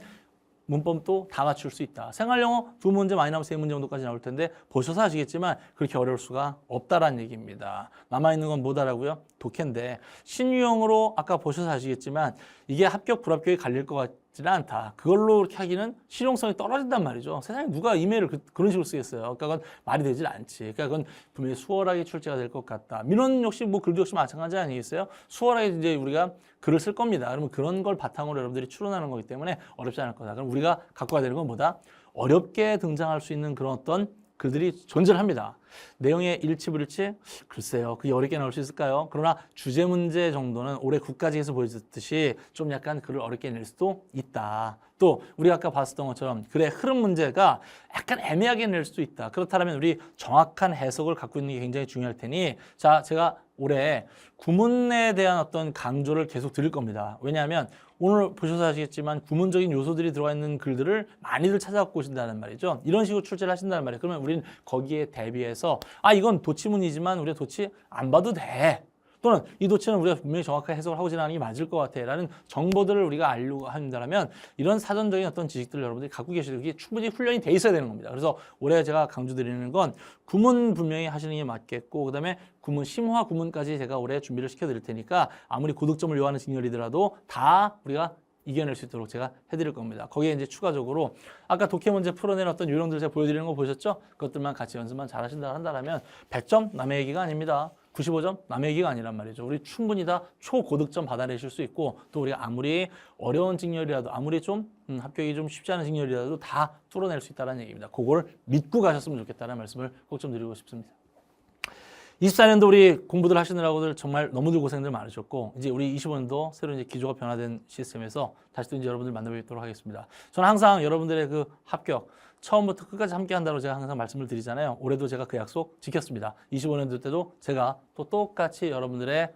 Speaker 1: 문법도 다 맞출 수 있다. 생활영어 두 문제 많이 나오면 세 문제 정도까지 나올 텐데 보셔서 아시겠지만 그렇게 어려울 수가 없다라는 얘기입니다. 남아있는 건 뭐다라고요? 독해인데 신유형으로 아까 보셔서 아시겠지만 이게 합격 불합격이 갈릴 것 같지는 않다. 그걸로 이렇게 하기는 실용성이 떨어진단 말이죠. 세상에 누가 이메일을 그런 식으로 쓰겠어요. 그러니까 그건 말이 되질 않지. 그러니까 그건 분명히 수월하게 출제가 될 것 같다. 민원 역시 뭐 글도 역시 마찬가지 아니겠어요? 수월하게 이제 우리가 글을 쓸 겁니다. 그러면 그런 걸 바탕으로 여러분들이 추론하는 거기 때문에 어렵지 않을 거다. 그럼 우리가 갖고 가야 되는 건 뭐다? 어렵게 등장할 수 있는 그런 어떤 글들이 존재를 합니다. 내용의 일치 불일치? 글쎄요. 그게 어렵게 나올 수 있을까요? 그러나 주제 문제 정도는 올해 국가직에서 보여줬듯이 좀 약간 글을 어렵게 낼 수도 있다. 또 우리가 아까 봤었던 것처럼 글의 흐름 문제가 약간 애매하게 낼 수도 있다. 그렇다면 우리 정확한 해석을 갖고 있는 게 굉장히 중요할 테니 자, 제가 올해 구문에 대한 어떤 강조를 계속 드릴 겁니다. 왜냐하면 오늘 보셔서 아시겠지만 구문적인 요소들이 들어가 있는 글들을 많이들 찾아갖고 오신다는 말이죠. 이런 식으로 출제를 하신다는 말이에요. 그러면 우리는 거기에 대비해서 이건 도치문이지만 우리가 도치 안 봐도 돼. 또는 이 도치는 우리가 분명히 정확하게 해석을 하고 지나가는 게 맞을 것 같아 라는 정보들을 우리가 알려고 한다면 이런 사전적인 어떤 지식들을 여러분들이 갖고 계시는 충분히 훈련이 돼 있어야 되는 겁니다. 그래서 올해 제가 강조드리는 건 구문 분명히 하시는 게 맞겠고 그다음에 구문, 심화 구문까지 제가 올해 준비를 시켜드릴 테니까 아무리 고득점을 요하는 직렬이더라도 다 우리가 이겨낼 수 있도록 제가 해드릴 겁니다. 거기에 이제 추가적으로 아까 독해 문제 풀어낸 어떤 요령들 제가 보여드리는 거 보셨죠? 그것들만 같이 연습만 잘 하신다 한다면 100점 남의 얘기가 아닙니다. 95점 남의 얘기가 아니란 말이죠. 우리 충분히 다 초고득점 받아내실 수 있고 또 우리가 아무리 어려운 직렬이라도 아무리 좀 합격이 좀 쉽지 않은 직렬이라도 다 뚫어낼 수 있다는 얘기입니다. 그걸 믿고 가셨으면 좋겠다는 말씀을 꼭 좀 드리고 싶습니다. 24년도 우리 공부들 하시느라고들 정말 너무들 고생들 많으셨고 이제 우리 25년도 새로 이제 기조가 변화된 시스템에서 다시 또 이제 여러분들 만나뵙도록 하겠습니다. 저는 항상 여러분들의 그 합격 처음부터 끝까지 함께 한다고 제가 항상 말씀을 드리잖아요. 올해도 제가 그 약속 지켰습니다. 25년도 때도 제가 또 똑같이 여러분들의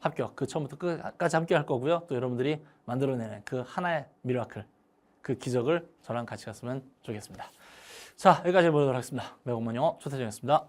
Speaker 1: 합격 그 처음부터 끝까지 함께 할 거고요. 또 여러분들이 만들어내는 그 하나의 미라클 그 기적을 저랑 같이 갔으면 좋겠습니다. 자, 여기까지 해보도록 하겠습니다. 매공문 영어 조태정이었습니다.